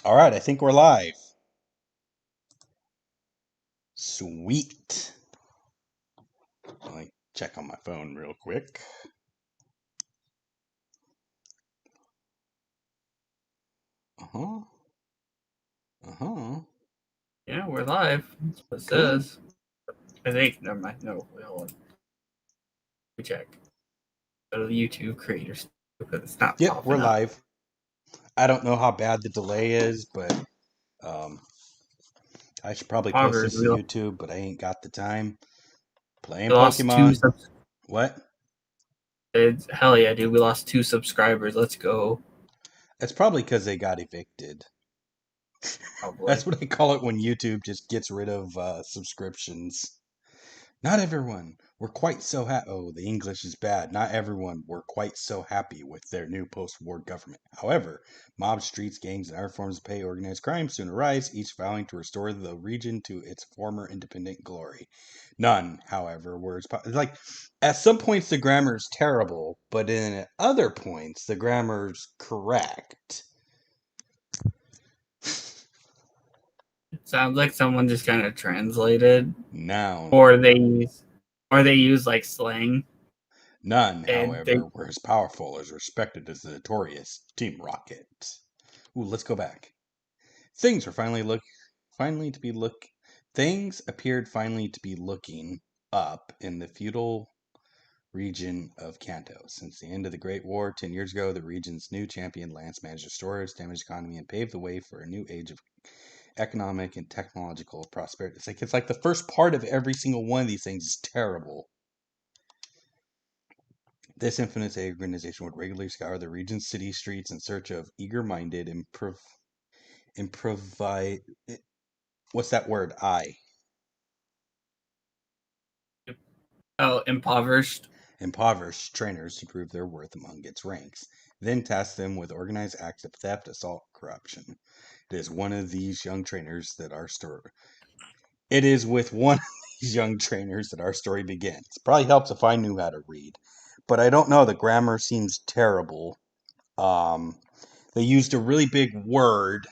All right, I think we're live. Sweet. Let me check on my phone real quick. Uh-huh. Uh-huh. Yeah, we're live. That's what it Cool. says. I think. Never mind. No, wait, hold on. Let me check. Go to the YouTube creators because it's not Yep, we're popping up. live. I don't know how bad the delay is, but um, I should probably post Poggers, this to YouTube, but I ain't got the time. Playing we lost two. Pokemon. What? Hell yeah, dude! We lost 2 subscribers. Let's go. That's probably because they got evicted. Probably. That's what I call it when YouTube just gets rid of subscriptions. Not everyone were quite so happy. Oh, the English is bad. Not everyone were quite so happy with their new post-war government. However, mobs, streets, gangs, and other forms of pay organized crime soon arise, each vowing to restore the region to its former independent glory. None, however, were like at some points the grammar is terrible, but in other points the grammar's correct. It sounds like someone just kind of translated, Noun. or they use like slang, None, and they. however, were as powerful or as respected as the notorious Team Rocket. Ooh, let's go back. Things were Things appeared finally to be looking up in the feudal region of Kanto. Since the end of the Great War 10 years ago, the region's new champion Lance managed to restore its damaged economy and pave the way for a new age of economic and technological prosperity. It's like the first part of every single one of these things is terrible. This infamous organization would regularly scour the region's city streets in search of eager-minded improvi what's that word? Oh, impoverished. Impoverished trainers to prove their worth among its ranks, then task them with organized acts of theft, assault, corruption. It is one of these young trainers that our story. It is with one of these young trainers that our story begins. Probably helps if I knew how to read, but I don't know. The grammar seems terrible. Um, they used a really big word.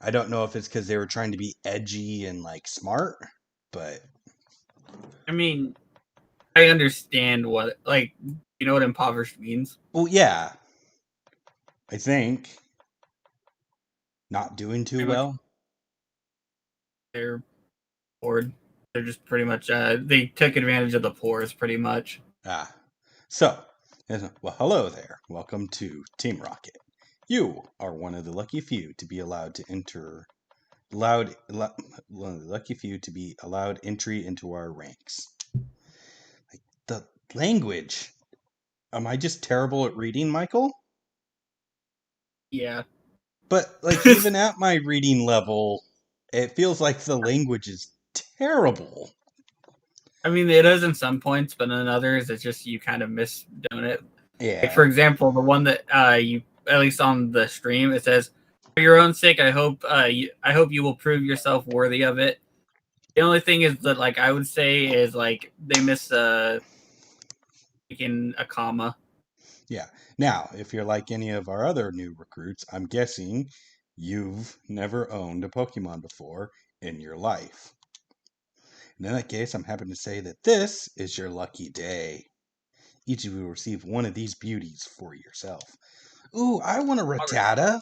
I don't know if it's because they were trying to be edgy and like smart, but I mean, I understand what you know what impoverished means. well, yeah, I think not doing too Pretty much, well. they're bored. They're just pretty much they took advantage of the poorest, pretty much. Ah, so well, hello there. Welcome to Team Rocket. You are one of the lucky few to be allowed to enter. One of the lucky few to be allowed entry into our ranks. Like the language. Am I just terrible at reading, Michael? Yeah. But like even at my reading level, it feels like the language is terrible. I mean, it is in some points, but in others, it's just you kind of miss doing it. Like Yeah. for example, the one that you at least on the stream, it says, "For your own sake, I hope you will prove yourself worthy of it." The only thing is that, like, I would say is like they miss in a comma. Yeah. Now, if you're like any of our other new recruits, I'm guessing you've never owned a Pokemon before in your life. And in that case, I'm happy to say that this is your lucky day. Each of you will receive one of these beauties for yourself. Ooh, I want a Rattata.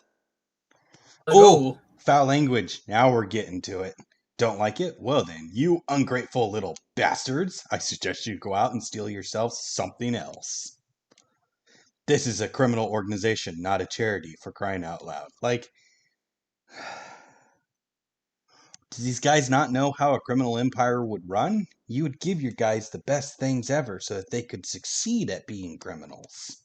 Let's Oh, go. foul language. Now we're getting to it. Don't like it? Well then, you ungrateful little bastards, I suggest you go out and steal yourselves something else. This is a criminal organization, not a charity, for crying out loud. Like, do these guys not know how a criminal empire would run? You would give your guys the best things ever so that they could succeed at being criminals.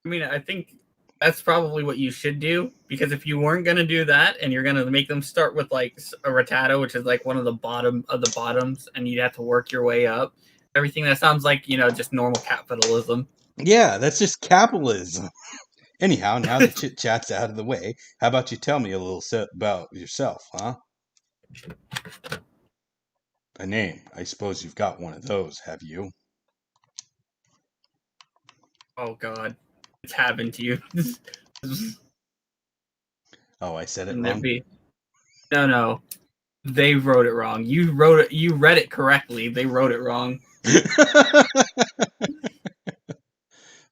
I mean, I think that's probably what you should do, because if you weren't going to do that and you're going to make them start with like a Rattata, which is like one of the bottom of the bottoms, and you have to work your way up, everything that sounds like, just normal capitalism. Yeah, that's just capitalism. Anyhow, now the chit chat's out of the way, how about you tell me a little about yourself, huh? A name. I suppose you've got one of those, have you? Oh God, it's happened to you. Oh, I said it Wouldn't it wrong. be? No. They wrote it wrong. You wrote it. You read it correctly. They wrote it wrong.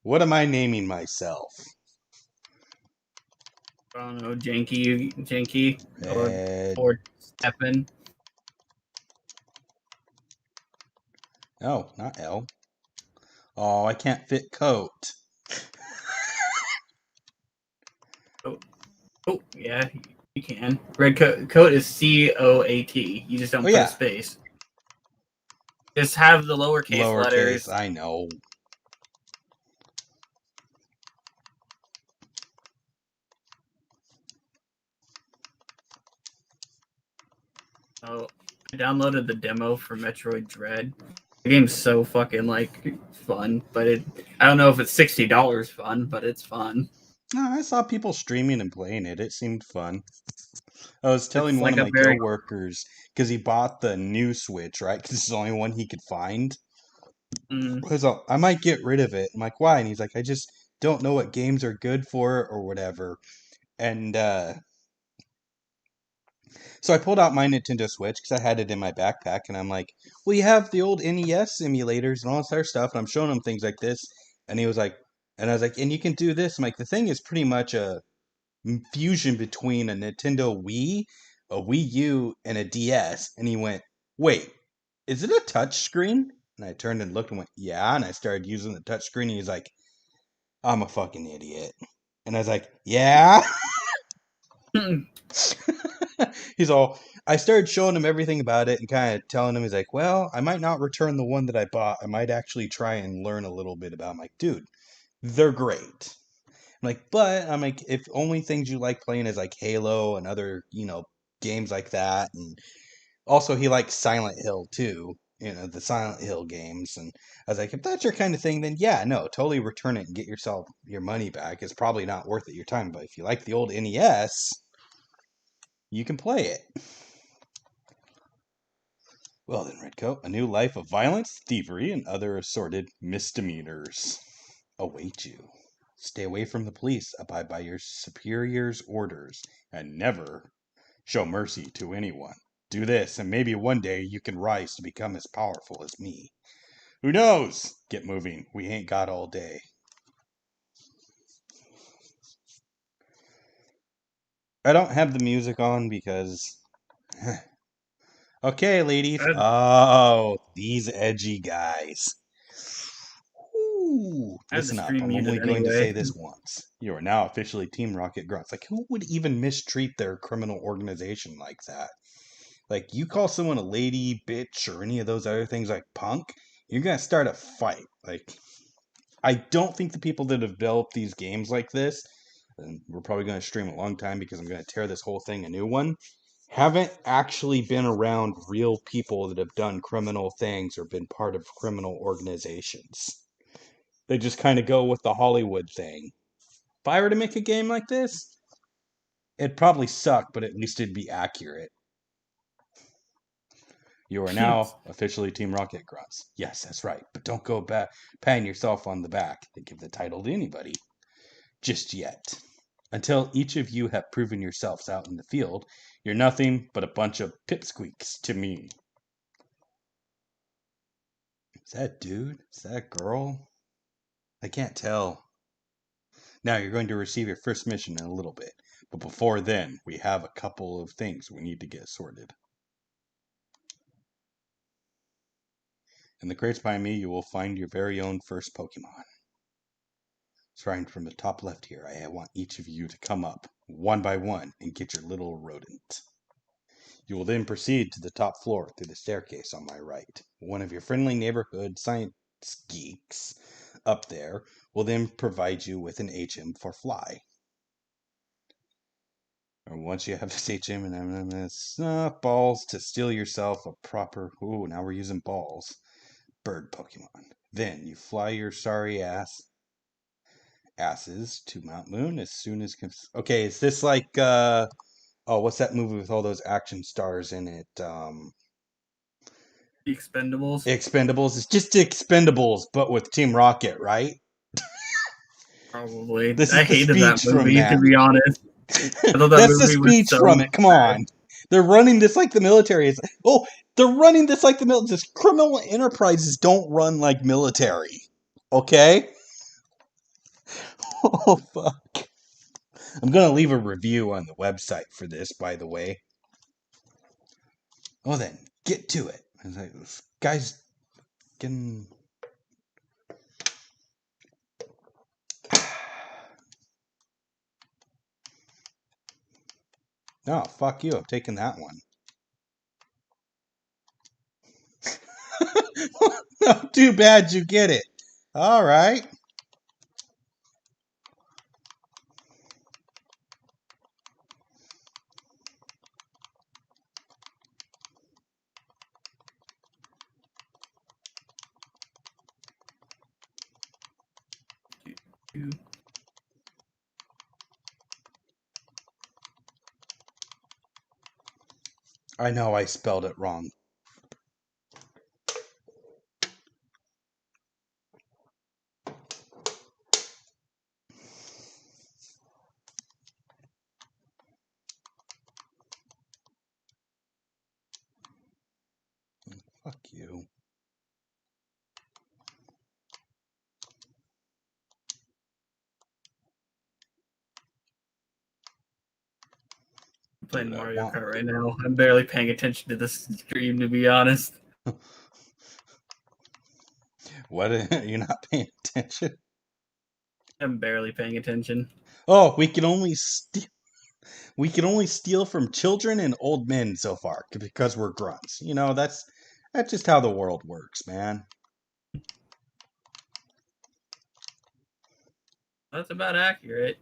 What am I naming myself? I don't know, Janky, Ed. or Stephen. Oh, not L. Oh, I can't fit coat. Oh, yeah, you can. Red coat is COAT. You just don't Oh, put yeah. a space. Just have the lowercase letters. I know. Oh, I downloaded the demo for Metroid Dread. The game's so fucking fun, but I don't know if it's $60 fun, but it's fun. I saw people streaming and playing it. It seemed fun. I was telling It's one like of a my very coworkers because he bought the new Switch, right? Because it's the only one he could find. I was like, I might get rid of it. I'm like, why? And he's like, I just don't know what games are good for it or whatever. And so I pulled out my Nintendo Switch because I had it in my backpack, and I'm like, well, you have the old NES simulators and all this other stuff, and I'm showing him things like this, and he was like, and I was like, and you can do this. I'm like, the thing is pretty much a fusion between a Nintendo Wii, a Wii U, and a DS. And he went, wait, is it a touch screen? And I turned and looked and went, yeah. And I started using the touch screen, and he's like, I'm a fucking idiot. And I was like, yeah. He's all, I started showing him everything about it and kind of telling him, he's like, well, I might not return the one that I bought. I might actually try and learn a little bit about. I'm like, dude, they're great. I'm like, but I'm like, if only things you like playing is like Halo and other, games like that. And also he likes Silent Hill too, the Silent Hill games. And I was like, if that's your kind of thing, then yeah, no, totally return it and get yourself your money back. It's probably not worth it your time. But if you like the old NES, you can play it. Well then, Redcoat, a new life of violence, thievery, and other assorted misdemeanors await you. Stay away from the police, abide by your superior's orders, and never show mercy to anyone. Do this, and maybe one day you can rise to become as powerful as me. Who knows? Get moving. We ain't got all day. I don't have the music on because. Okay, ladies. Oh, these edgy guys. Ooh, I have the listen up. stream I'm only muted going to anyway. say this once. You are now officially Team Rocket Grunts. Like, who would even mistreat their criminal organization like that? Like, you call someone a lady, bitch, or any of those other things like punk, you're going to start a fight. Like, I don't think the people that have developed these games like this, and we're probably going to stream a long time because I'm going to tear this whole thing a new one, haven't actually been around real people that have done criminal things or been part of criminal organizations. They just kind of go with the Hollywood thing. If I were to make a game like this, it'd probably suck, but at least it'd be accurate. You are now officially Team Rocket Grunts. Yes, that's right, but don't go back patting yourself on the back to give the title to anybody just yet. Until each of you have proven yourselves out in the field, you're nothing but a bunch of pipsqueaks to me. Is that a dude? Is that a girl? I can't tell. Now you're going to receive your first mission in a little bit, but before then, we have a couple of things we need to get sorted. In the crates behind me, you will find your very own first Pokemon. Starting from the top left here, I want each of you to come up, one by one, and get your little rodent. You will then proceed to the top floor through the staircase on my right. One of your friendly neighborhood science geeks up there will then provide you with an HM for Fly. And once you have this HM and balls to steal yourself a proper... Ooh, now we're using balls. Bird Pokemon. Then you fly your sorry asses to Mount Moon as soon as... Okay, is this like... what's that movie with all those action stars in it? The Expendables. Expendables. It's just Expendables, but with Team Rocket, right? Probably. This I is the hated that speech from movie, to that. be honest. thought that That's the movie was speech so from it. Come bad. on. They're running this like the military is. Oh, they're running this like the military. This criminal enterprises don't run like military. Okay? Oh, fuck. I'm going to leave a review on the website for this, by the way. Oh, then, get to it. I was like, this guy's getting... No, fuck you. I'm taking that one. Not too bad you get it. All right. I know I spelled it wrong. Fuck you. I'm playing Dude, I Mario want Kart right now. I'm barely paying attention to this stream, to be honest. What? You're not paying attention? I'm barely paying attention. Oh, we can only steal. We can only steal from children and old men so far because we're grunts. You know, that's just how the world works, man. That's about accurate.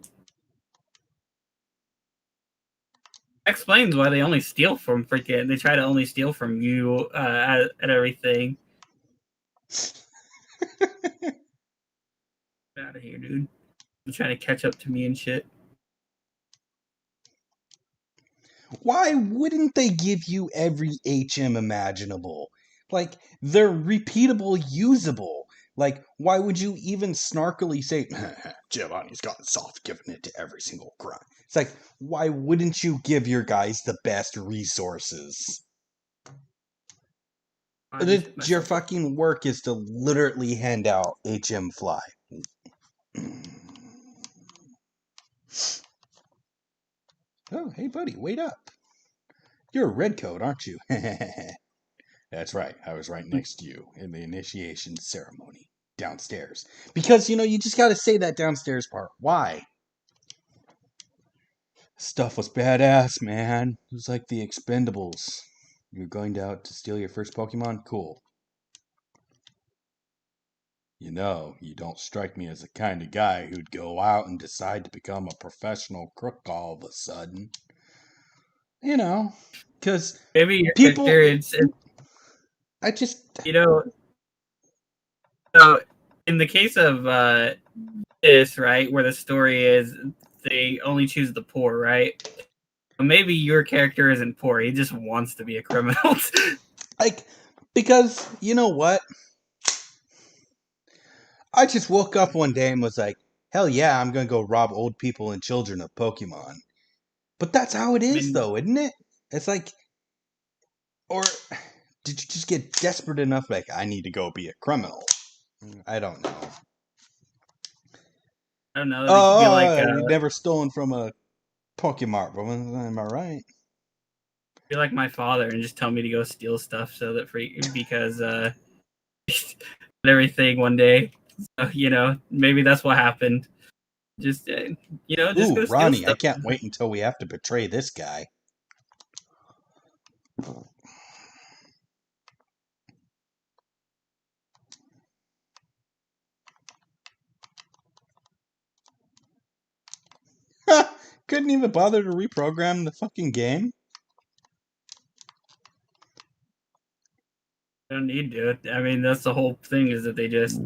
Explains why they only steal from freaking. They try to only steal from you at everything. Get out of here, dude. You're trying to catch up to me and shit. Why wouldn't they give you every HM imaginable? Like, they're repeatable, usable. Like, why would you even snarkily say, Giovanni's gotten soft, giving it to every single grunt? It's like, why wouldn't you give your guys the best resources? Your fucking work is to literally hand out HM Fly. Oh, hey, buddy, wait up. You're a redcoat, aren't you? That's right. I was right next to you in the initiation ceremony downstairs. Because, you know, you just got to say that downstairs part. Why? Stuff was badass, man. It was like the Expendables. You're going out to steal your first Pokemon? Cool. You know, you don't strike me as the kind of guy who'd go out and decide to become a professional crook all of a sudden. You know, because maybe your people... experience. I just... You know, so in the case of this, right, where the story is they only choose the poor, right? Maybe your character isn't poor. He just wants to be a criminal. Like, because, you know what? I just woke up one day and was like, hell yeah, I'm going to go rob old people and children of Pokemon. But that's how it is, though, isn't it? It's like, or did you just get desperate enough, like, I need to go be a criminal? I don't know. I don't know. We've never stolen from a Pokemart, am I right? Be like my father and just tell me to go steal stuff so that because everything one day. So, you know, maybe that's what happened. Just you know, just go steal Ronnie, stuff. I can't wait until we have to betray this guy. Couldn't even bother to reprogram the fucking game. They don't need to. I mean, that's the whole thing is that they just.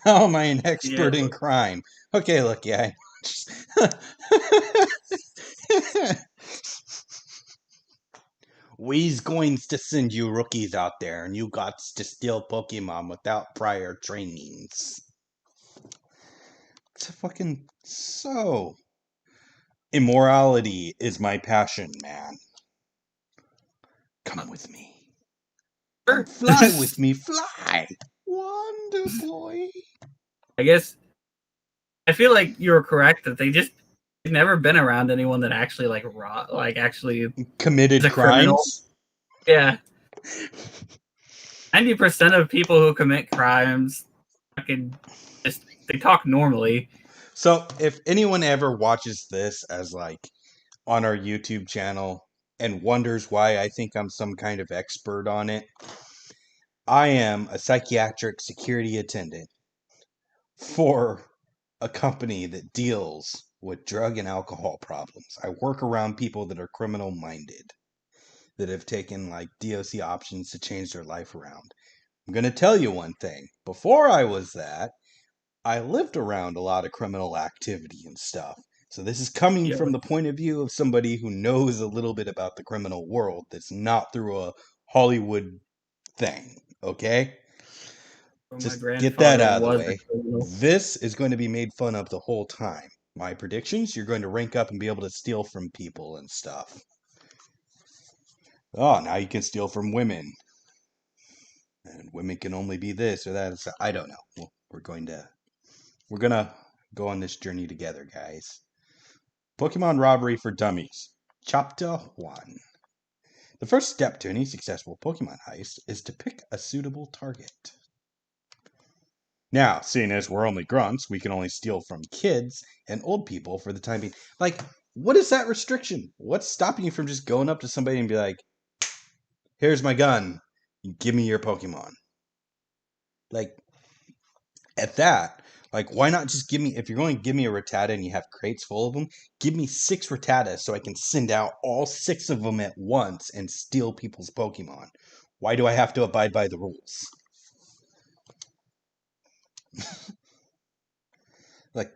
How am I an expert in crime? Okay, look, yeah. We's going to send you rookies out there, and you got to steal Pokemon without prior trainings. It's fucking so. Immorality is my passion, man. Come with me. Come Sure. fly with me, fly! Wonder boy. I guess I feel like you were correct that they've never been around anyone that actually actually Committed is a criminal. crimes? Yeah, 90% of people who commit crimes fucking just they talk normally. So, if anyone ever watches this as like on our YouTube channel and wonders why I think I'm some kind of expert on it, I am a psychiatric security attendant for a company that deals with drug and alcohol problems. I work around people that are criminal minded, that have taken like DOC options to change their life around. I'm going to tell you one thing. Before I was that, I lived around a lot of criminal activity and stuff. So this is coming You from know, the point of view of somebody who knows a little bit about the criminal world that's not through a Hollywood thing, okay? my Just get that grandfather out of the was a way. criminal. This is going to be made fun of the whole time. My predictions, you're going to rank up and be able to steal from people and stuff. Oh, now you can steal from women. And women can only be this or that. I don't know. Well, we're gonna go on this journey together, guys. Pokemon Robbery for Dummies, Chapter 1. The first step to any successful Pokemon heist is to pick a suitable target. Now, seeing as we're only grunts, we can only steal from kids and old people for the time being. Like, what is that restriction? What's stopping you from just going up to somebody and be like, here's my gun, give me your Pokemon? Like, at that, like, why not just give me, if you're going to give me a Rattata and you have crates full of them, give me 6 Rattatas so I can send out all 6 of them at once and steal people's Pokemon. Why do I have to abide by the rules? Like,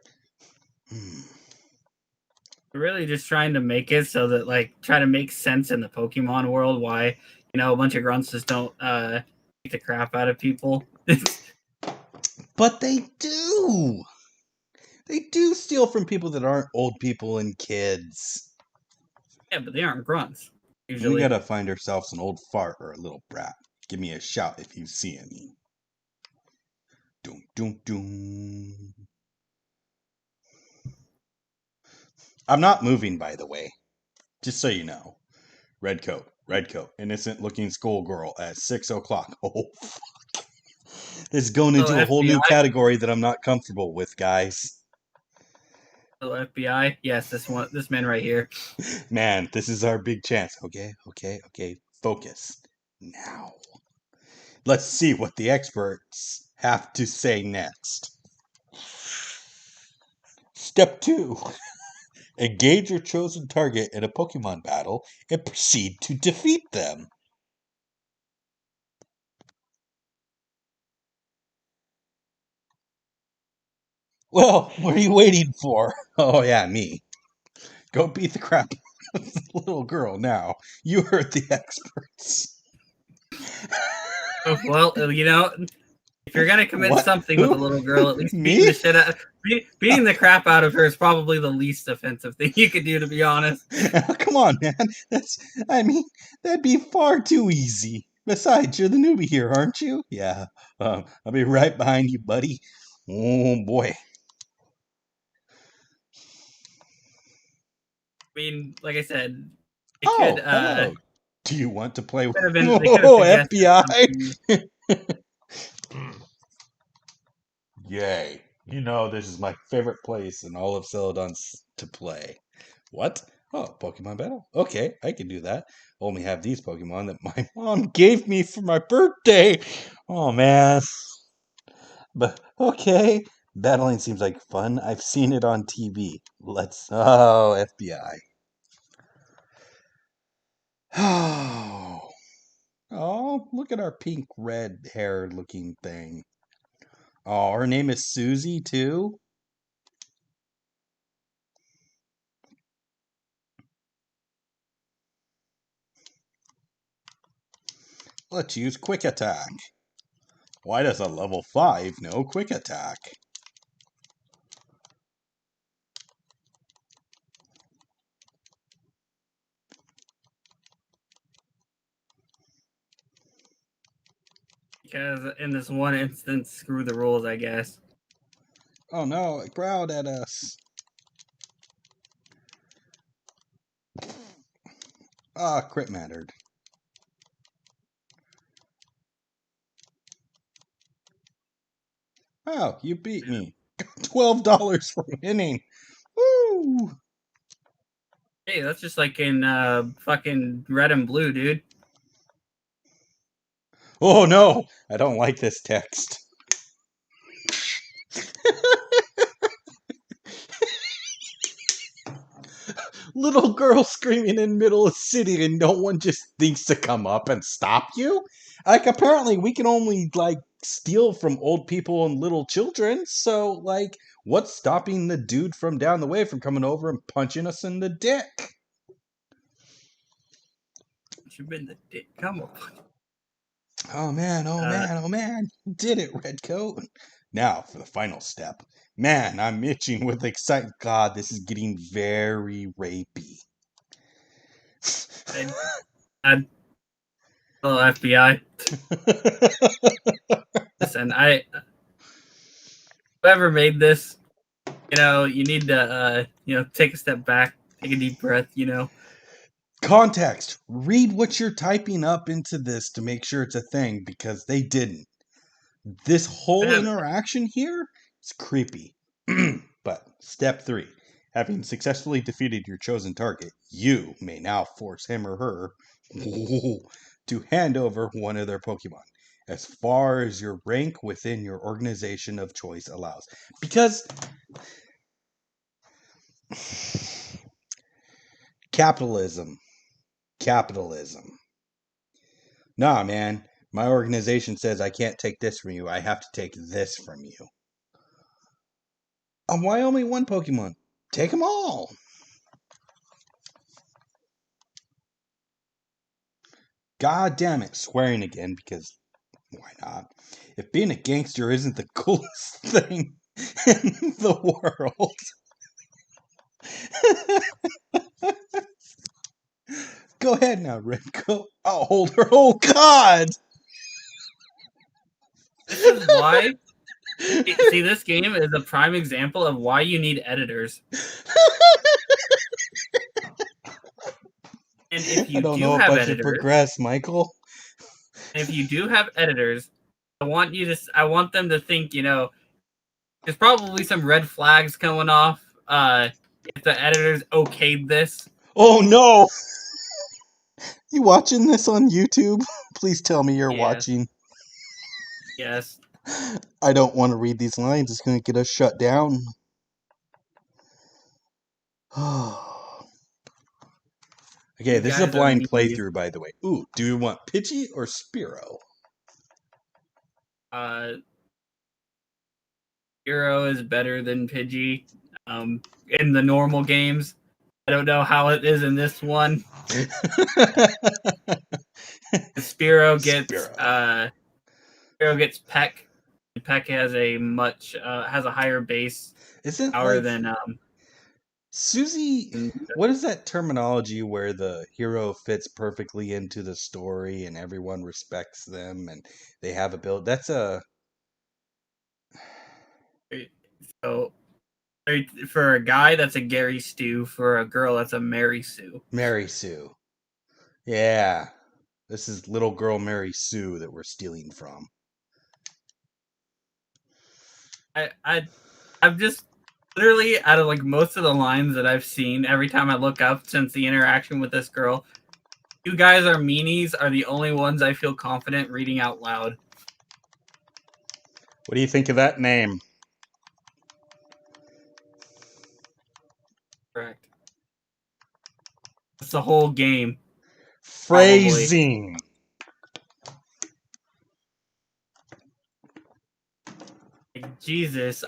Really just trying to make it so that try to make sense in the Pokemon world why a bunch of grunts just don't beat the crap out of people. But they do! They do steal from people that aren't old people and kids. Yeah, but they aren't grunts We usually. gotta find ourselves an old fart or a little brat. Give me a shout if you see any. Doom, doom, doom. I'm not moving, by the way. Just so you know. Red coat, innocent looking schoolgirl at 6 o'clock. Oh, fuck. This is going So into a whole new FBI, category that I'm not comfortable with, guys. so FBI, yes, this man right here. Man, this is our big chance. Okay. Focus. Now. Let's see what the experts have to say next. Step 2. Engage your chosen target in a Pokemon battle and proceed to defeat them. Well, what are you waiting for? Oh, yeah, me. Go beat the crap out of the little girl now. You heard the experts. Oh, well, if you're gonna commit What? something with a Who? little girl, at least beating the Me? shit out, beating the crap out of her is probably the least offensive thing you could do, to be honest. Come on, man. I mean, that'd be far too easy. Besides, you're the newbie here, aren't you? Yeah. I'll be right behind you, buddy. Oh, boy. I mean, like I said, it could Oh, hello. Do you want to play with... they could have Oh, suggested FBI! something. Yay. You know this is my favorite place in all of Celadon to play. What? Oh, Pokemon Battle? Okay, I can do that. Only have these Pokemon that my mom gave me for my birthday. Oh, man. But, okay. Battling seems like fun. I've seen it on TV. Let's... Oh, FBI. Oh. Oh, look at our pink red hair looking thing. Oh, her name is Susie, too? Let's use quick attack. Why does a level 5 know quick attack? Because in this one instance, screw the rules, I guess. Oh no, it growled at us. Ah, crit mattered. Oh, you beat me. $12 for winning. Woo! Hey, that's just like in fucking Red and Blue, dude. Oh no, I don't like this text. Little girl screaming in middle of city and no one just thinks to come up and stop you? Like, apparently we can only, like, steal from old people and little children, so, like, what's stopping the dude from down the way from coming over and punching us in the dick? You've been the dick. Come on. Oh man, oh man, oh man. Did it, Redcoat. Now for the final step. Man, I'm itching with excitement. God, this is getting very rapey. Hello, FBI. Listen, whoever made this, you need to, take a step back, take a deep breath, Context. Read what you're typing up into this to make sure it's a thing, because they didn't. This whole interaction here is creepy. But step 3. Having successfully defeated your chosen target, you may now force him or her to hand over one of their Pokemon, as far as your rank within your organization of choice allows. Because capitalism. Nah, man. My organization says I can't take this from you. I have to take this from you. Why only one Pokemon? Take them all. God damn it. Swearing again, because why not? If being a gangster isn't the coolest thing in the world. Go ahead now, Renko. I'll hold her. Oh, God! This is why. See, this game is a prime example of why you need editors. And if you I don't know if I should progress, Michael. If you do have editors, I want them to think, there's probably some red flags going off. If the editors okayed this. Oh no! You watching this on YouTube? Please tell me you're watching. Yes. I don't want to read these lines. It's going to get us shut down. Okay, this is a blind playthrough, by the way. Ooh, do you want Pidgey or Spearow? Spearow is better than Pidgey. In the normal games. I don't know how it is in this one. Spearow gets Peck. Peck has a higher base power than Susie. What is that terminology where the hero fits perfectly into the story and everyone respects them and they have a build? That's a. So for a guy, that's a Gary Stu. For a girl, that's a Mary Sue. Mary Sue. Yeah. This is little girl Mary Sue that we're stealing from. I've just literally, out of like most of the lines that I've seen, every time I look up since the interaction with this girl, "You guys are meanies" are the only ones I feel confident reading out loud. What do you think of that name? Correct. That's the whole game. Phrasing. Jesus,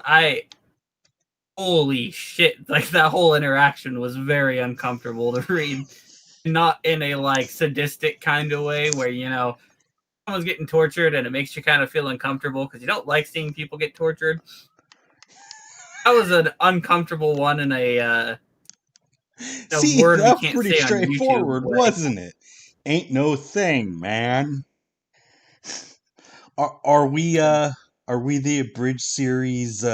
holy shit, like that whole interaction was very uncomfortable to read. Not in a like sadistic kind of way where, someone's getting tortured and it makes you kind of feel uncomfortable because you don't like seeing people get tortured. That was an uncomfortable one in a See, word we that was can't pretty say on YouTube straightforward, way. wasn't it? Ain't no thing, man. Are we the abridged series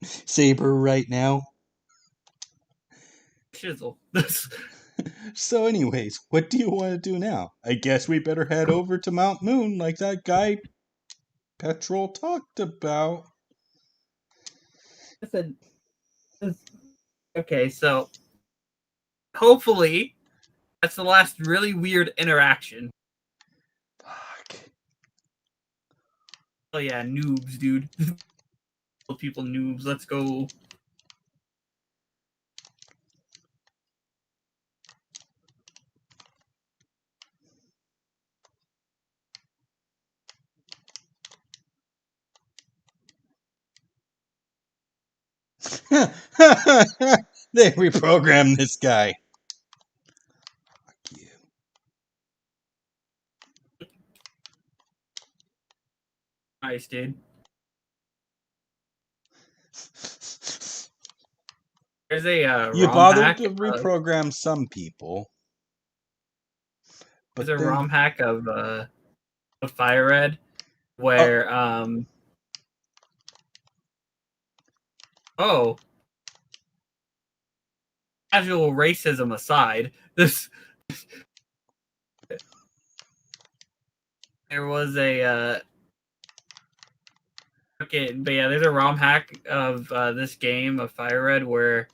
Saber right now? Shizzle. So anyways, what do you want to do now? I guess we better head over to Mount Moon like that guy Petrol talked about. Listen, okay, so hopefully that's the last really weird interaction. Fuck. Oh yeah, noobs, dude. People noobs. Let's go. They reprogrammed this guy. Fuck you. Nice, dude. There's a You ROM bothered hack. to reprogram some people. There's But a then ROM hack of Fire Red where casual racism aside, there was a okay, but yeah, there's a ROM hack of this game of Fire Red where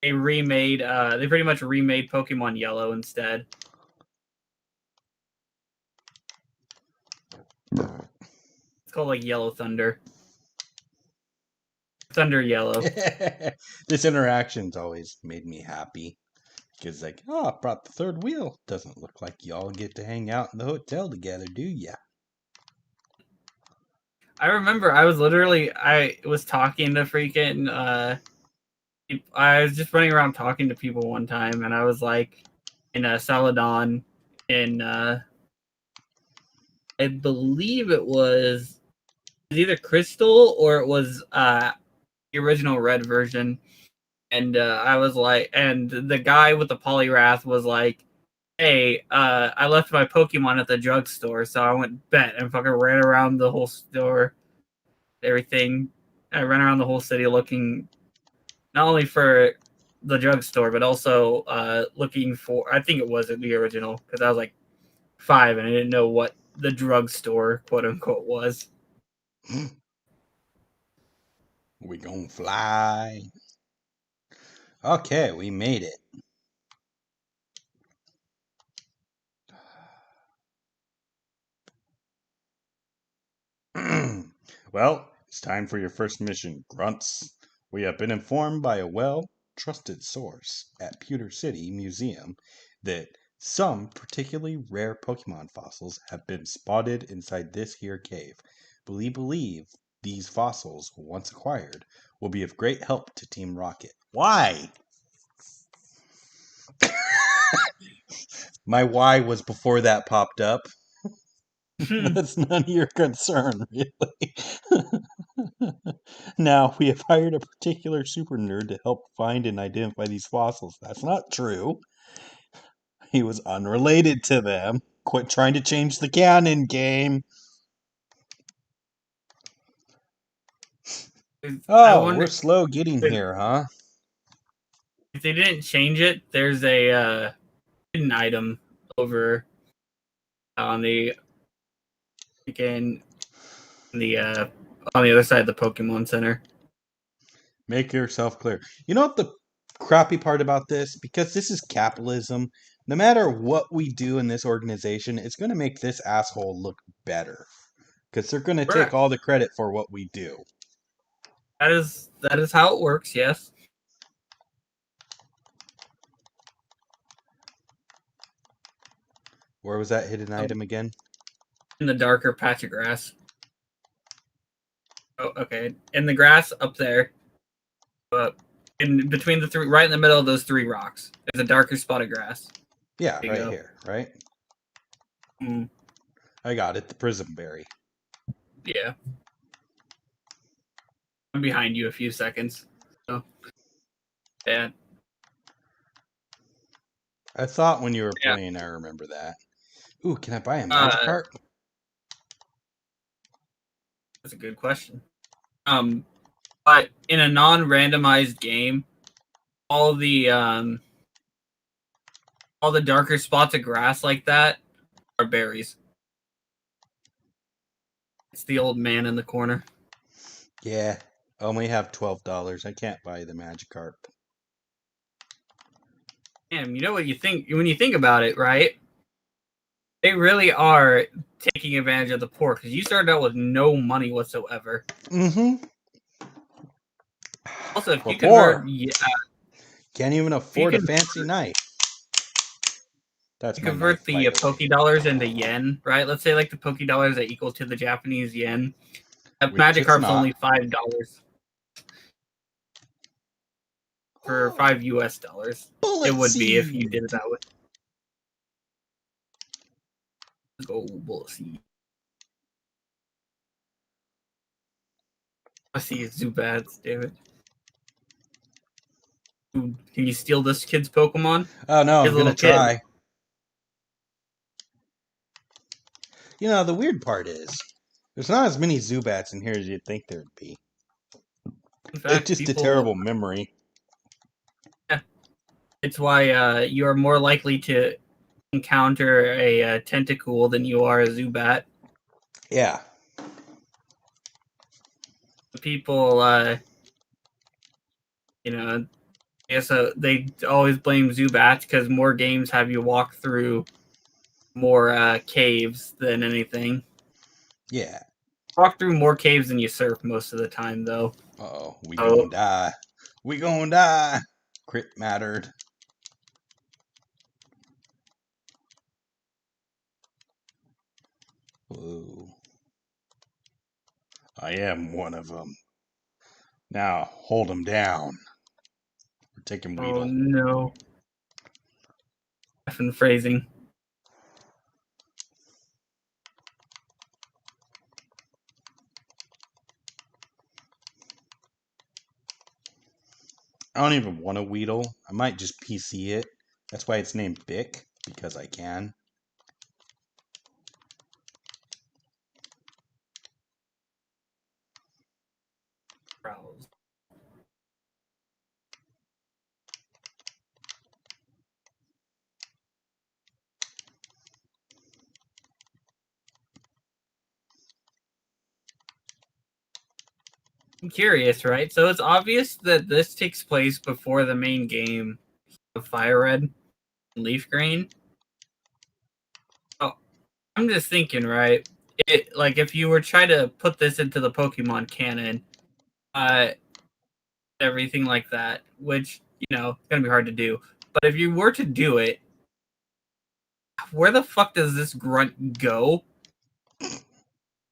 they pretty much remade Pokemon Yellow instead. It's called like Yellow Thunder. Thunder Yellow. this interaction's always made me happy. Because, like, oh, I brought the third wheel. Doesn't look like y'all get to hang out in the hotel together, do ya? I remember I was talking to freaking I was just running around talking to people one time and I was like in Saladon in I believe it was either Crystal or it was the original red version. And I was like, and the guy with the Poliwrath was like, hey, I left my Pokemon at the drugstore, so I went bet and fucking ran around the whole store, everything. I ran around the whole city looking not only for the drugstore, but also looking for, I think it was the original, because I was like 5 and I didn't know what the drugstore, quote unquote, was. We gonna fly. Okay, we made it. Well, it's time for your first mission, Grunts. We have been informed by a well-trusted source at Pewter City Museum that some particularly rare Pokemon fossils have been spotted inside this here cave. We believe these fossils, once acquired, will be of great help to Team Rocket. Why? My why was before that popped up. That's none of your concern, really. Now, we have hired a particular super nerd to help find and identify these fossils. That's not true. He was unrelated to them. Quit trying to change the canon, game. Oh, we're slow getting here, huh? If they didn't change it, there's a hidden item over on the again the on the other side of the Pokemon Center. Make yourself clear. You know what the crappy part about this? Because this is capitalism, no matter what we do in this organization, it's going to make this asshole look better. Because they're going to take all the credit for what we do. That is how it works, yes. Where was that hidden item again? In the darker patch of grass. Oh, okay. In the grass up there. In between the three, right in the middle of those 3 rocks, there's a darker spot of grass. Yeah, right here, right? Mm, I got it, the Prism Berry. yeah. I'm behind you a few seconds. So, yeah. I thought when you were Yeah. playing, I remember that. Ooh, can I buy a Uh, Magikarp? that's a good question. But in a non-randomized game, all the um, all the darker spots of grass like that are berries. It's the old man in the corner. Yeah, I only have $12. I can't buy the Magikarp. Damn, you know what you think when you think about it, right? They really are taking advantage of the poor because you started out with no money whatsoever. Mm-hmm. Also, if We're you convert, poor. Can't even if you afford a can fancy knife. That's you my convert knife, by the the way. Poké Dollars into yen, right? Let's say like the Poké Dollars are equal to the Japanese yen. That Which it's Magikarp's not. only $5 for $5 US. It Bullet would be if you Seed! did it that way. Go bullet seed. I see Zubats, damn it. Ooh, can you steal this kid's Pokemon? Oh no, He's I'm a gonna little kid. try. You know, the weird part is, there's not as many Zubats in here as you'd think there'd be. In It's fact, just a people, terrible memory. yeah, it's why you are more likely to encounter a Tentacool than you are a Zubat. Yeah. People, you know, I guess they always blame Zubats because more games have you walk through more caves than anything. Yeah. Walk through more caves than you surf most of the time, though. Uh-oh, we So gonna die. We gonna die. Crit mattered. Ooh. I am one of them. Now, hold him down. We're taking oh Weedle. no. Effing phrasing. I don't even want a Weedle. I might just PC it. That's why it's named Bick, because I can. Browse. I'm curious, right? So it's obvious that this takes place before the main game of Fire Red and Leaf Green. Oh, I'm just thinking, right? It like if you were trying to put this into the Pokemon canon, uh, everything like that, which it's gonna be hard to do. But if you were to do it, where the fuck does this grunt go?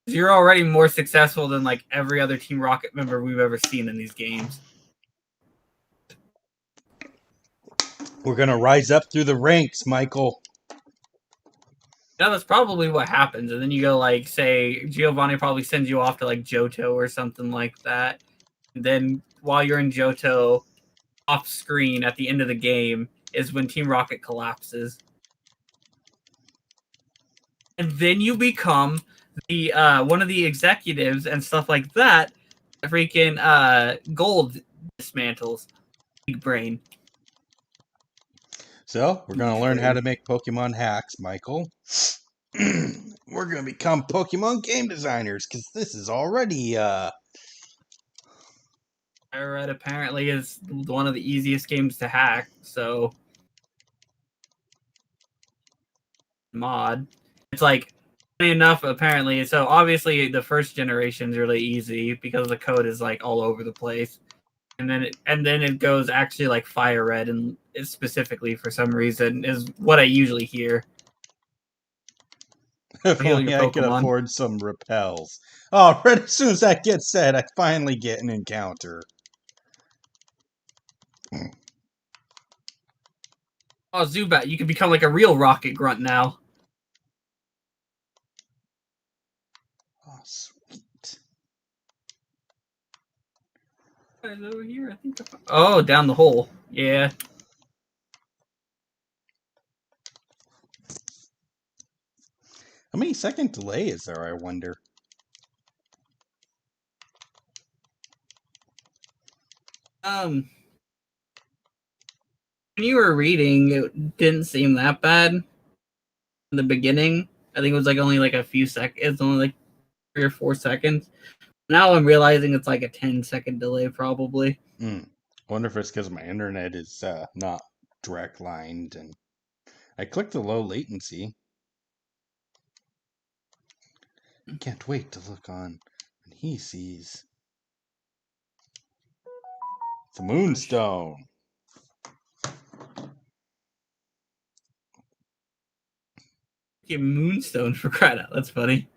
You're already more successful than like every other Team Rocket member we've ever seen in these games. We're gonna rise up through the ranks, Michael. That's probably what happens. And then you go like, say, Giovanni probably sends you off to like Johto or something like that. And then while you're in Johto, off screen at the end of the game is when Team Rocket collapses. And then you become the one of the executives and stuff like that. Freaking Gold dismantles Big Brain. So, we're gonna Leaf learn how Green. to make Pokemon hacks, Michael. We're gonna become Pokemon game designers, because this is already, Fire Red apparently is one of the easiest games to hack, so mod. It's like funny enough, apparently. So obviously the first generation is really easy because the code is like all over the place. And then it goes actually like Fire Red and specifically for some reason is what I usually hear. if Heal your only I could Pokemon. afford some repels. Oh, right as soon as that gets said, I finally get an encounter. Oh, Zubat, you can become like a real rocket grunt now. It's over here. I think. Oh, down the hole. Yeah. How many second delay is there, I wonder? When you were reading, it didn't seem that bad in the beginning. I think it was like only like a few seconds. It's only like 3 or 4 seconds. Now I'm realizing it's like a 10-second delay, probably. I wonder if it's because my internet is not direct lined, and I clicked the low latency. Can't wait to look on when he sees the Moonstone. Get Moonstone for crying out. That's funny.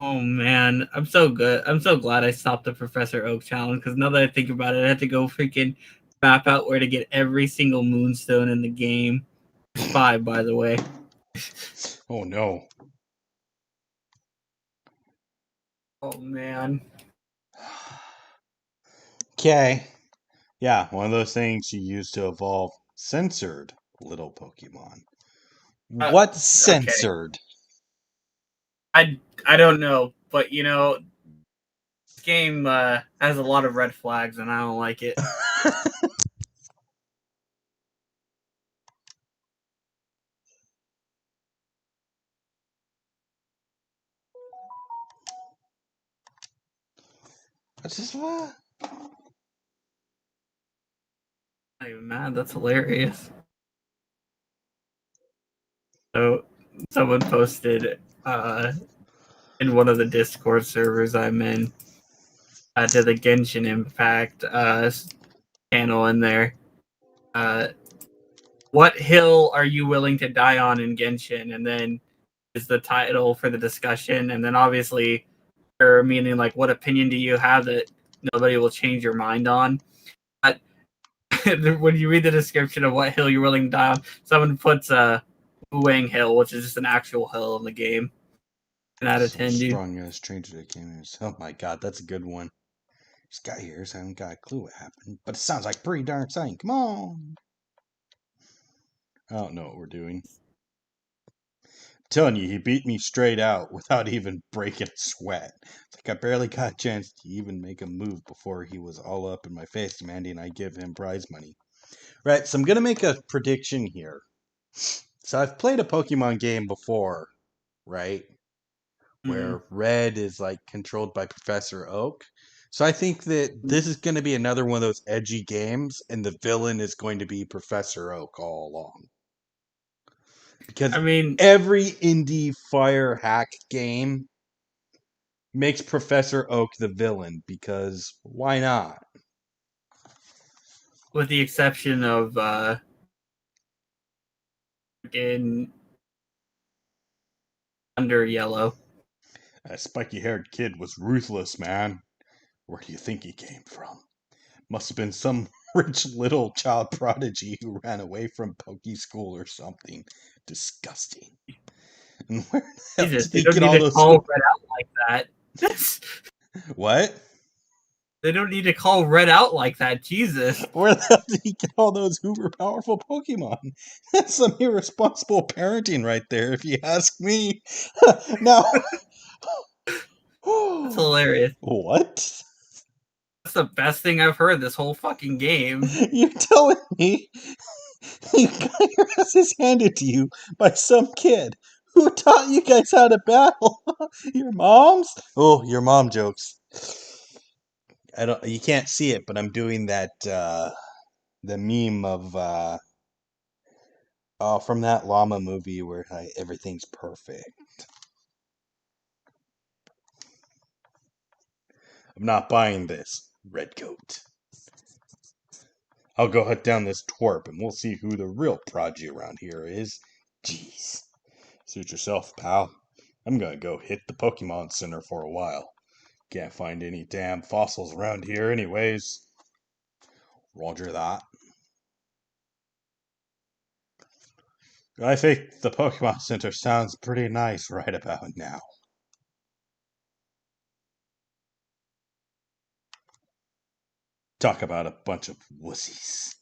Oh man, I'm so good. I'm so glad I stopped the Professor Oak challenge because now that I think about it, I had to go freaking map out where to get every single Moonstone in the game. There's 5, by the way. Oh no. Oh man. Okay. Yeah, one of those things you use to evolve censored little Pokemon. What's Okay. censored? I don't know, but you know, this game has a lot of red flags, and I don't like it. What's this one? I'm not even mad. That's hilarious. So, someone posted in one of the Discord servers I'm in to the Genshin Impact channel in there. What hill are you willing to die on in Genshin? And then is the title for the discussion, and then obviously, or meaning like, what opinion do you have that nobody will change your mind on? But when you read the description of what hill you're willing to die on, someone puts Wang Hill, which is just an actual hill in the game. 10 out of 10, dude. Strong as stranger that came in. Oh my god, that's a good one. This guy here so I haven't got a clue what happened, but it sounds like pretty darn exciting. Come on. I don't know what we're doing. I'm telling you, he beat me straight out without even breaking a sweat. It's like I barely got a chance to even make a move before he was all up in my face demanding I give him prize money. Right, so I'm gonna make a prediction here. So I've played a Pokemon game before, right? Where Red is like controlled by Professor Oak. So I think that this is going to be another one of those edgy games, and the villain is going to be Professor Oak all along. Because I mean, every indie fire hack game makes Professor Oak the villain, because why not? with the exception of in Under Yellow. That spiky haired kid was ruthless, man. Where do you think he came from? Must have been some rich little child prodigy who ran away from Pokey School or something. Disgusting. And where the hell Jesus, did they he don't get need all to those call super... Red out like that. What? They don't need to call Red out like that. Jesus. Where the hell did he get all those uber powerful Pokemon? That's some irresponsible parenting right there, if you ask me. Now... That's hilarious. What? That's the best thing I've heard this whole fucking game. You're telling me you got your asses handed to you by some kid who taught you guys how to battle? Your moms? Oh, your mom jokes. I don't. You can't see it, but I'm doing that. The meme of from that llama movie where like, everything's perfect. I'm not buying this, Redcoat. I'll go hunt down this twerp and we'll see who the real prodigy around here is. Jeez. Suit yourself, pal. I'm gonna go hit the Pokemon Center for a while. Can't find any damn fossils around here, anyways. Roger that. I think the Pokemon Center sounds pretty nice right about now. Talk about a bunch of wussies.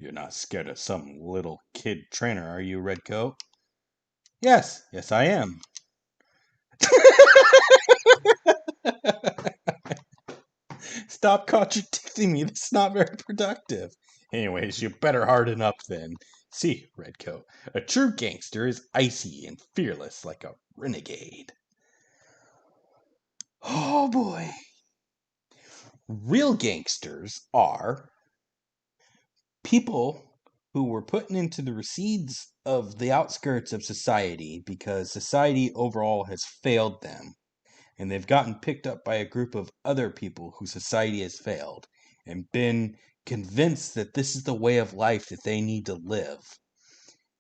You're not scared of some little kid trainer, are you, Redcoat? Yes, I am. Stop contradicting me. That's not very productive. Anyways, you better harden up then. See, Redcoat, a true gangster is icy and fearless like a renegade. Oh boy. Real gangsters are people who were put into the recedes of the outskirts of society because society overall has failed them. And they've gotten picked up by a group of other people who society has failed and been convinced that this is the way of life that they need to live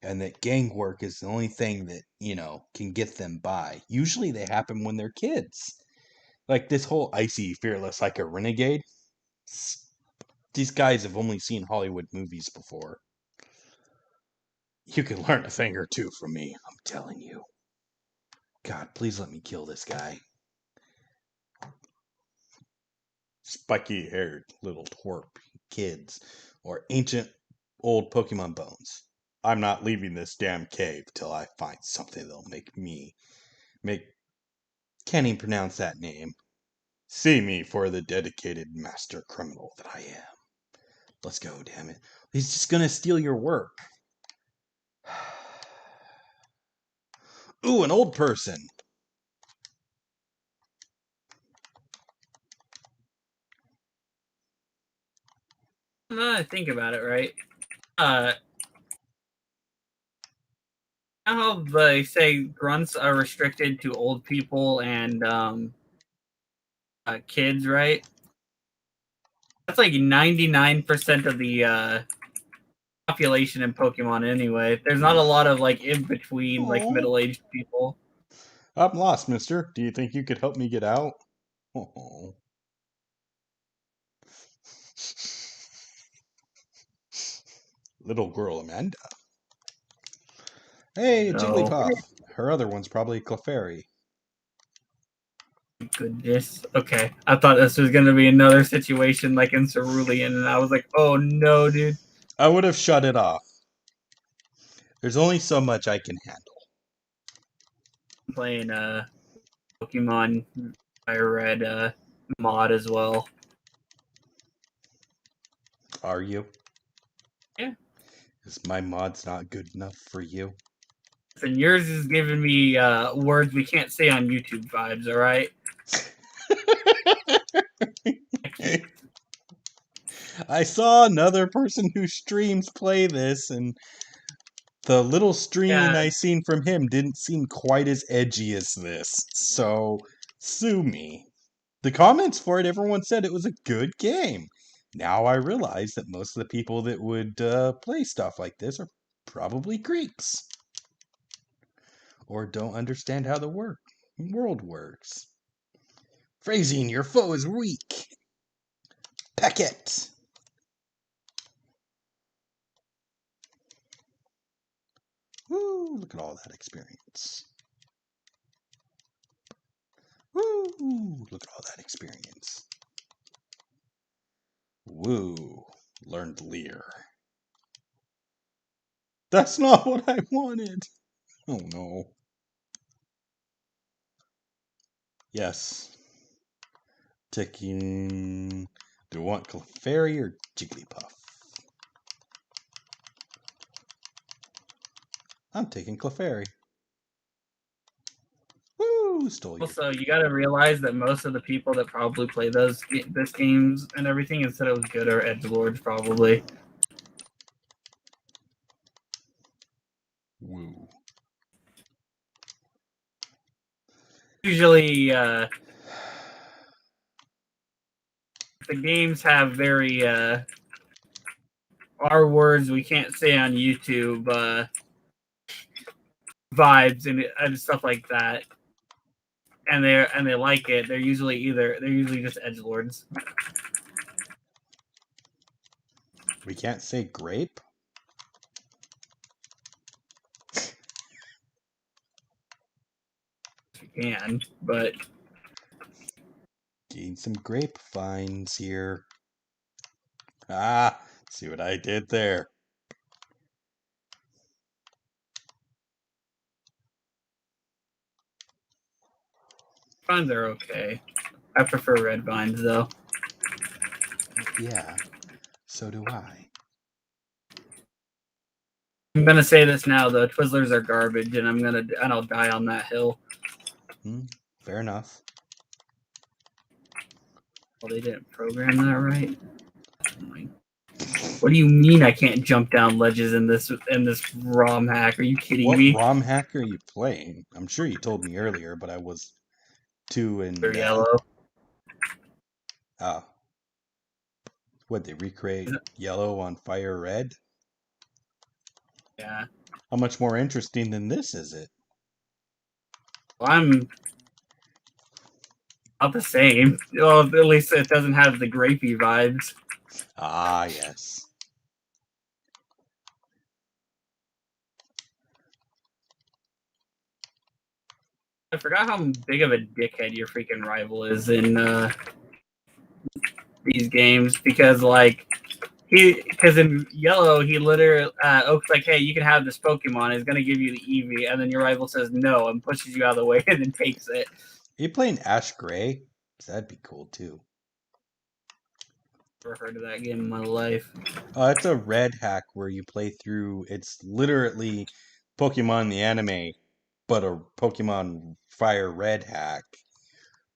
and that gang work is the only thing that, can get them by. Usually they happen when they're kids. Like this whole icy fearless like a renegade. These guys have only seen Hollywood movies before. You can learn a thing or two from me, I'm telling you. God, please let me kill this guy. Spiky haired little twerp kids, or ancient old Pokemon bones. I'm not leaving this damn cave till I find something that'll make can't even pronounce that name. See me for the dedicated master criminal that I am. Let's go, damn it. He's just gonna steal your work. Ooh, an old person. Now that I think about it, right? How they say grunts are restricted to old people and kids, right? That's like 99% of the population in Pokemon anyway. There's not a lot of like in between, like middle-aged people. I'm lost, mister. Do you think you could help me get out? Oh. Little girl Amanda. Hey, Jigglypuff. Her other one's probably Clefairy. Goodness. Okay. I thought this was going to be another situation like in Cerulean, and I was like, oh no, dude. I would have shut it off. There's only so much I can handle. I'm playing Pokemon Fire Red mod as well. Are you? Yeah. Is my mods not good enough for you? And yours is giving me words we can't say on YouTube vibes, alright? I saw another person who streams play this, and the little streaming I seen from him didn't seem quite as edgy as this. So, sue me. The comments for it, everyone said it was a good game. Now I realize that most of the people that would play stuff like this are probably creeps. Or don't understand how the world works. Phrasing, your foe is weak. Peck it. Woo, look at all that experience. Woo, look at all that experience. Woo, learned Leer. That's not what I wanted. Oh no. Yes. Taking... Do I want Clefairy or Jigglypuff? I'm taking Clefairy. Woo! Stole you. Also, you gotta realize that most of the people that probably play this games and everything instead of good are edgelords, probably. Woo. Usually, the games have very our words we can't say on YouTube vibes and stuff like that, and they like it. They're usually just edgelords. We can't say grape? You can, but Gain some grape vines here. Ah, see what I did there. Vines are okay. I prefer red vines though. Yeah, so do I. I'm gonna say this now though. Twizzlers are garbage, and I'll die on that hill. Fair enough. Well, they didn't program that right. What do you mean I can't jump down ledges in this ROM hack? Are you kidding What me? ROM hack are you playing? I'm sure you told me earlier, but I was too in. They're yellow. Oh, what they recreate yellow on fire red? Yeah. How much more interesting than this is it? Well, I'm not the same. Well, at least it doesn't have the grapey vibes. Ah, yes. I forgot how big of a dickhead your freaking rival is in these games because, like, because in yellow, he literally, Oak's like, hey, you can have this Pokemon. He's going to give you the Eevee. And then your rival says no and pushes you out of the way and then takes it. Are you playing Ash Gray? That'd be cool too. Never heard of that game in my life. It's a red hack where you play through. It's literally Pokemon the anime, but a Pokemon Fire Red hack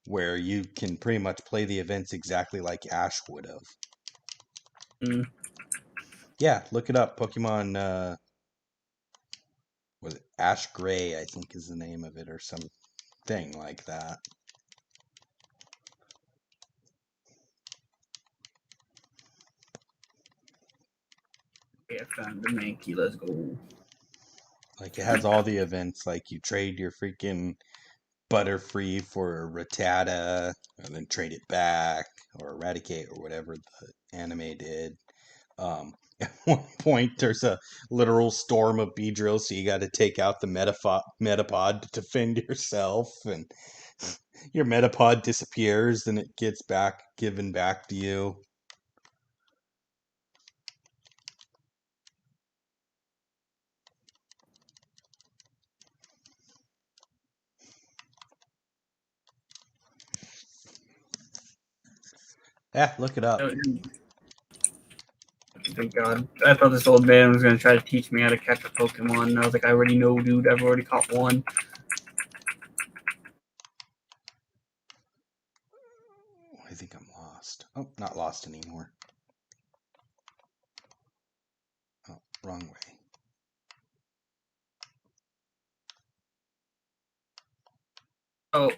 where you can pretty much play the events exactly like Ash would have. Yeah, look it up. Pokemon. Was it Ash Gray? I think is the name of it, or something like that. Yeah, found the Mankey. Let's go. Like it has all the events. Like you trade your freaking Butterfree for a Rattata, and then trade it back or Eradicate or whatever the anime did. At one point, there's a literal storm of Beedrill, so you got to take out the Metapod to defend yourself, and your Metapod disappears, and it gets given back to you. Yeah, look it up. Thank God. I thought this old man was going to try to teach me how to catch a Pokemon, and I was like, I already know, dude. I've already caught one. I think I'm lost. Oh, not lost anymore. Oh, wrong way. Oh,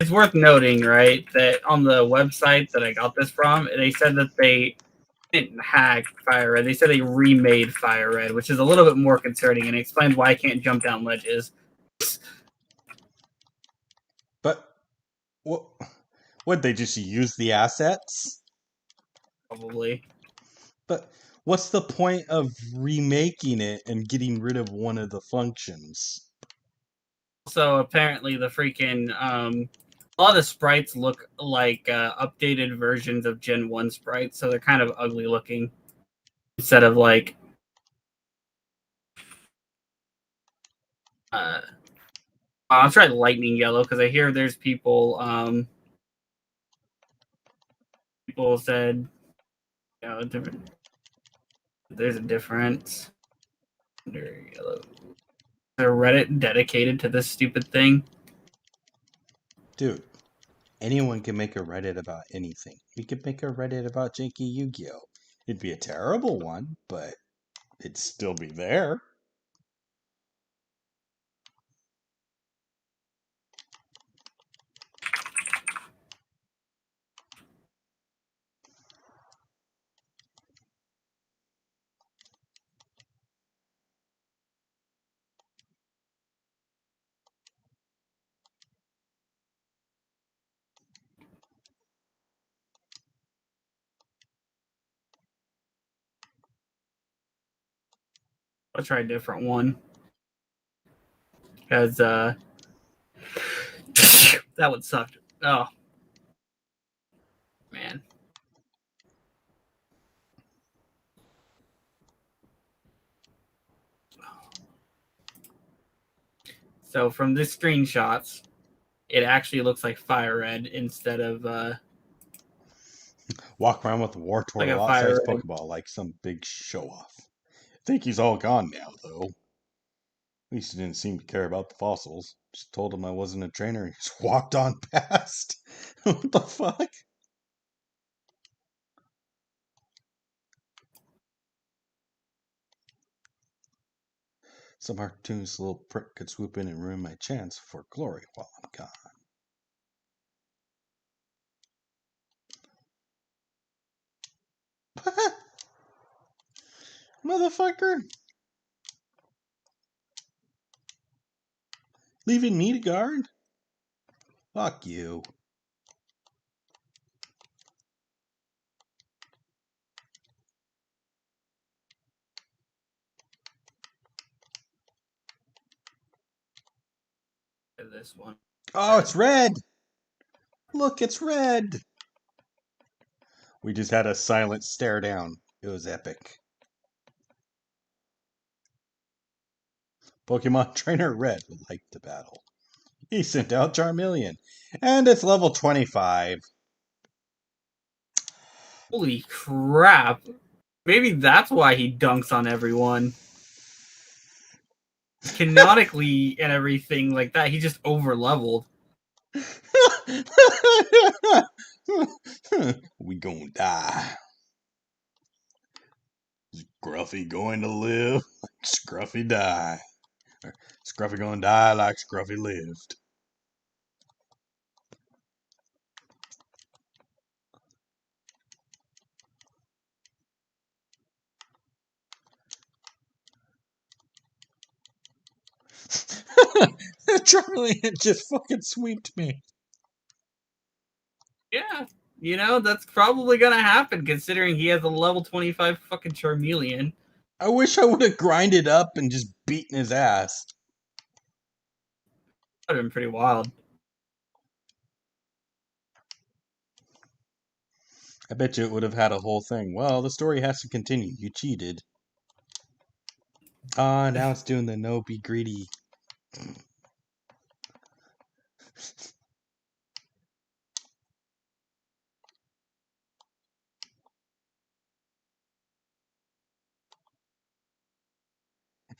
it's worth noting, right, that on the website that I got this from, they said that they didn't hack Fire Red. They said they remade Fire Red, which is a little bit more concerning, and it explains why I can't jump down ledges. But what? Would they just use the assets? Probably. But what's the point of remaking it and getting rid of one of the functions? So apparently, the freaking a lot of the sprites look like updated versions of Gen 1 sprites, so they're kind of ugly looking instead of like I'll try lightning yellow because I hear there's people people said different. There's a difference. Under yellow. Is there Reddit dedicated to this stupid thing? Dude, anyone can make a Reddit about anything. We could make a Reddit about Janky Yu-Gi-Oh! It'd be a terrible one, but it'd still be there. I'll try a different one. Because that one sucked. Oh man. So from this screenshots, it actually looks like fire red instead of Walk around with a Wartortle like a outsized fire red. Pokeball like some big show off. I think he's all gone now, though. At least he didn't seem to care about the fossils. Just told him I wasn't a trainer and just walked on past. What the fuck? Some cartoonist little prick could swoop in and ruin my chance for glory while I'm gone. Motherfucker! Leaving me to guard? Fuck you. This one. Oh, it's red! Look, it's red! We just had a silent stare down. It was epic. Pokemon Trainer Red would like to battle. He sent out Charmeleon. And it's level 25. Holy crap. Maybe that's why he dunks on everyone. Canonically and everything like that, he just over leveled. We gonna die. Scruffy going to live like Scruffy die. Scruffy gonna die like Scruffy lived. Charmeleon just fucking sweeped me. Yeah, you know, that's probably gonna happen considering he has a level 25 fucking Charmeleon. I wish I would have grinded up and just beaten his ass. That would have been pretty wild. I bet you it would have had a whole thing. Well, the story has to continue. You cheated. Ah, now it's doing the no be greedy.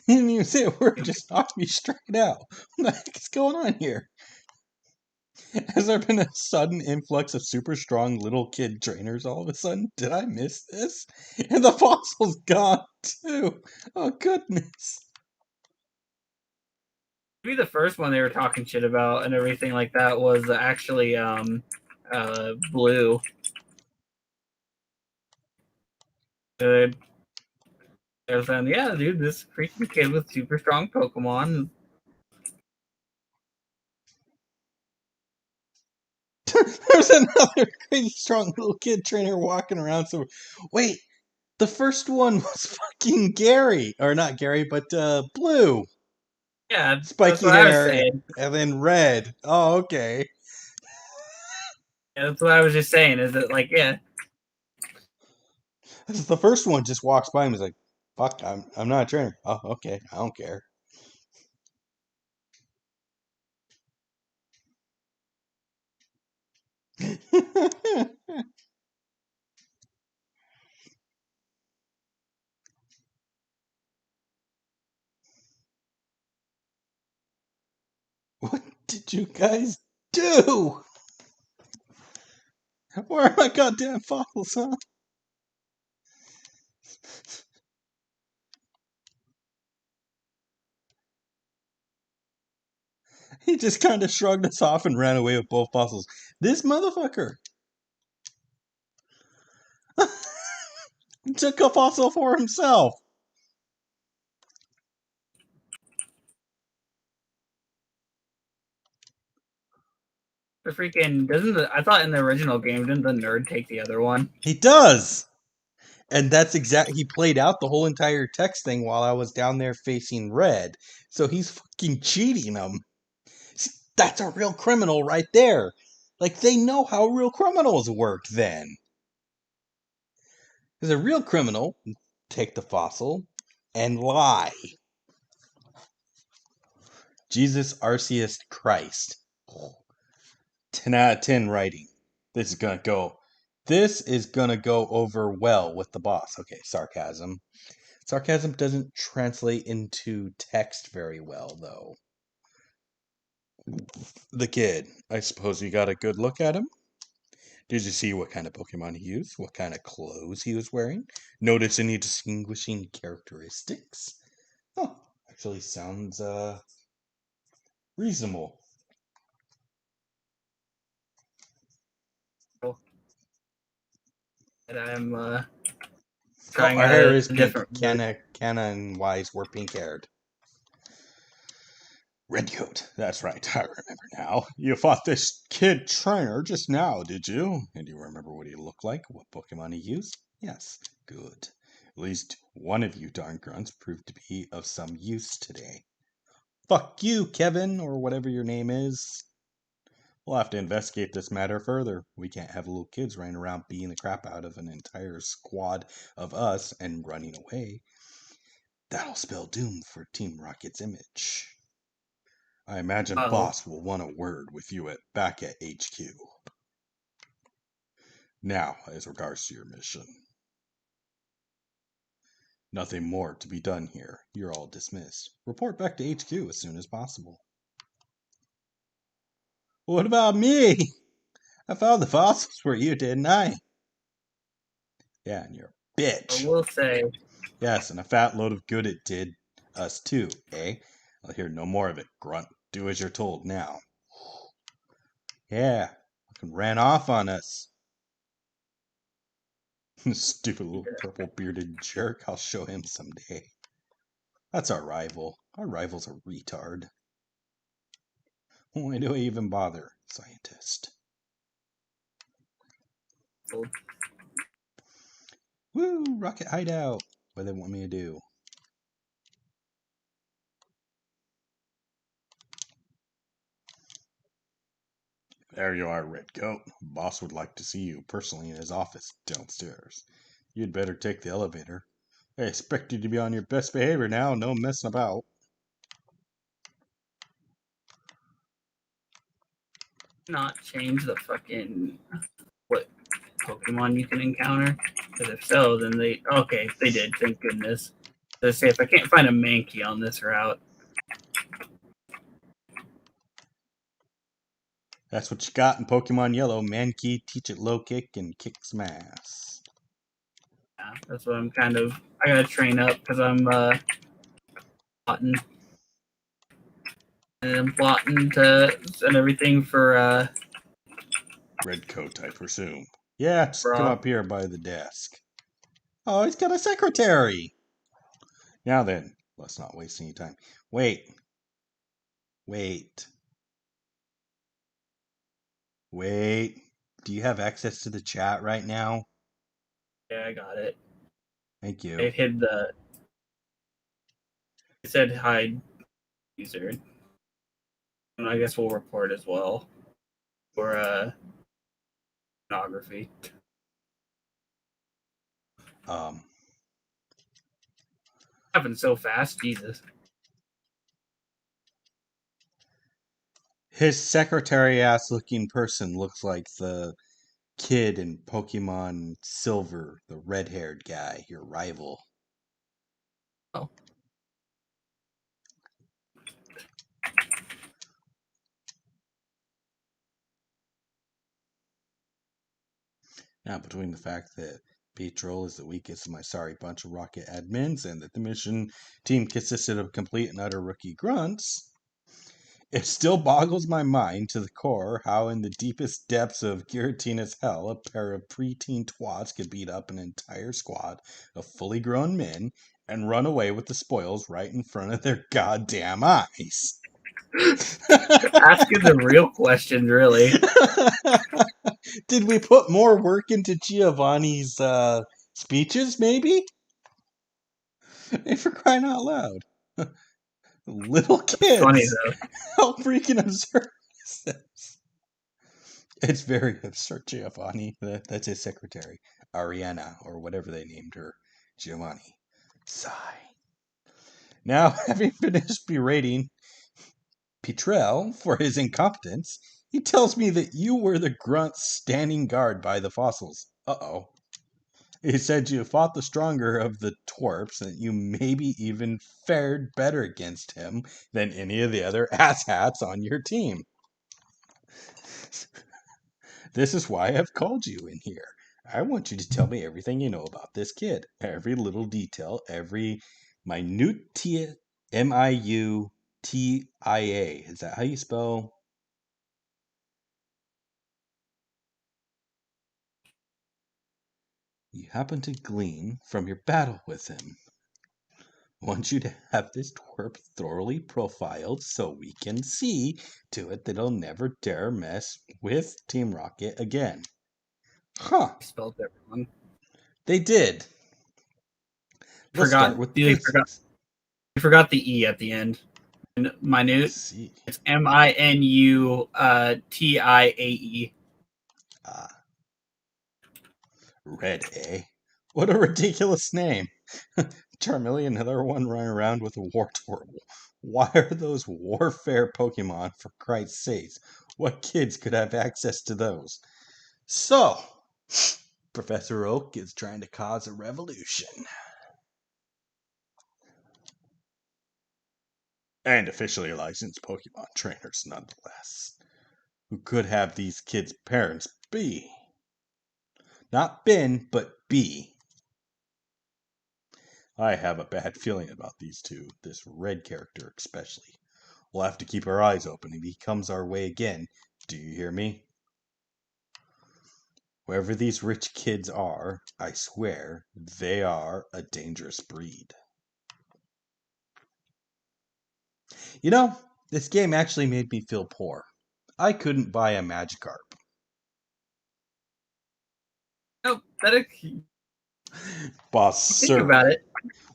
And you say a word just knocked me straight out. What the heck is going on here? Has there been a sudden influx of super strong little kid trainers all of a sudden? Did I miss this? And the fossil's gone too. Oh goodness. Maybe the first one they were talking shit about and everything like that was actually Blue. Good. They're saying, yeah, dude, this freaking kid with super strong Pokemon. There's another crazy strong little kid trainer walking around. So, wait, the first one was fucking Gary, or not Gary, but Blue. Yeah, that's Spiky what I was hair, saying. and then Red. Oh, okay. Yeah, that's what I was just saying. Is it like, yeah, The first one just walks by and is like, "Fuck, I'm not a trainer." Oh, okay, I don't care. What did you guys do? Where are my goddamn fossils, huh? He just kind of shrugged us off and ran away with both fossils. This motherfucker took a fossil for himself. the freaking doesn't the I thought in the original game didn't the nerd take the other one? He does. And that's exact. He played out the whole entire text thing while I was down there facing Red. So he's fucking cheating him. That's a real criminal right there. Like, they know how real criminals work then. Because a real criminal take the fossil and lie. Jesus Arceus Christ. 10 out of 10 writing. This is gonna go over well with the boss. Okay, sarcasm. Sarcasm doesn't translate into text very well, though. The kid. I suppose you got a good look at him? Did you see what kind of Pokemon he used? What kind of clothes he was wearing? Notice any distinguishing characteristics? Oh, actually sounds reasonable. And I'm Oh, our hair is a pink. different. Canna and Wise were pink haired. Redcoat. That's right, I remember now. You fought this kid trainer just now, did you? And do you remember what he looked like? What Pokemon he used? Yes, good. At least one of you darn grunts proved to be of some use today. Fuck you, Kevin, or whatever your name is. We'll have to investigate this matter further. We can't have little kids running around beating the crap out of an entire squad of us and running away. That'll spell doom for Team Rocket's image. I imagine Boss will want a word with you back at HQ. Now, as regards to your mission. Nothing more to be done here. You're all dismissed. Report back to HQ as soon as possible. What about me? I found the fossils for you, didn't I? Yeah, and you're a bitch. I will say. Yes, and a fat load of good it did us too, eh? I'll hear no more of it, grunt. Do as you're told now. Yeah, fucking ran off on us. Stupid little purple bearded jerk. I'll show him someday. That's our rival. Our rival's a retard. Why do I even bother, scientist? Woo! Rocket hideout. What do they want me to do? There you are, Redcoat. Boss would like to see you personally in his office downstairs. You'd better take the elevator. I expect you to be on your best behavior now, no messing about. Not change the fucking what Pokemon you can encounter? Because if so, then they did. Thank goodness. Let's say if I can't find a Mankey on this route. That's what you got in Pokemon Yellow. Mankey, teach it low kick, and kick some ass. Yeah, that's what I'm kind of. I gotta train up because I'm plotting. And I'm plotting to send everything for Redcoat, I presume. Yeah, just Brock. come up here by the desk. Oh, he's got a secretary. Now then, let's not waste any time. Wait. Do you have access to the chat right now? Yeah, I got it. Thank you. It hid the. It said hide user. And I guess we'll report as well for pornography. Happened so fast, Jesus. His secretary ass looking person looks like the kid in Pokemon Silver, the red haired guy, your rival. Oh. Now, between the fact that Petrol is the weakest of my sorry bunch of Rocket admins and that the mission team consisted of complete and utter rookie grunts, it still boggles my mind to the core how in the deepest depths of Giratina's hell a pair of preteen twats could beat up an entire squad of fully grown men and run away with the spoils right in front of their goddamn eyes. Asking the real questions, really. Did we put more work into Giovanni's speeches, maybe? Hey, for crying out loud. Little kids. Funny, though. How freaking absurd is this? It's very absurd, Giovanni. That's his secretary, Ariana, or whatever they named her. Giovanni. Sigh. Now, having finished berating Petrel, for his incompetence, he tells me that you were the grunt standing guard by the fossils. Uh-oh. He said you fought the stronger of the twerps, and you maybe even fared better against him than any of the other asshats on your team. This is why I've called you in here. I want you to tell me everything you know about this kid. Every little detail, every minutia, M-I-U-T-I-A. Is that how you spell? You happen to glean from your battle with him. I want you to have this twerp thoroughly profiled so we can see to it that he'll never dare mess with Team Rocket again. Huh. I spelled it wrong. They did. Let's start with the basics. They forgot the E at the end. Minute. Let's see. It's MINUTIAE. Red, eh? What a ridiculous name. Charmeleon, another one running around with a Wartortle. Why are those warfare Pokemon, for Christ's sakes? What kids could have access to those? So, Professor Oak is trying to cause a revolution. And officially licensed Pokemon trainers, nonetheless. Who could have these kids' parents be? Not been, but be. I have a bad feeling about these two, this red character especially. We'll have to keep our eyes open if he comes our way again. Do you hear me? Whoever these rich kids are, I swear, they are a dangerous breed. You know, this game actually made me feel poor. I couldn't buy a Magikarp. No, that Boss think Sir. about it.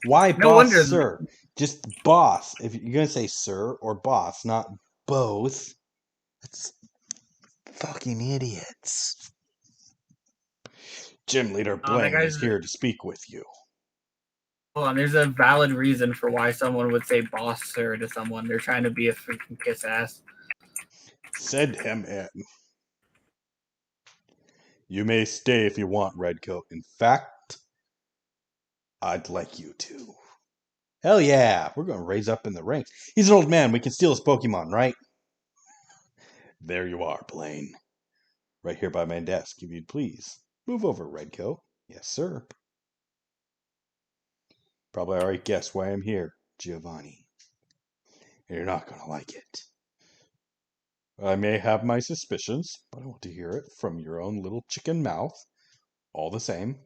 Why No Boss wonder. Sir? Just Boss. If you're going to say Sir or Boss, not both. That's fucking idiots. Gym Leader Blaine is here to speak with you. Hold on, there's a valid reason for why someone would say boss sir to someone. They're trying to be a freaking kiss ass. Send him in. You may stay if you want, Redcoat. In fact, I'd like you to. Hell yeah, we're going to raise up in the ranks. He's an old man. We can steal his Pokemon, right? There you are, Blaine. Right here by my desk, if you'd please. Move over, Redcoat. Yes, sir. Probably already guessed why I'm here, Giovanni. And you're not going to like it. I may have my suspicions, but I want to hear it from your own little chicken mouth. All the same.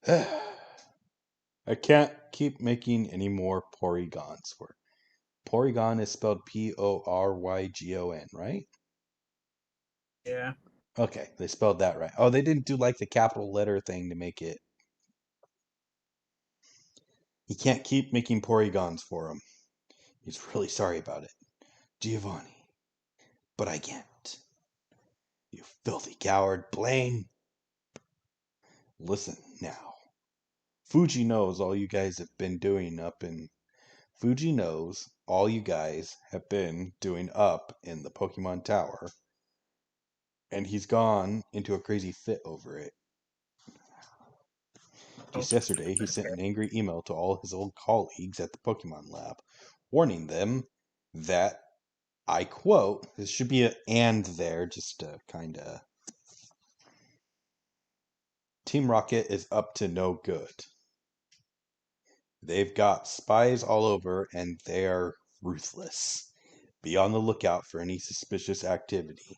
I can't keep making any more Porygons. Porygon is spelled P-O-R-Y-G-O-N, right? Yeah. Okay, they spelled that right. Oh, they didn't do like the capital letter thing to make it. He can't keep making Porygons for him. He's really sorry about it. Giovanni. But I can't. You filthy coward, Blaine. Listen now. Fuji knows all you guys have been doing up in Fuji knows all you guys have been doing up in the Pokemon Tower, and he's gone into a crazy fit over it. Just yesterday, he sent an angry email to all his old colleagues at the Pokemon Lab, warning them that, I quote, this should be an and there, just to kind of. Team Rocket is up to no good. They've got spies all over, and they are ruthless. Be on the lookout for any suspicious activity.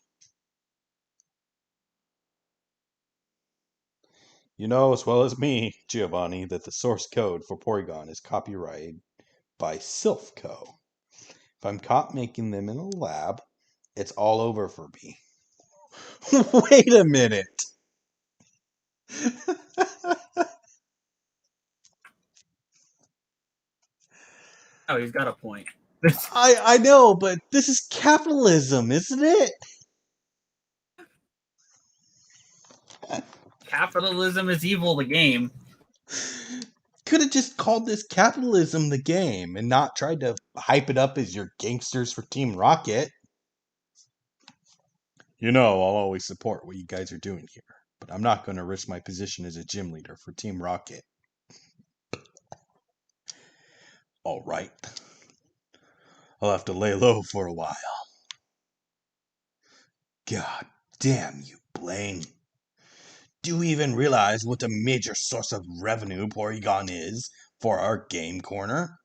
You know as well as me, Giovanni, that the source code for Porygon is copyrighted by Silph Co. If I'm caught making them in a lab, it's all over for me. Wait a minute! Oh, he's got a point. I know, but this is capitalism, isn't it? Capitalism is evil, the game. Could have just called this capitalism the game and not tried to hype it up as your gangsters for Team Rocket. You know, I'll always support what you guys are doing here, but I'm not going to risk my position as a gym leader for Team Rocket. All right. I'll have to lay low for a while. God damn you, Blaine. Do you even realize what a major source of revenue Porygon is for our game corner?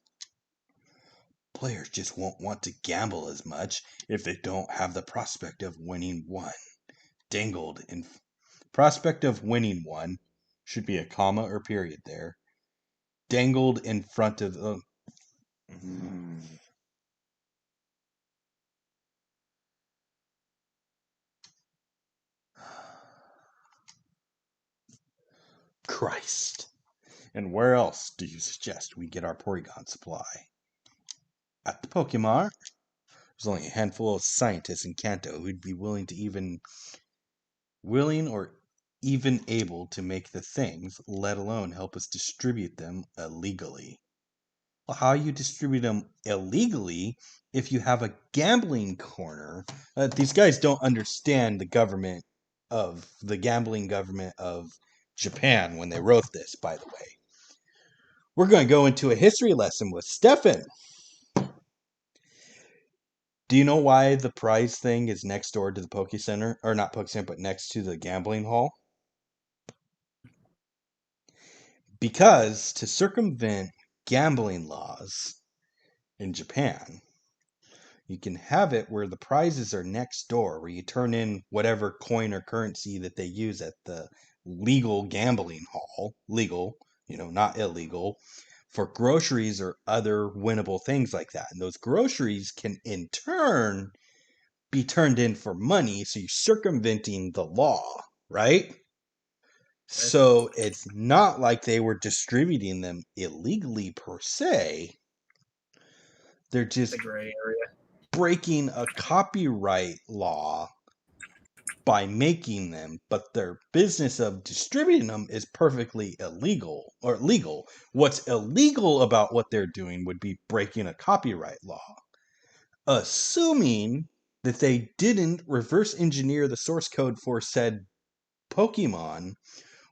Players just won't want to gamble as much if they don't have the prospect of winning one. Dangled in prospect of winning one should be a comma or period there. Dangled in front of the Christ. And where else do you suggest we get our Porygon supply? At the Pokemart? There's only a handful of scientists in Kanto who'd be willing or even able to make the things, let alone help us distribute them illegally. Well, how you distribute them illegally if you have a gambling corner? These guys don't understand the gambling government of Japan when they wrote this, by the way. We're going to go into a history lesson with Stefan. Do you know why the prize thing is next door to the Poke Center? Or not Poke Center, but next to the gambling hall? Because to circumvent gambling laws in Japan, you can have it where the prizes are next door, where you turn in whatever coin or currency that they use at the legal gambling hall, legal, not illegal, for groceries or other winnable things like that. And those groceries can in turn be turned in for money, so you're circumventing the law, right? So it's not like they were distributing them illegally per se. They're just The gray area. breaking a copyright law by making them, but their business of distributing them is perfectly illegal or legal. What's illegal about what they're doing would be breaking a copyright law. Assuming that they didn't reverse engineer the source code for said Pokemon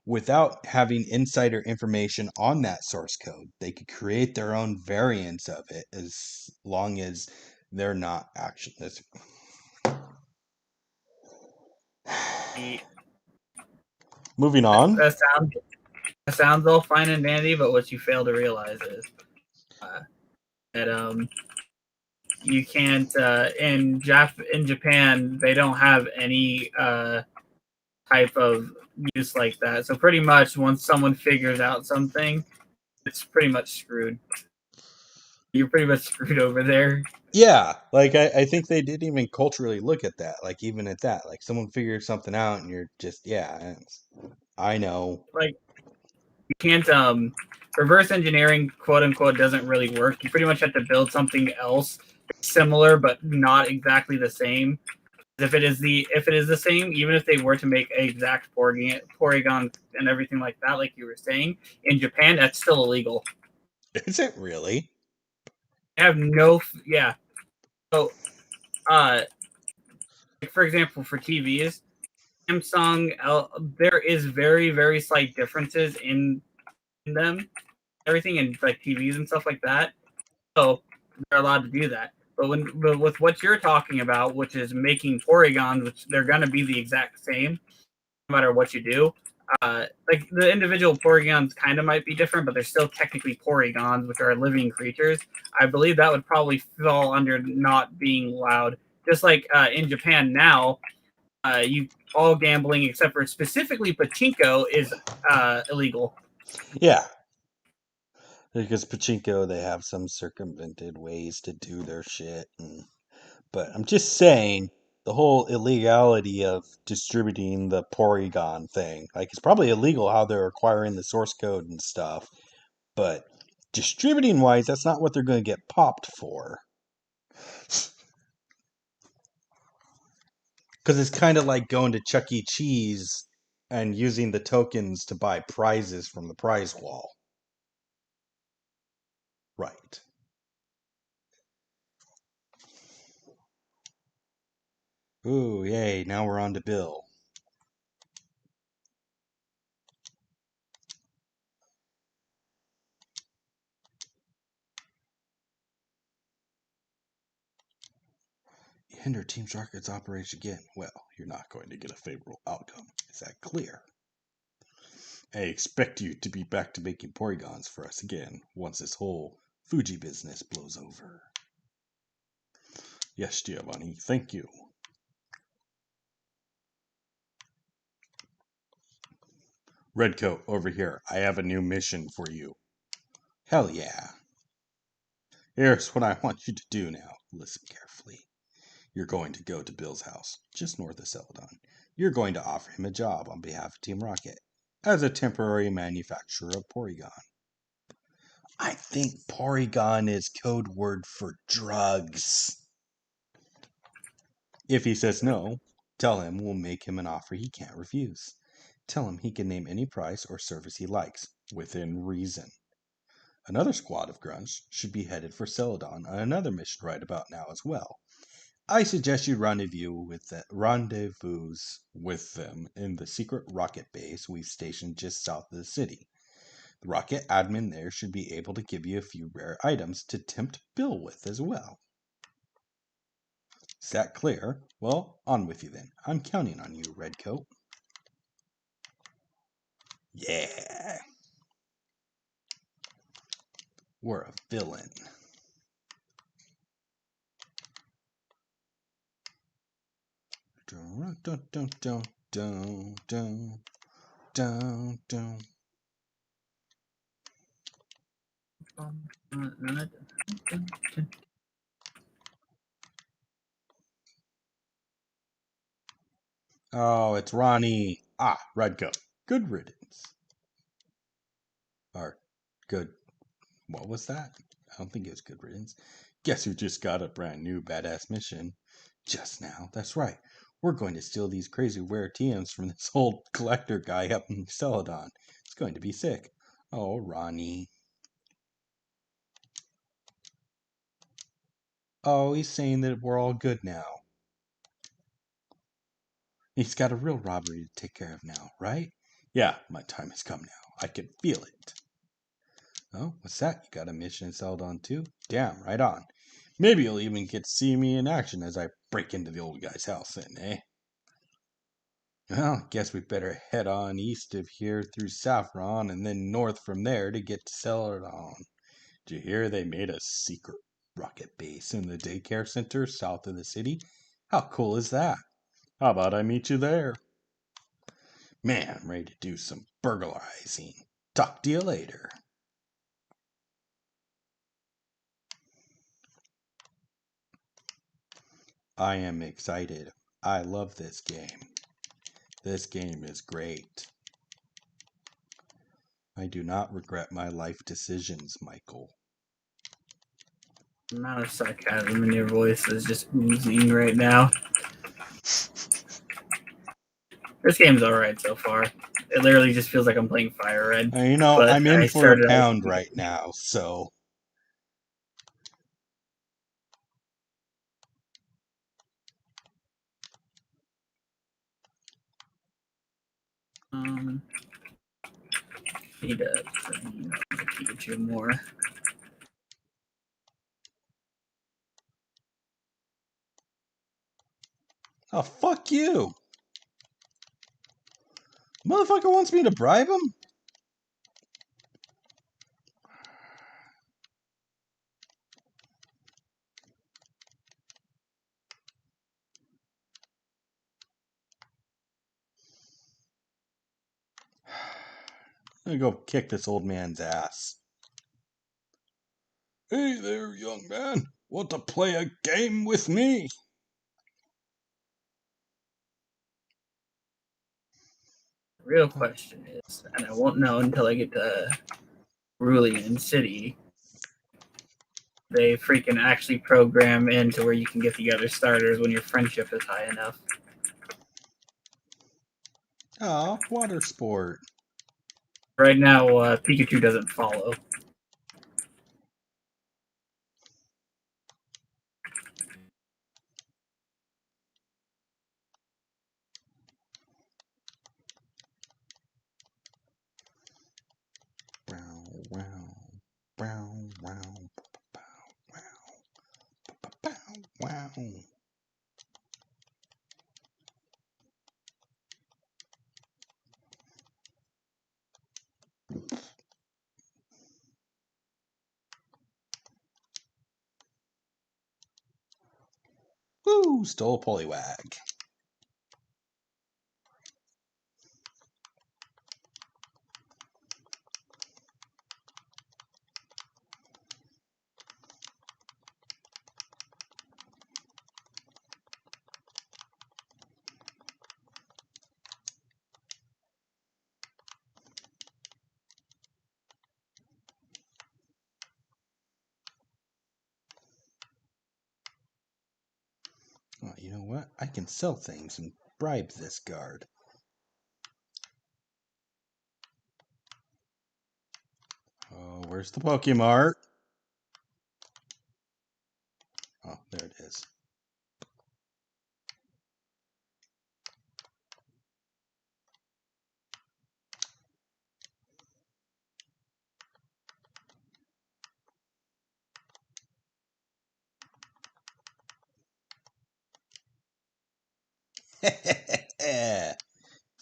without having insider information on that source code. They could create their own variants of it as long as they're not actually. Moving on. That sounds all fine and dandy, but what you fail to realize is that you can't in Japan they don't have any type of use like that. So pretty much once someone figures out something, it's pretty much screwed. You're pretty much screwed over there. Yeah, like I think they didn't even culturally look at that. Like even at that, like someone figured something out, and you're just I know. Like you can't reverse engineering, quote unquote, doesn't really work. You pretty much have to build something else similar but not exactly the same. If it is the same, even if they were to make an exact Porygon and everything like that, like you were saying, in Japan that's still illegal. Is it really? I have no yeah. So for example, for TVs, Samsung, there is very, very slight differences in them, everything in like TVs and stuff like that. So they're allowed to do that. But with what you're talking about, which is making Porygons, which they're gonna be the exact same, no matter what you do. Like the individual Porygons kind of might be different, but they're still technically Porygons, which are living creatures. I believe that would probably fall under not being allowed. Just like in Japan now, you all gambling except for specifically pachinko is illegal. Yeah. Because pachinko, they have some circumvented ways to do their shit. But I'm just saying, the whole illegality of distributing the Porygon thing, like it's probably illegal how they're acquiring the source code and stuff. But distributing wise, that's not what they're going to get popped for. Because it's kind of like going to Chuck E. Cheese and using the tokens to buy prizes from the prize wall. Right. Ooh, yay, now we're on to Bill. You hinder Team Rocket's operation again. Well, you're not going to get a favorable outcome. Is that clear? I expect you to be back to making Porygons for us again once this whole Fuji business blows over. Yes, Giovanni, thank you. Redcoat, over here. I have a new mission for you. Hell yeah. Here's what I want you to do now. Listen carefully. You're going to go to Bill's house, just north of Celadon. You're going to offer him a job on behalf of Team Rocket as a temporary manufacturer of Porygon. I think Porygon is code word for drugs. If he says no, tell him we'll make him an offer he can't refuse. Tell him he can name any price or service he likes, within reason. Another squad of grunts should be headed for Celadon on another mission right about now as well. I suggest you rendezvous with them in the secret rocket base we've stationed just south of the city. The rocket admin there should be able to give you a few rare items to tempt Bill with as well. Is that clear? Well, on with you then. I'm counting on you, Redcoat. Yeah. We're a villain. Dun dun dun dun dun dun dun dun. Oh, it's Ronnie. Ah, Redcoat. Good riddance. Or good. What was that? I don't think it was good riddance. Guess who just got a brand new badass mission? Just now. That's right. We're going to steal these crazy rare TMs from this old collector guy up in Celadon. It's going to be sick. Oh, Ronnie. Oh, he's saying that we're all good now. He's got a real robbery to take care of now, right? Yeah, my time has come now. I can feel it. Oh, what's that? You got a mission in Celadon too? Damn, right on. Maybe you'll even get to see me in action as I break into the old guy's house then, eh? Well, guess we better head on east of here through Saffron and then north from there to get to Celadon. Did you hear they made a secret rocket base in the daycare center south of the city? How cool is that? How about I meet you there? Man, I'm ready to do some burglarizing. Talk to you later. I am excited. I love this game. This game is great. I do not regret my life decisions, Michael. The amount of sarcasm in your voice is just oozing right now. This game's alright so far. It literally just feels like I'm playing Fire Red. You know, but I'm in I for a started out- pound right now, so. Need to train Pikachu more. Oh, fuck you. Motherfucker wants me to bribe him? I'm gonna go kick this old man's ass. Hey there, young man. Want to play a game with me? The real question is, and I won't know until I get to Cerulean City, they freaking actually program into where you can get the other starters when your friendship is high enough. Oh, water sport. Right now, Pikachu doesn't follow. Wow. Woo! Stole a Poliwag. Well, you know what? I can sell things and bribe this guard. Oh, where's the Pokemart? Oh, there it is.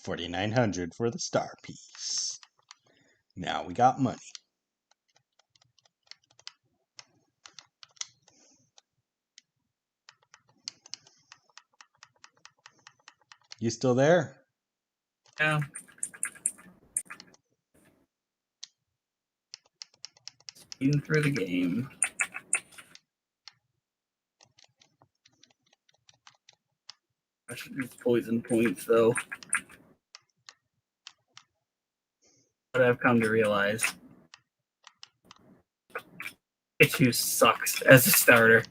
$4,900 for the star piece. Now we got money. You still there? Yeah. Speeding through the game. I should use poison points though. But I've come to realize Pikachu sucks as a starter.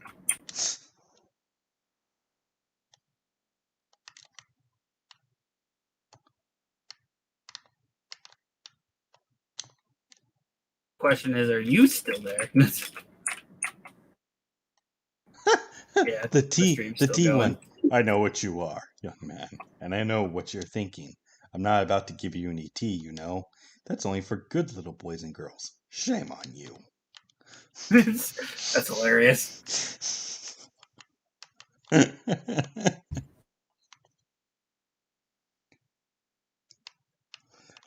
Question is, are you still there? Yeah, the T going. one. I know what you are, young man, and I know what you're thinking. I'm not about to give you any tea, you know. That's only for good little boys and girls. Shame on you. That's hilarious.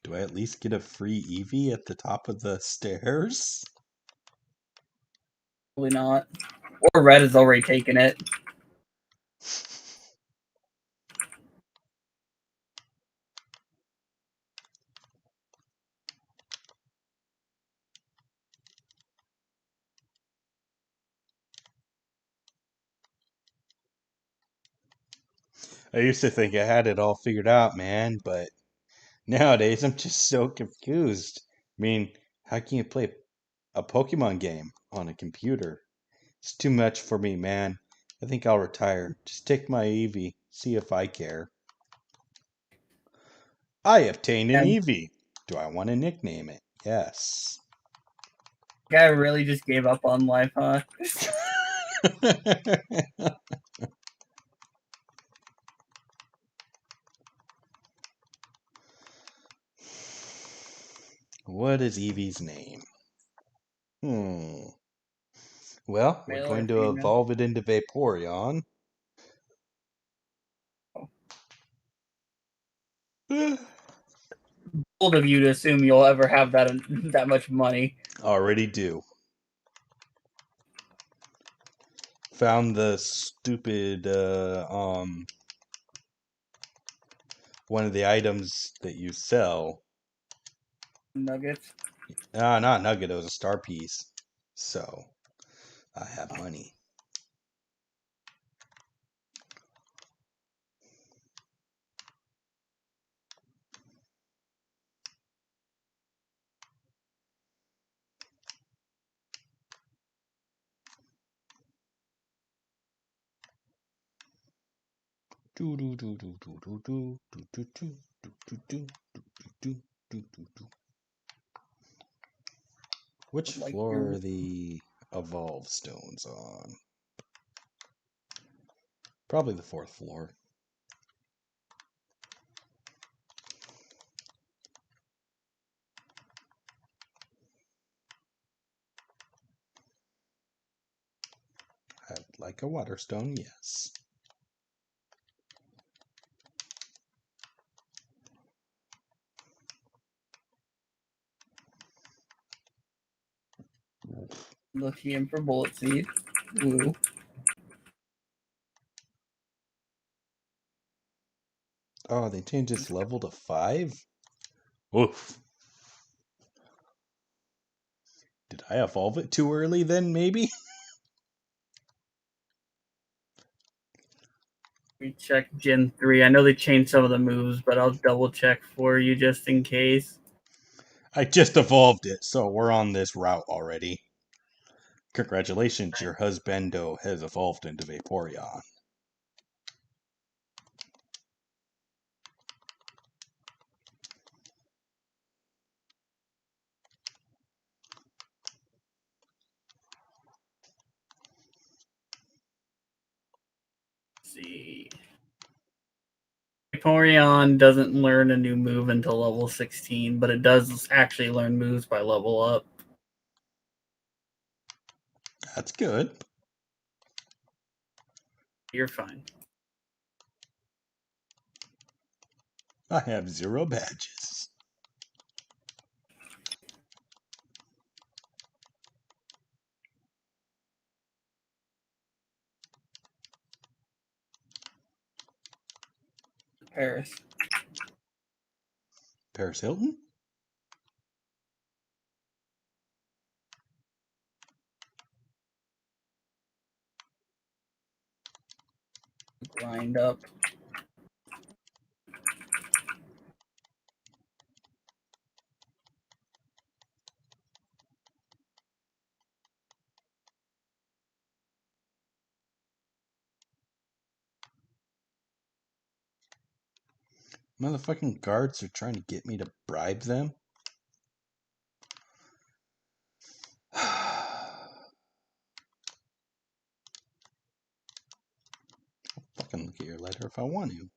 Do I at least get a free Eevee at the top of the stairs? Probably not. Or Red has already taken it. I used to think I had it all figured out, man, but nowadays I'm just so confused. I mean, how can you play a Pokemon game on a computer? It's too much for me, man. I think I'll retire. Just take my Eevee, see if I care. I obtained an And Eevee. Do I want to nickname it? Yes. guy really just gave up on life, huh? What is Eevee's name? Well, we're Male going or to female? evolve it into Vaporeon. Bold of you to assume you'll ever have that much money. Already do. Found the stupid one of the items that you sell. Nuggets. Not nugget, it was a star piece. So I have money. Which Like floor are the evolve stones on? Probably the 4th floor. I'd like like a water stone, yes. Looking in for bullet seed. Woo. Oh, they changed its level to 5? Oof. Did I evolve it too early then, maybe? We check Gen 3. I know they changed some of the moves, but I'll double check for you just in case. I just evolved it, so we're on this route already. Congratulations, your husbando has evolved into Vaporeon. Let's see. Vaporeon doesn't learn a new move until level 16, but it does actually learn moves by level up. That's good. You're fine. I have 0 badges. Paris. Paris Hilton? Grind up. Motherfucking guards are trying to get me to bribe them? Fucking look at your letter if I want to.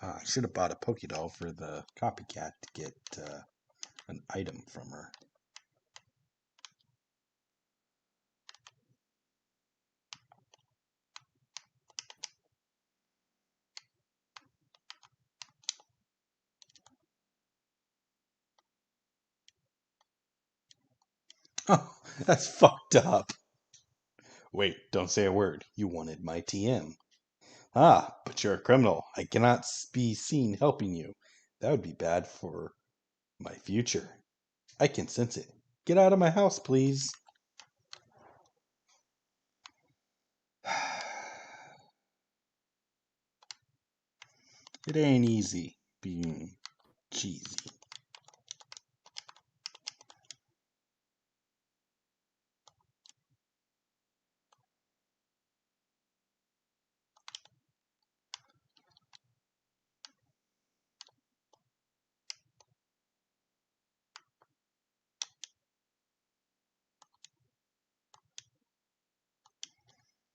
I should have bought a Pokédoll for the copycat to get an item from her. Oh, that's fucked up. Wait, don't say a word. You wanted my TM. Ah, but you're a criminal. I cannot be seen helping you. That would be bad for my future. I can sense it. Get out of my house, please. It ain't easy being cheesy.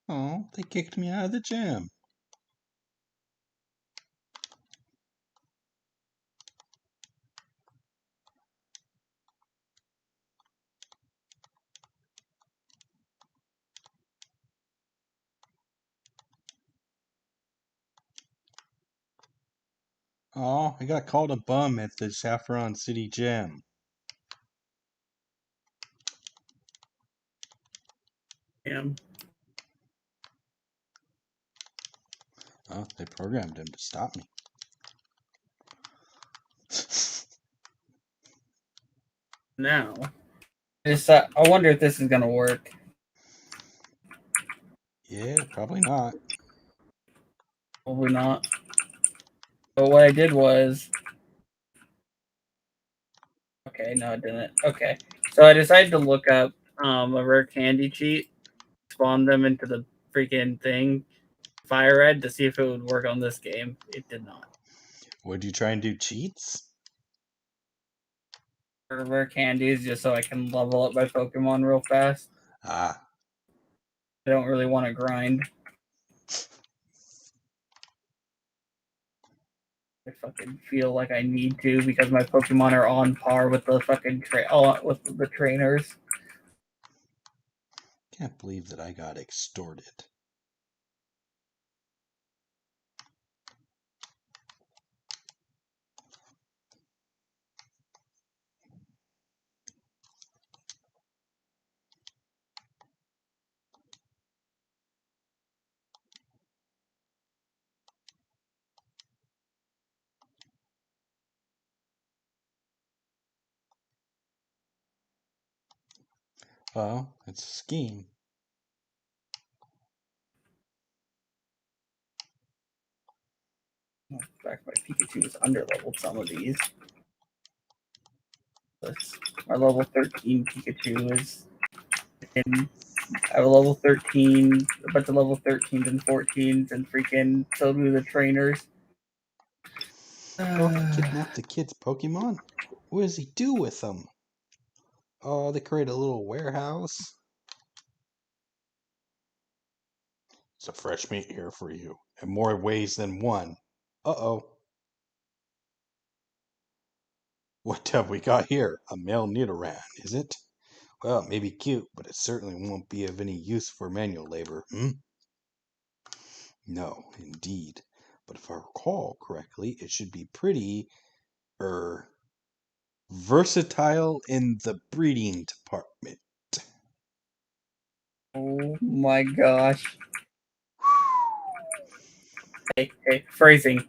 Oh, they kicked me out of the gym. Oh, I got called a bum at the Saffron City Gym. Damn. Oh, they programmed him to stop me. Now, I wonder if this is gonna work. Yeah, probably not. Probably not. But what I did was, okay, no, it didn't. Okay, so I decided to look up a rare candy cheat, spawn them into the freaking thing, Fire Red, to see if it would work on this game. It did not. Would you try and do cheats? For rare candies, just so I can level up my Pokemon real fast. Ah. I don't really want to grind. I fucking feel like I need to because my Pokemon are on par with the fucking with the trainers. Can't believe that I got extorted. Well, it's a scheme. In fact, my Pikachu is underleveled some of these. My level 13 Pikachu is in. I have a level 13, a bunch of level 13s and 14s, and freaking so do the trainers. Oh, he kidnapped the kid's Pokemon? What does he do with them? Oh, they create a little warehouse. It's a fresh meat here for you, in more ways than one. Uh-oh. What have we got here? A male Nidoran, is it? Well, it may be cute, but it certainly won't be of any use for manual labor, No, indeed. But if I recall correctly, it should be pretty, versatile in the breeding department. Oh my gosh. Hey, phrasing.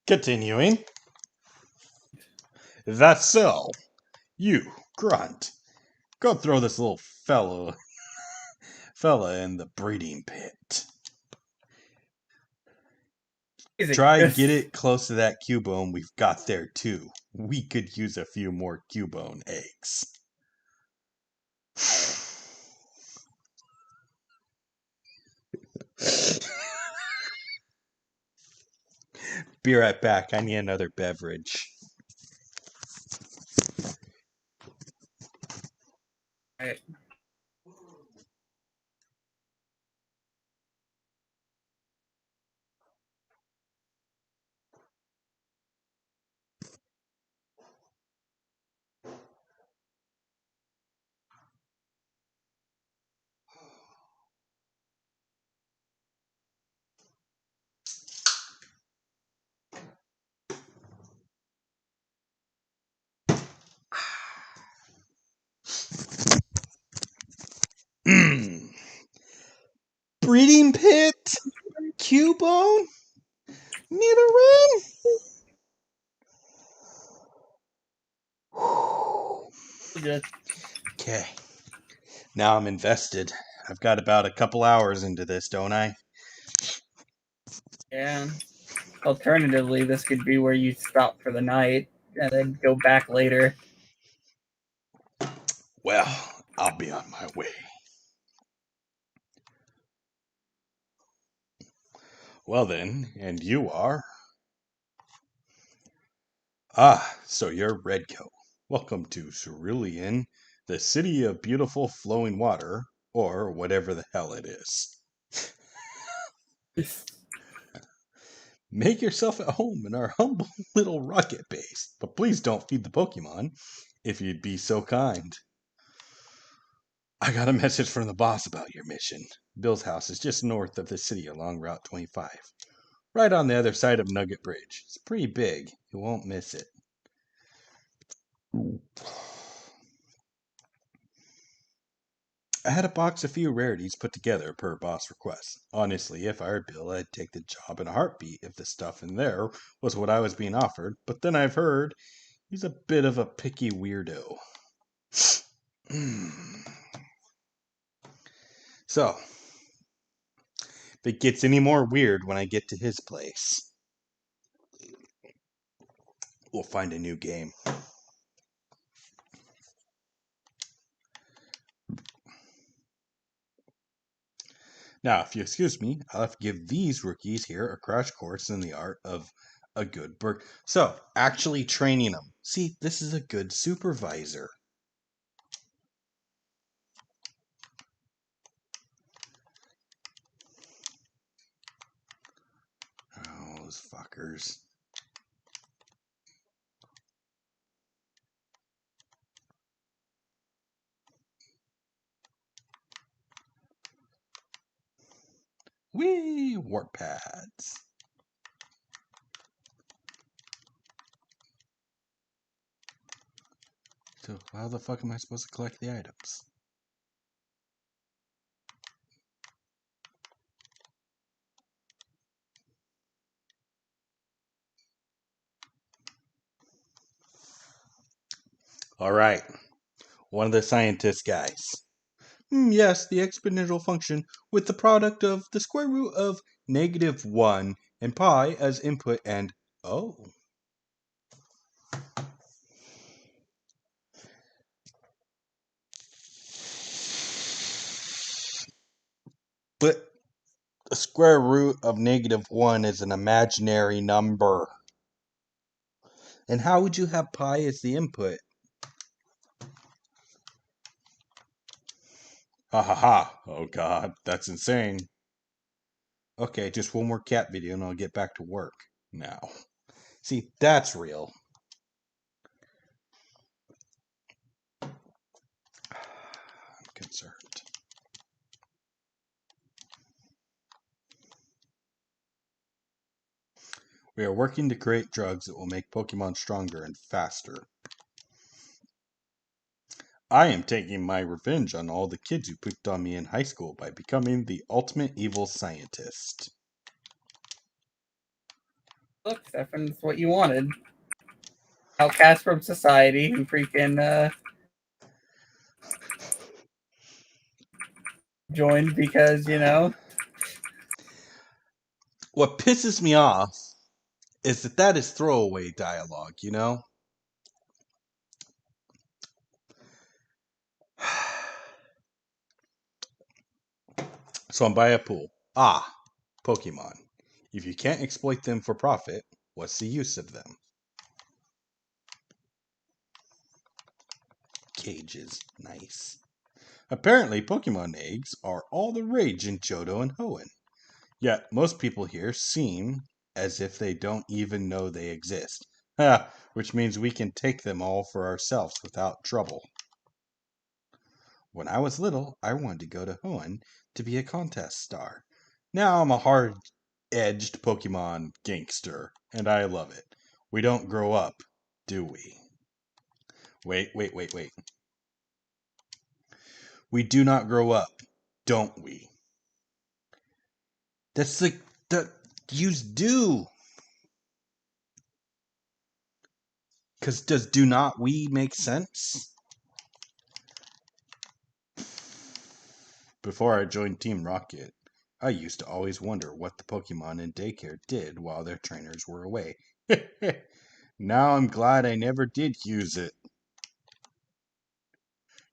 Continuing. That's so. You, Grunt, go throw this little fella in the breeding pit. Try get it close to that Cubone we've got there too. We could use a few more Cubone eggs. Be right back. I need another beverage. All right. Breeding pit? Cubone? Nidoran? Okay. Now I'm invested. I've got about a couple hours into this, don't I? Yeah. Alternatively, this could be where you stop for the night and then go back later. Well, I'll be on my way. Well then, and you are? Ah, so you're Redcoat. Welcome to Cerulean, the city of beautiful flowing water, or whatever the hell it is. Make yourself at home in our humble little rocket base, but please don't feed the Pokemon, if you'd be so kind. I got a message from the boss about your mission. Bill's house is just north of the city along Route 25. Right on the other side of Nugget Bridge. It's pretty big. You won't miss it. I had a box of few rarities put together per boss request. Honestly, if I were Bill, I'd take the job in a heartbeat if the stuff in there was what I was being offered, but then I've heard he's a bit of a picky weirdo. So, if it gets any more weird when I get to his place, we'll find a new game. Now, if you excuse me, I'll have to give these rookies here a crash course in the art of a good bird. So, actually training them. See, this is a good supervisor. Motherfuckers. Whee! Warp pads. So how the fuck am I supposed to collect the items? Alright. One of the scientist guys. Yes, the exponential function with the product of the square root of -1 and pi as input and... Oh. But the square root of -1 is an imaginary number. And how would you have pi as the input? Ha ha ha. Oh god, that's insane. Okay, just one more cat video and I'll get back to work. Now. See, that's real. I'm concerned. We are working to create drugs that will make Pokemon stronger and faster. I am taking my revenge on all the kids who picked on me in high school by becoming the ultimate evil scientist. Look, Stefan, it's what you wanted. Outcast from society who freaking joined because, you know. What pisses me off is that is throwaway dialogue, you know? So I'm by a pool. Ah, Pokemon. If you can't exploit them for profit, what's the use of them? Cages. Nice. Apparently, Pokemon eggs are all the rage in Johto and Hoenn. Yet, most people here seem as if they don't even know they exist. Which means we can take them all for ourselves without trouble. When I was little, I wanted to go to Hoenn to be a contest star. Now I'm a hard-edged Pokemon gangster, and I love it. We don't grow up, do we? Wait. We do not grow up, don't we? That's the use do. Because does do not we make sense? Before I joined Team Rocket, I used to always wonder what the Pokemon in daycare did while their trainers were away. Now I'm glad I never did use it.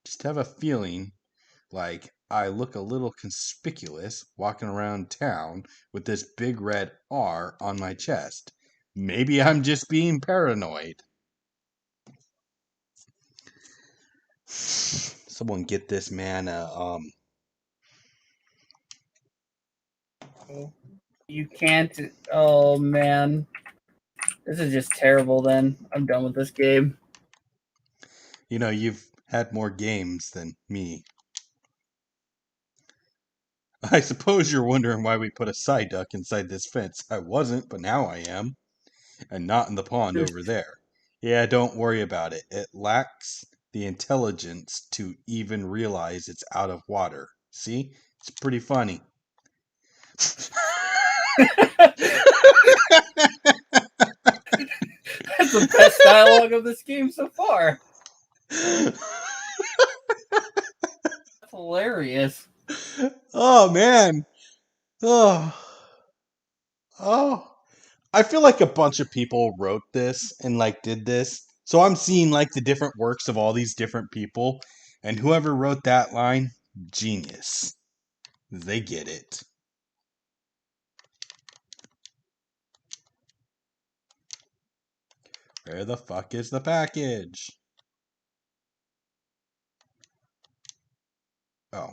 Just have a feeling like I look a little conspicuous walking around town with this big red R on my chest. Maybe I'm just being paranoid. Someone get this man You can't. Oh, man. This is just terrible then. I'm done with this game. You know, you've had more games than me. I suppose you're wondering why we put a Psyduck inside this fence. I wasn't, but now I am. And not in the pond over there. Yeah, don't worry about it. It lacks the intelligence to even realize it's out of water. See? It's pretty funny. That's the best dialogue of this game so far. That's hilarious. Oh, man. Oh. Oh. I feel like a bunch of people wrote this and like did this. So I'm seeing like the different works of all these different people. And whoever wrote that line, genius. They get it. Where the fuck is the package? Oh.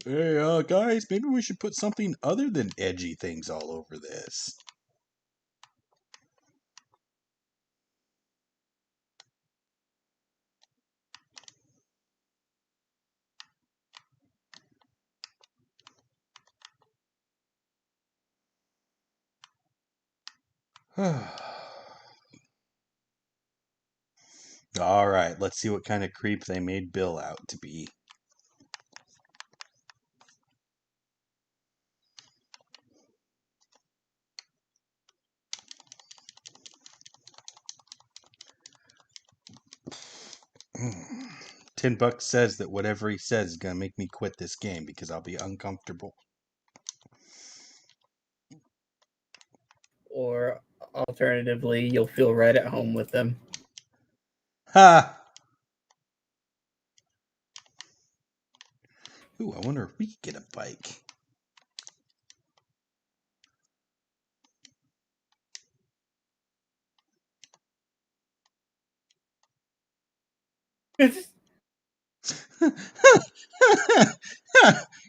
Hey, guys, maybe we should put something other than edgy things all over this. All right, let's see what kind of creep they made Bill out to be. $10 says that whatever he says is gonna make me quit this game because I'll be uncomfortable. Or alternatively, you'll feel right at home with them. Ha! Ooh, I wonder if we could get a bike.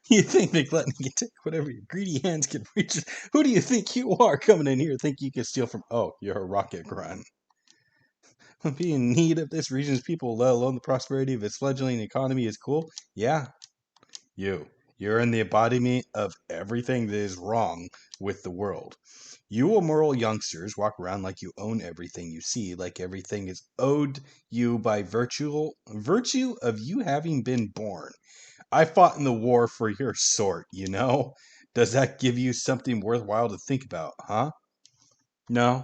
You think they'd let me take whatever your greedy hands can reach? Who do you think you are coming in here? Think you can steal from? Oh, you're a rocket grunt. Being in need of this region's people, let alone the prosperity of its fledgling economy, is cool. Yeah, you're in the embodiment of everything that is wrong with the world. You immoral youngsters walk around like you own everything you see, like everything is owed you by virtue of you having been born. I fought in the war for your sort, you know? Does that give you something worthwhile to think about, huh? No?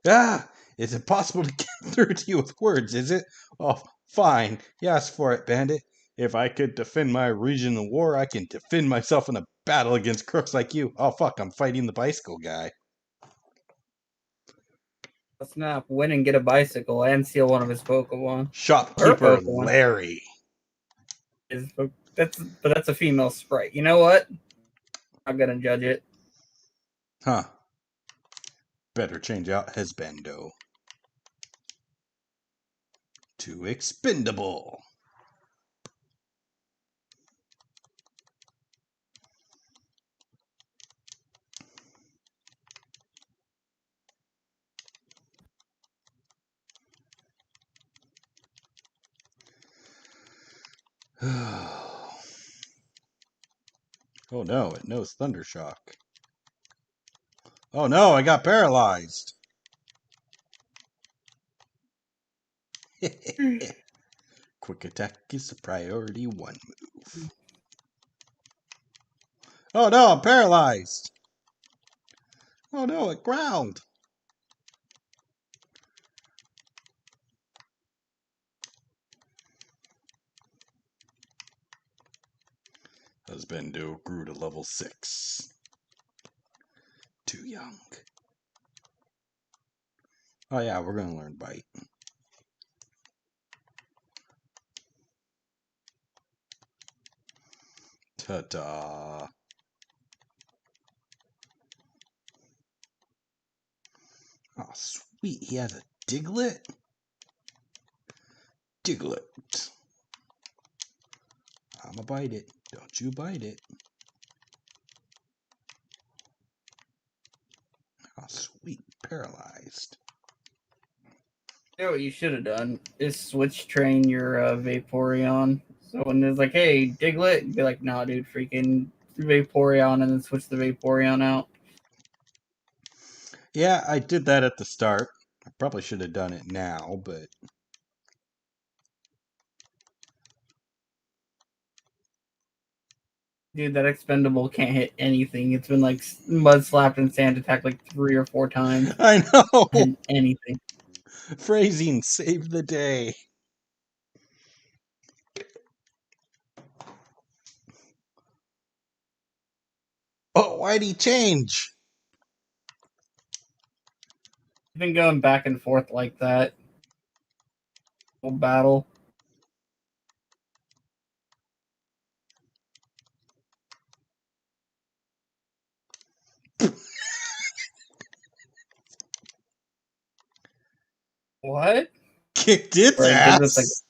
Ah! It's impossible to get through to you with words, is it? Oh, fine. You asked for it, bandit. If I could defend my region in war, I can defend myself in a battle against crooks like you. Oh, fuck, I'm fighting the bicycle guy. Let's not win and get a bicycle and steal one of his Pokemon. Her Shopkeeper Pokemon. Larry. That's a female sprite. You know what? I'm gonna judge it. Huh. Better change out Husbando to Expendable. Oh no, it knows Thundershock. Oh no, I got paralyzed. Quick attack is a priority 1 move. Oh no, I'm paralyzed. Oh no, it ground. Husbando grew to level 6. Too young. Oh yeah, we're gonna learn Bite. Ta-da. Oh, sweet. He has a Diglett? Diglett. I'ma bite it. Don't you bite it. Oh, sweet. Paralyzed. You know what you should have done is switch train your Vaporeon. So when it's like, hey, Diglett, you'd be like, nah, dude, freaking Vaporeon, and then switch the Vaporeon out. Yeah, I did that at the start. I probably should have done it now, but... Dude, that Expendable can't hit anything. It's been like mud slapped and sand attacked like 3 or 4 times. I know! And anything. Phrasing saved the day. Oh, why'd he change? I've been going back and forth like that. Whole battle. What? Kicked its Right, Diglett's like, ass.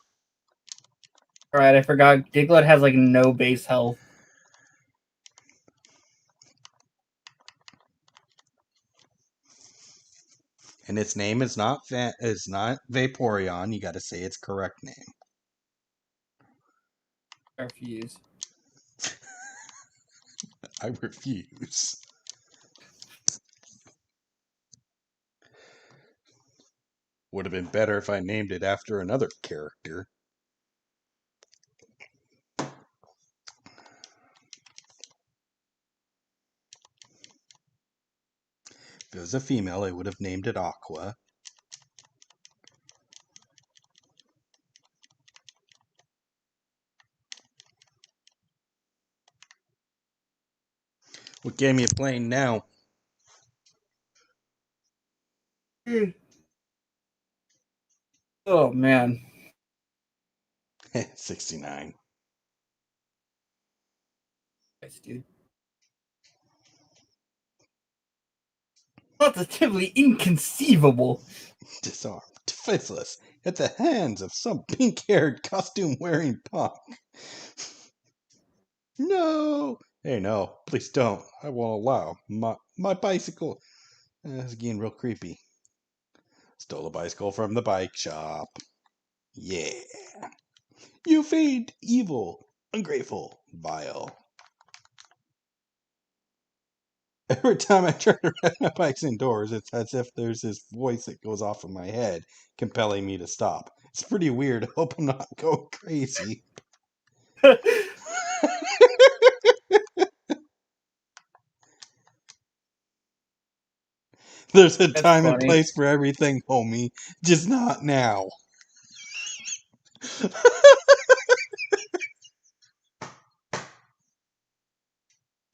alright, I forgot. Diglett has like no base health. And its name is not Vaporeon. You got to say its correct name. I refuse. I refuse. Would have been better if I named it after another character. If it was a female, I would have named it Aqua. What game are you playing now? Oh man. 69. Yes, dude. Positively inconceivable. Disarmed, defenseless, at the hands of some pink-haired, costume-wearing punk. No! Hey, no, please don't. I won't allow. My bicycle. It's getting real creepy. Stole a bicycle from the bike shop. Yeah. You feed evil, ungrateful, vile. Every time I try to ride my bikes indoors, it's as if there's this voice that goes off in my head, compelling me to stop. It's pretty weird. I hope I'm not going crazy. There's a That's time and funny. place for everything, homie. Just not now.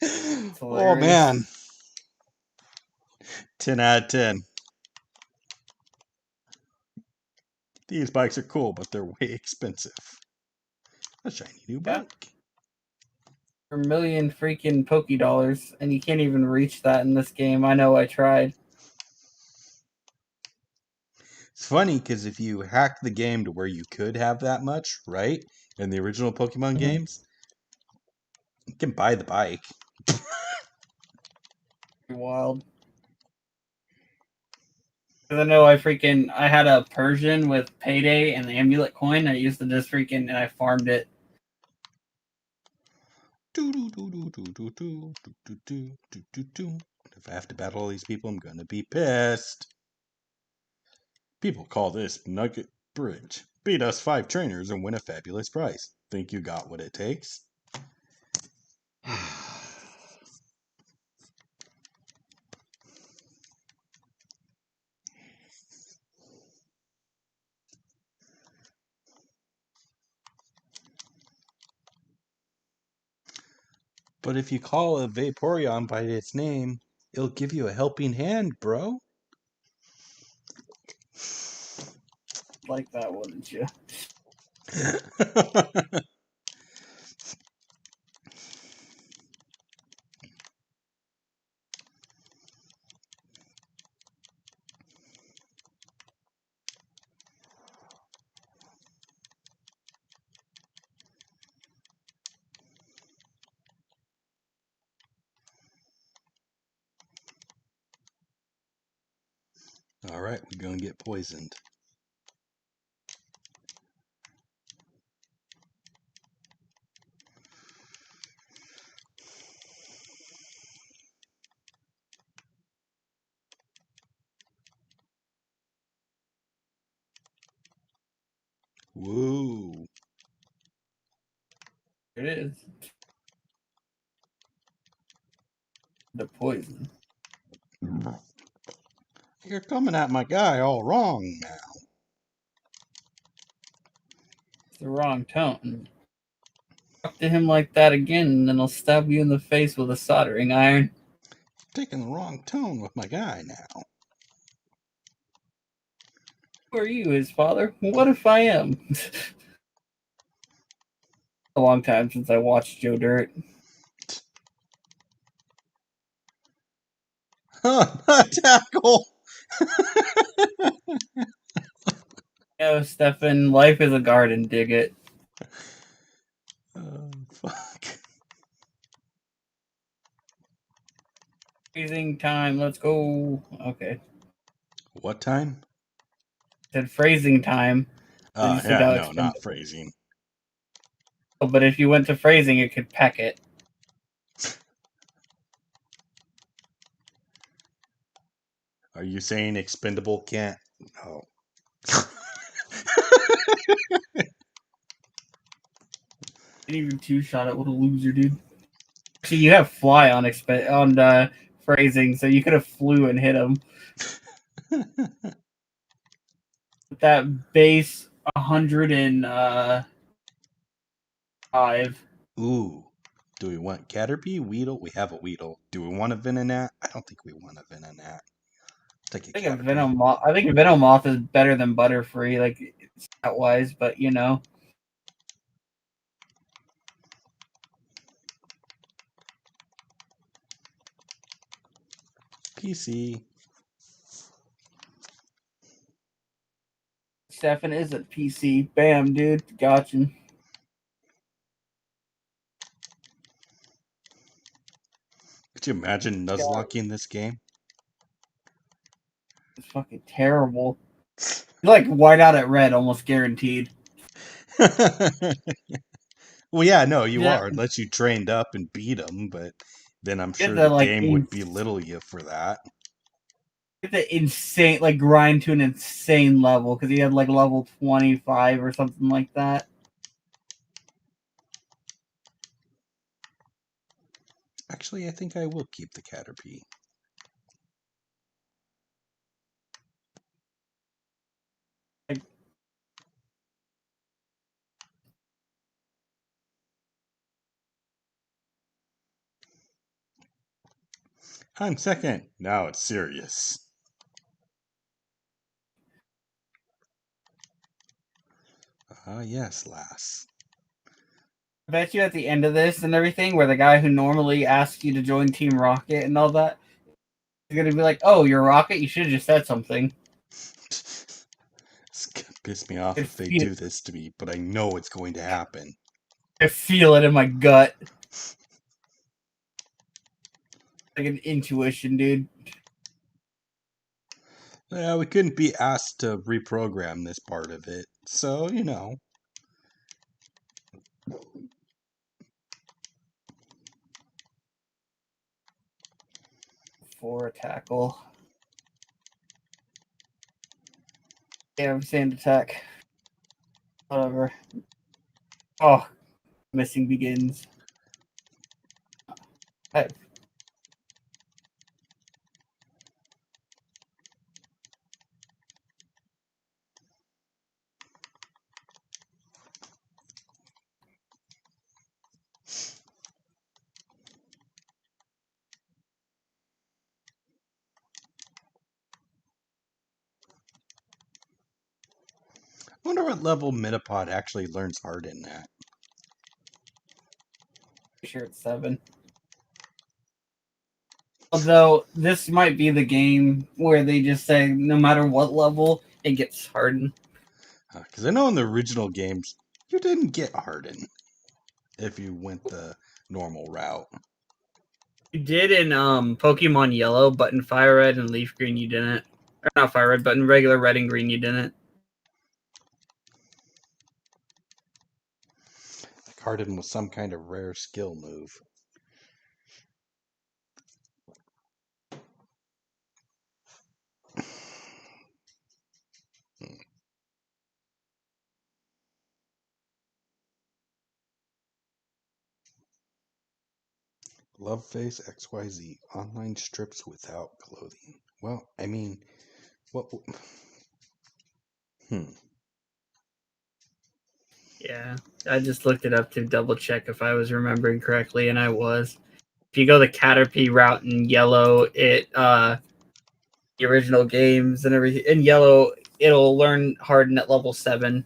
It's Oh hilarious. man. 10 out of 10. These bikes are cool, but they're way expensive. A shiny new Yeah. bike. For a million freaking Poké-Dollars, and you can't even reach that in this game. I know I tried. It's funny because if you hack the game to where you could have that much, right? In the original Pokemon games, you can buy the bike. Wild. Because I know I had a Persian with Payday and the Amulet coin. I used to just and I farmed it. If I have to battle all these people, I'm gonna be pissed. People call this Nugget Bridge. Beat us 5 trainers and win a fabulous prize. Think you got what it takes? But if you call a Vaporeon by its name, it'll give you a helping hand, bro. Like that, wouldn't you? Alright, we're gonna get poisoned. Woo. It is. The poison. You're coming at my guy all wrong now. It's the wrong tone. Talk to him like that again, and then I'll stab you in the face with a soldering iron. Taking the wrong tone with my guy now. Who are you, his father? What if I am? A long time since I watched Joe Dirt. Tackle! Yo, Stefan, life is a garden, dig it. Oh, fuck. Freezing time, let's go. Okay. What time? Said phrasing time. So you said Yeah, how no, not expendable. phrasing. Oh, but if you went to phrasing, it could peck it. Are you saying expendable can't? Oh. Didn't even two-shot it. What a loser, dude. Actually, you have fly on phrasing, so you could have flew and hit him. With that base 105. Ooh. Do we want Caterpie? Weedle? We have a Weedle. Do we want a Venonat? I don't think we want a Venonat. Take a Caterpie. I think a Venomoth is better than Butterfree, like stat wise, but you know. PC. Stefan is a PC. Bam, dude. Gotcha. Could you imagine Nuzlocking this game? It's fucking terrible. You're like white out at red, almost guaranteed. Well, yeah, no, you Yeah, are, unless you trained up and beat them, but then I'm you have sure to the like game would belittle you for that. insane, like grind to an insane level because he had like level 25 or something like that. Actually, I think I will keep the Caterpie. Like, I'm second. Now it's serious. Yes, lass. I bet you at the end of this and everything, where the guy who normally asks you to join Team Rocket and all that is gonna be like, "Oh, you're Rocket. You should have just said something." It's gonna piss me off I if they feel, do this to me, but I know it's going to happen. I feel it in my gut, like an intuition, dude. Yeah, we couldn't be asked to reprogram this part of it, so, you know. For a tackle. Yeah, I'm sand attack. Whatever. Oh, missing begins. I Wonder what level Metapod actually learns Harden at. sure it's 7. Although this might be the game where they just say no matter what level, it gets hardened. Because I know in the original games, you didn't get Harden if you went the normal route. You did in Pokemon Yellow, but in Fire Red and Leaf Green you didn't. Or not Fire Red, but in regular Red and Green you didn't. Like Harden was some kind of rare skill move. Love Face XYZ. Online strips without clothing. Well, I mean, what? Yeah, I just looked it up to double check if I was remembering correctly, and I was. If you go the Caterpie route in Yellow, the original games and everything in Yellow, it'll learn Harden at level 7.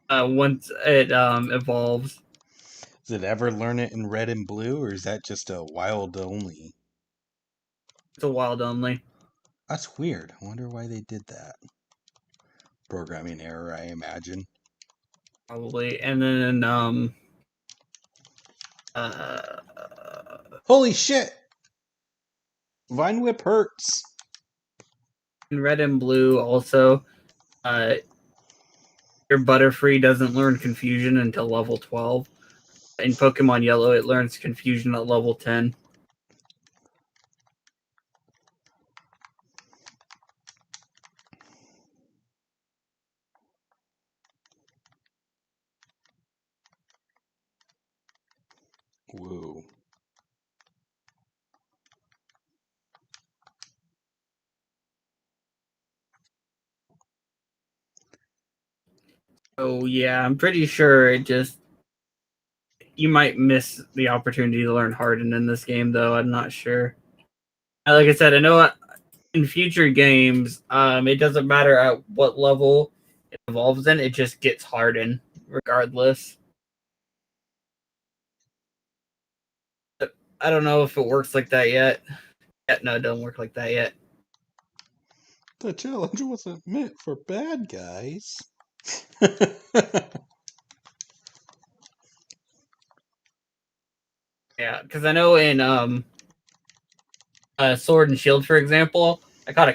Once it evolves. Does it ever learn it in red and blue, or is that just a wild only? It's a wild only. That's weird. I wonder why they did that. Programming error, I imagine. Probably. And then Holy shit! Vine Whip hurts. In Red and Blue, also, uh, your Butterfree doesn't learn Confusion until level 12. In Pokemon Yellow, it learns Confusion at level 10. Whoa. So yeah, I'm pretty sure it just you might miss the opportunity to learn Harden in this game, though. I'm not sure. Like I said, I know in future games, it doesn't matter at what level it evolves in; it just gets Harden regardless. But I don't know if it works like that yet. No, it doesn't work like that yet. The challenge wasn't meant for bad guys. Yeah, because I know in Sword and Shield, for example, I caught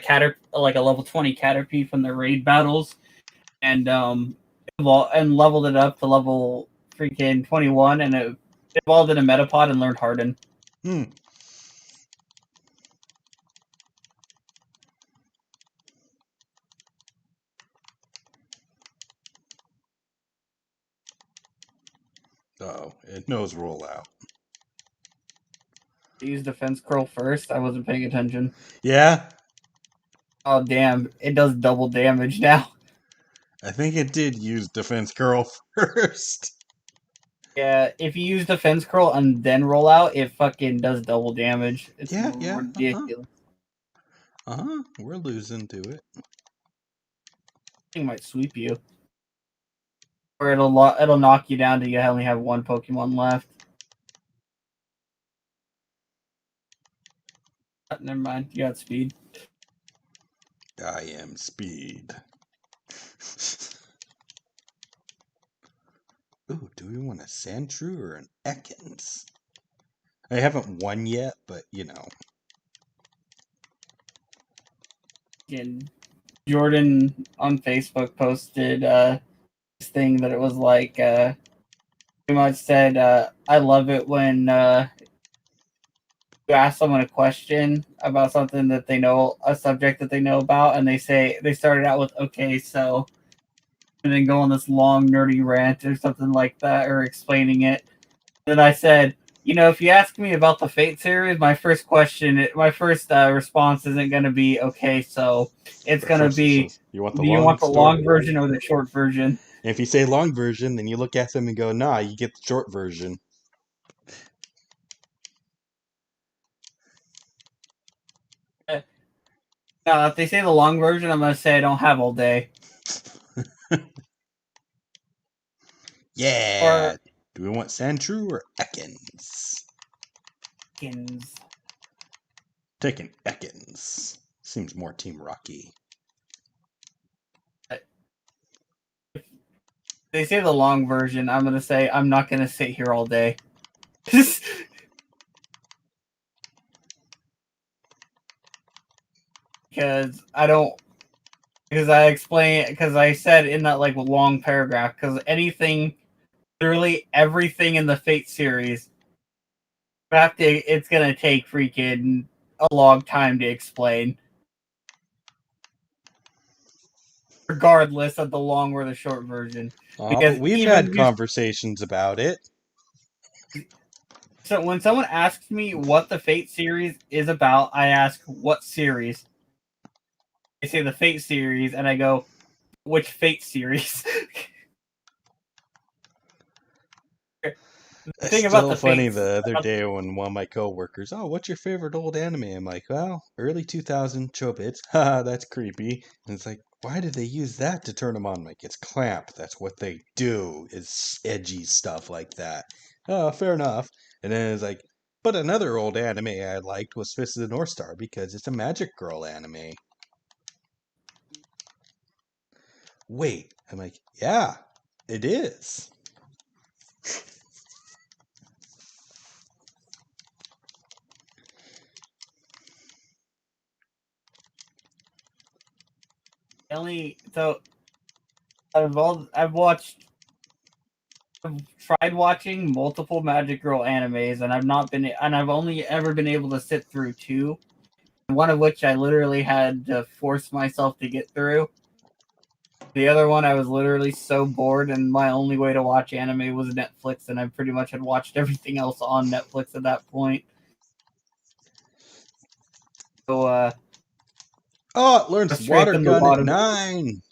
like a level 20 Caterpie from the raid battles, and leveled it up to level freaking 21, and it evolved in a Metapod and learned Harden. Hmm. Oh, it knows rollout. I used Defense Curl first. I wasn't paying attention. Yeah, Oh damn! It does double damage now. I think it did use Defense Curl first. Yeah, if you use Defense Curl and then roll out, it fucking does double damage. It's Yeah. ridiculous. We're losing to it. It might sweep you, or it'll knock you down to you only have one Pokemon left. Never mind. You got speed. I am speed. Ooh, do we want a Sandshrew or an Ekans? I haven't won yet, but you know. And Jordan on Facebook posted this thing that it was like pretty much said, I love it when you ask someone a question about something that they know, a subject that they know about, and they started out with okay, so, and then go on this long nerdy rant or something like that, or explaining it. Then I said, if you ask me about the Fate series, my first response isn't going to be okay, so it's going to be, You want the do you long want the story? long version or the short version? And if you say long version, then you look at them and go, nah, you get the short version. Now, if they say the long version, I'm going to say I don't have all day. Yeah. Or Do we want Sandshrew or Ekans? Ekans. Taking Ekans. Seems more Team Rocky. They say the long version, I'm going to say I'm not going to sit here all day. Because I don't, because I said in that like long paragraph, because literally everything in the Fate series, it's going to take freaking a long time to explain. Regardless of the long or the short version. But we've had conversations about it. So when someone asks me what the Fate series is about, I ask, what series? They say the Fate series, and I go, which Fate series? The thing about the funny Fates, the other day when one of my coworkers, oh, what's your favorite old anime? I'm like, well, early 2000 Chobits. Haha, that's creepy. And it's like, why did they use that to turn them on? I'm like, it's Clamp. That's what they do, is edgy stuff like that. Oh, fair enough. And then it's like, but another old anime I liked was Fist of the North Star because it's a magic girl anime. Wait, I'm like, yeah, it is. I've tried watching multiple Magic Girl animes, and I've only ever been able to sit through 2, one of which I literally had to force myself to get through. The other one, I was literally so bored, and my only way to watch anime was Netflix, and I pretty much had watched everything else on Netflix at that point. So, Oh, it learns water scraping the gun at bottom. 9.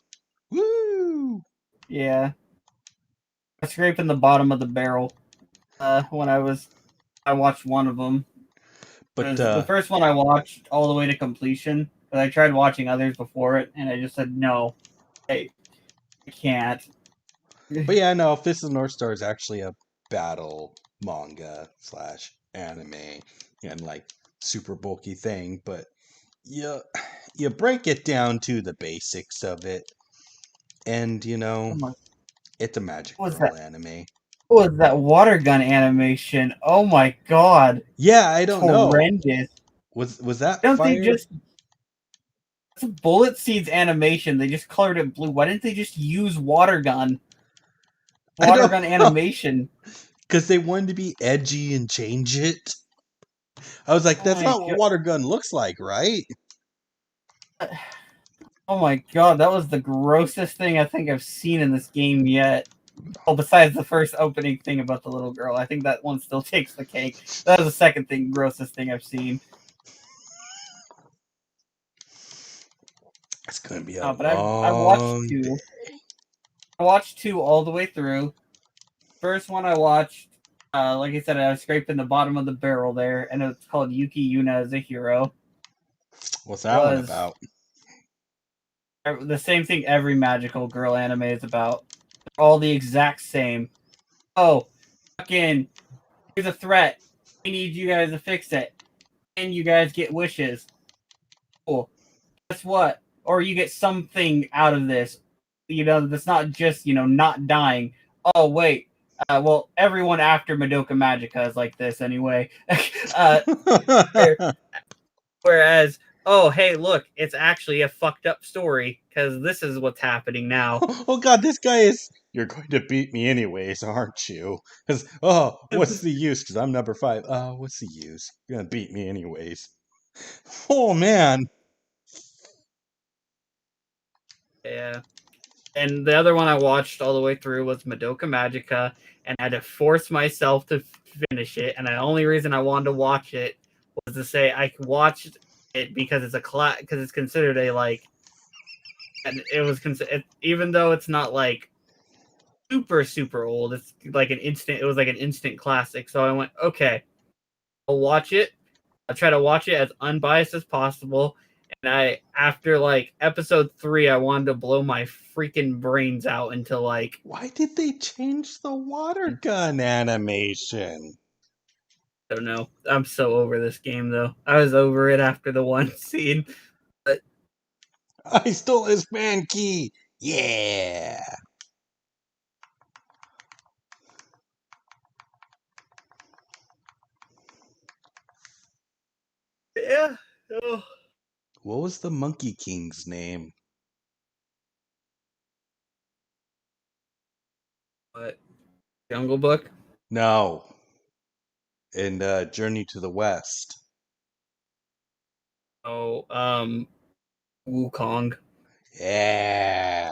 Woo! Yeah, I was scraping the bottom of the barrel when I watched one of them. But The first one I watched all the way to completion, but I tried watching others before it, and I just said no, I can't. but yeah, no, Fist of the North Star is actually a battle manga slash anime and like super bulky thing, but you break it down to the basics of it, and Oh my, it's a Magic what was Girl that? anime. What was that water gun animation? Oh my god, Yeah, I it's don't know. horrendous. Was that Don't they fire? just it's a Bullet Seeds animation? They just colored it blue. Why didn't they just use water gun? I Water don't gun know. animation. Because they wanted to be edgy and change it. I was like, Oh that's my not what god. water gun looks like, right? Oh my god, that was the grossest thing I think I've seen in this game yet. Well, besides the first opening thing about the little girl, I think that one still takes the cake. That was the second thing, grossest thing I've seen. It's gonna be a But I've watched long day. 2. I watched 2 all the way through. First one I watched, like I said, I was scraping the bottom of the barrel there, and it's called Yuki Yuna as a Hero. What's It that one was about? the same thing every magical girl anime is about. They're all the exact same. Oh, fucking, here's a threat. We need you guys to fix it. And you guys get wishes. Cool. Guess what? Or you get something out of this. That's not just, not dying. Oh, wait. Well, everyone after Madoka Magica is like this anyway. Whereas, oh, hey, look, it's actually a fucked up story because this is what's happening now. Oh god, this guy is. You're going to beat me anyways, aren't you? Because, oh, what's the use? Because I'm number 5. Oh, what's the use? You're going to beat me anyways. Oh man. Yeah. And the other one I watched all the way through was Madoka Magica, and I had to force myself to finish it. And the only reason I wanted to watch it was to say I watched it because it's because it's considered a and it was even though it's not like super super old, it's like an instant. It was like an instant classic. So I went, okay, I'll watch it. I'll try to watch it as unbiased as possible. And after like episode 3, I wanted to blow my freaking brains out until like. Why did they change the water gun animation? I don't know. I'm so over this game though. I was over it after the one scene. But I stole his man key. Yeah. yeah. Oh. What was the Monkey King's name? What? Jungle Book? No. In Journey to the West. Oh, Wukong. Yeah.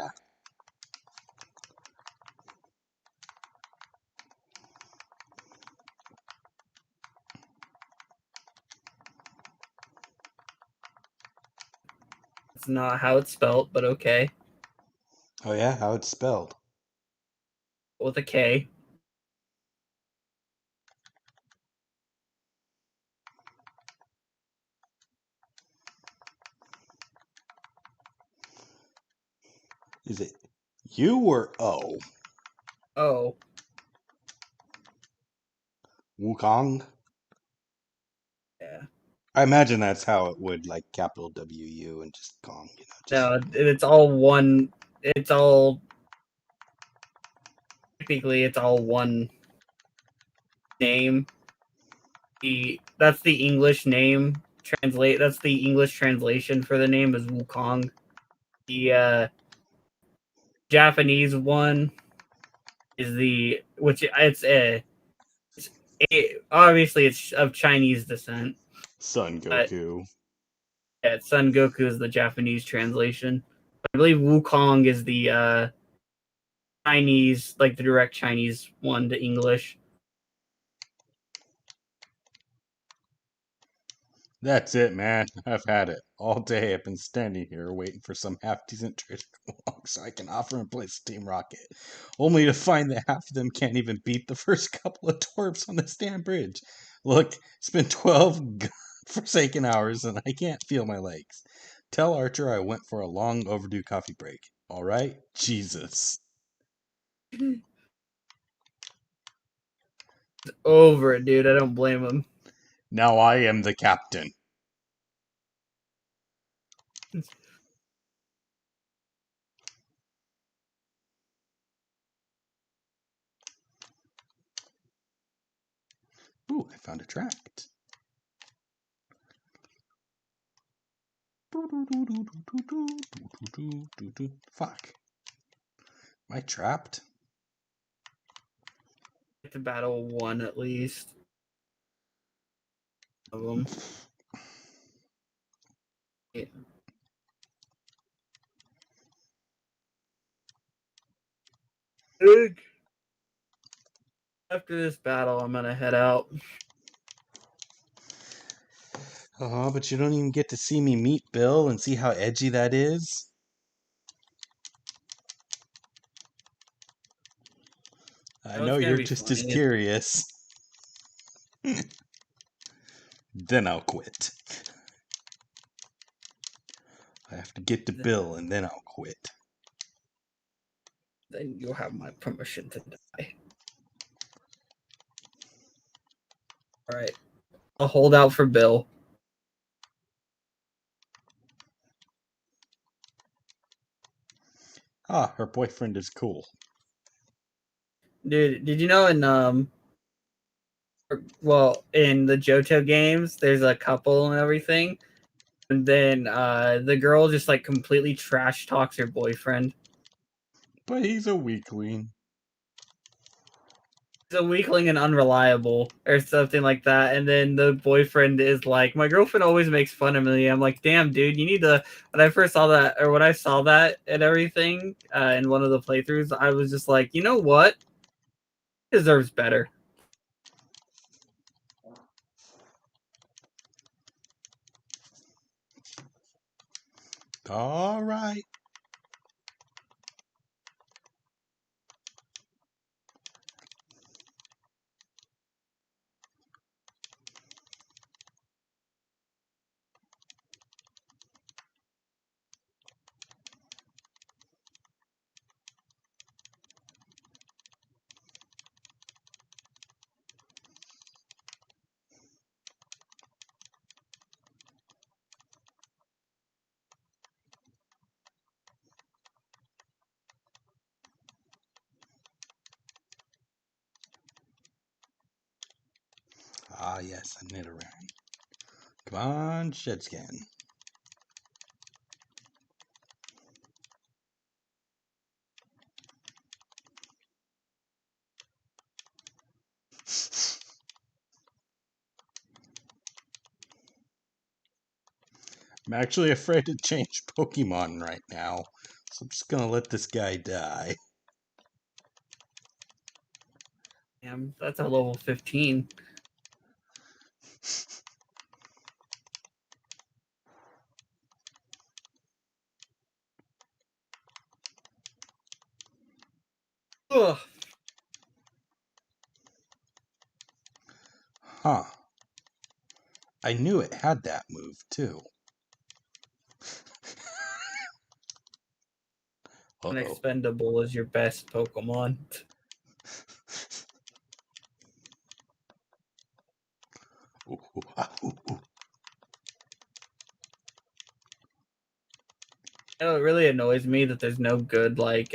It's not how it's spelled, but okay. Oh yeah, how it's spelled? With a K. Is it U or O? Oh. Wukong? Yeah. I imagine that's how it would, like capital W-U and just Kong, just... No, it's all one. It's all. Technically, it's all one name. That's the English name. That's the English translation for the name is Wukong. The Japanese one is obviously it's of Chinese descent. Son Goku. Yeah, Son Goku is the Japanese translation. I believe Wukong is the Chinese, like the direct Chinese one to English. That's it, man. I've had it. All day I've been standing here waiting for some half-decent trader to come along so I can offer him place Team Rocket. Only to find that half of them can't even beat the first couple of twerps on this damn bridge. Look, it's been 12 forsaken hours and I can't feel my legs. Tell Archer I went for a long overdue coffee break. Alright? Jesus. Over it, dude. I don't blame him. Now I am the captain. Ooh, I found a tract. Fuck. Am I trapped? To battle one at least. Of them. Yeah. After this battle, I'm gonna head out. Oh, but you don't even get to see me meet Bill and see how edgy that is. I know you're just as curious. Then I'll quit. I have to get to Bill and then I'll quit. Then you'll have my permission to die. Alright. I'll hold out for Bill. Ah, her boyfriend is cool. Dude, did you know in the Johto games, there's a couple and everything, and then the girl just like completely trash talks her boyfriend. But he's a weakling. He's a weakling and unreliable, or something like that. And then the boyfriend is like, "My girlfriend always makes fun of me." I'm like, "Damn, dude, you need to." When I first saw that, or when I saw that and everything in one of the playthroughs, I was just like, you know what? He deserves better. All right. Ah, yes, a Nidoran. Come on, shed scan. I'm actually afraid to change Pokemon right now, so I'm just gonna let this guy die. Damn, that's a level 15. Ugh. Huh. I knew it had that move, too. Unexpendable is your best Pokemon. You know, it really annoys me that there's no good like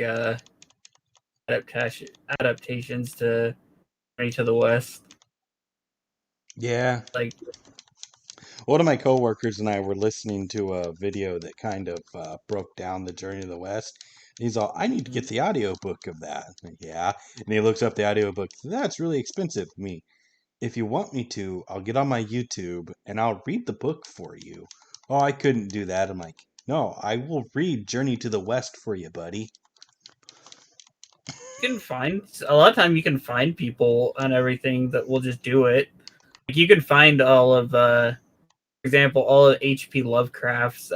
adaptations to Journey to the West. Yeah. Like, One of my coworkers and I were listening to a video that kind of broke down the Journey to the West. He's all, I need to get the audiobook of that. I'm like, yeah. And he looks up the audiobook. That's really expensive. Me, if you want me to, I'll get on my YouTube and I'll read the book for you. Oh, I couldn't do that. I'm like, no, I will read Journey to the West for you, buddy. You can find a lot of time. You can find people and everything that will just do it. Like you can find all of, for example, all of H.P. Lovecraft's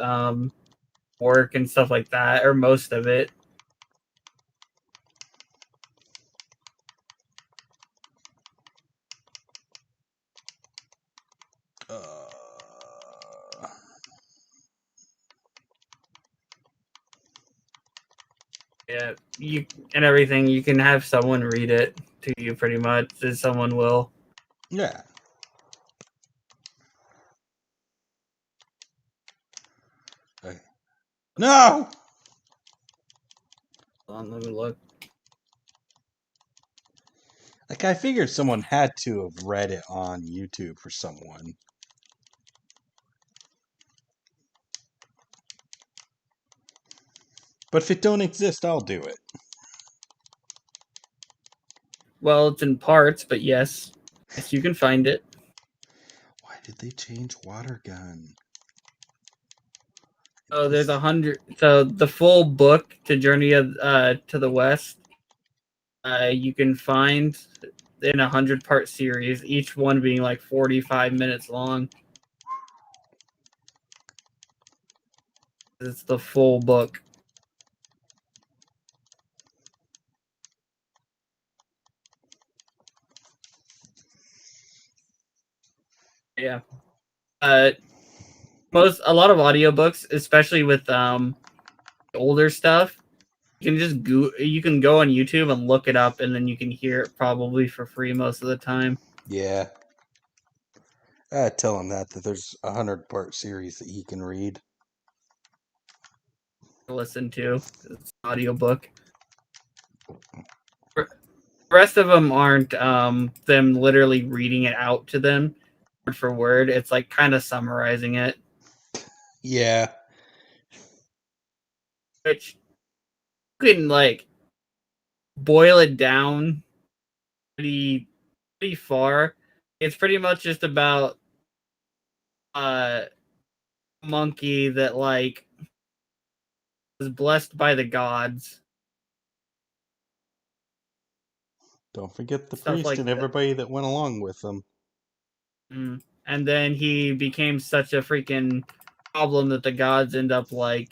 work and stuff like that, or most of it. Yeah, you and everything. You can have someone read it to you, pretty much. As someone will. Yeah. Okay. No! Hold on, let me look. Like, I figured someone had to have read it on YouTube for someone. But if it don't exist, I'll do it. Well, it's in parts, but yes, you can find it. Why did they change Water Gun? Oh, there's 100. So the full book to Journey of to the West, you can find in 100-part series, each one being like 45 minutes long. It's the full book. Yeah. A lot of audiobooks, especially with older stuff, you can go on YouTube and look it up, and then you can hear it probably for free most of the time. Yeah. I tell him that there's a 100-part series that he can read. To listen to. It's an audiobook. The rest of them aren't them literally reading it out to them word for word. It's like kind of summarizing it, Yeah. which you can like boil it down pretty far. It's pretty much just about a monkey that like was blessed by the gods. Don't forget the Stuff priest like and that. everybody that went along with him. And then he became such a freaking problem that the gods end up like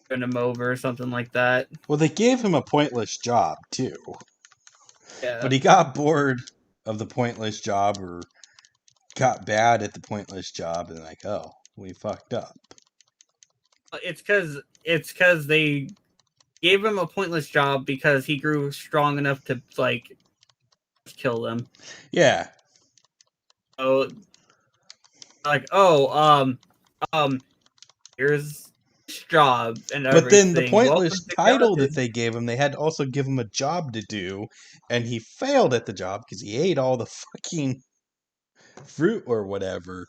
putting him over or something like that. Well, they gave him a pointless job, too. Yeah. But he got bored of the pointless job or got bad at the pointless job and like, oh, we fucked up. It's because they gave him a pointless job because he grew strong enough to like kill them. Yeah. So like, here's this job and But then the everything. Welcome pointless to title that Galaxy. they gave him, they had to also give him a job to do, and he failed at the job because he ate all the fucking fruit or whatever.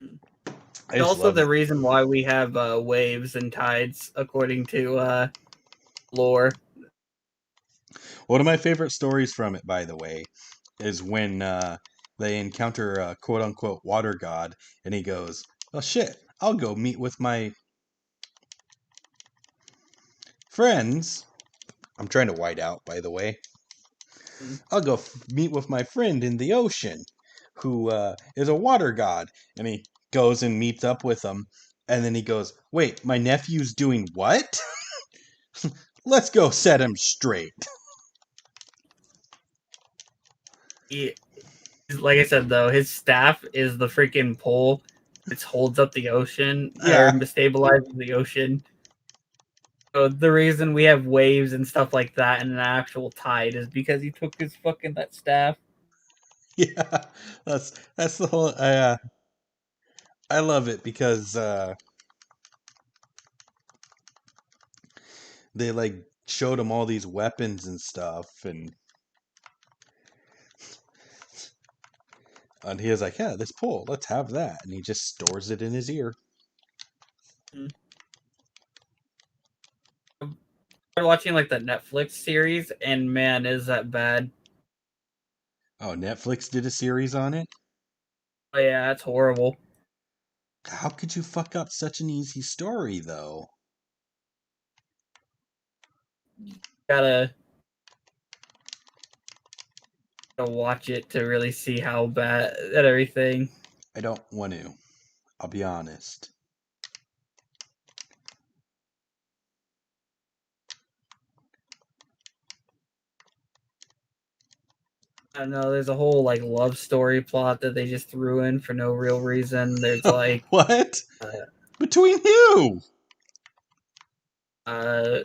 I It's just also love the it. reason why we have waves and tides, according to lore. One of my favorite stories from it, by the way, is when they encounter a quote unquote water god, and he goes, oh shit, I'll go meet with my friends. I'm trying to white out, by the way. I'll go meet with my friend in the ocean, who is a water god. And he goes and meets up with him. And then he goes, wait, my nephew's doing what? Let's go set him straight. Like I said, though, his staff is the freaking pole. It holds up the ocean or Yeah. stabilizes the ocean. So the reason we have waves and stuff like that and an actual tide is because he took his fucking that staff. Yeah. That's the whole I love it because they like showed him all these weapons and stuff, and And he was like, yeah, this pole, let's have that. And he just stores it in his ear. I'm watching like the Netflix series, and man, is that bad. Oh, Netflix did a series on it? Oh yeah, it's horrible. How could you fuck up such an easy story, though? Gotta watch it to really see how bad at everything. I don't want to. I'll be honest. I don't know. There's a whole like love story plot that they just threw in for no real reason. There's like What? uh, Between who? uh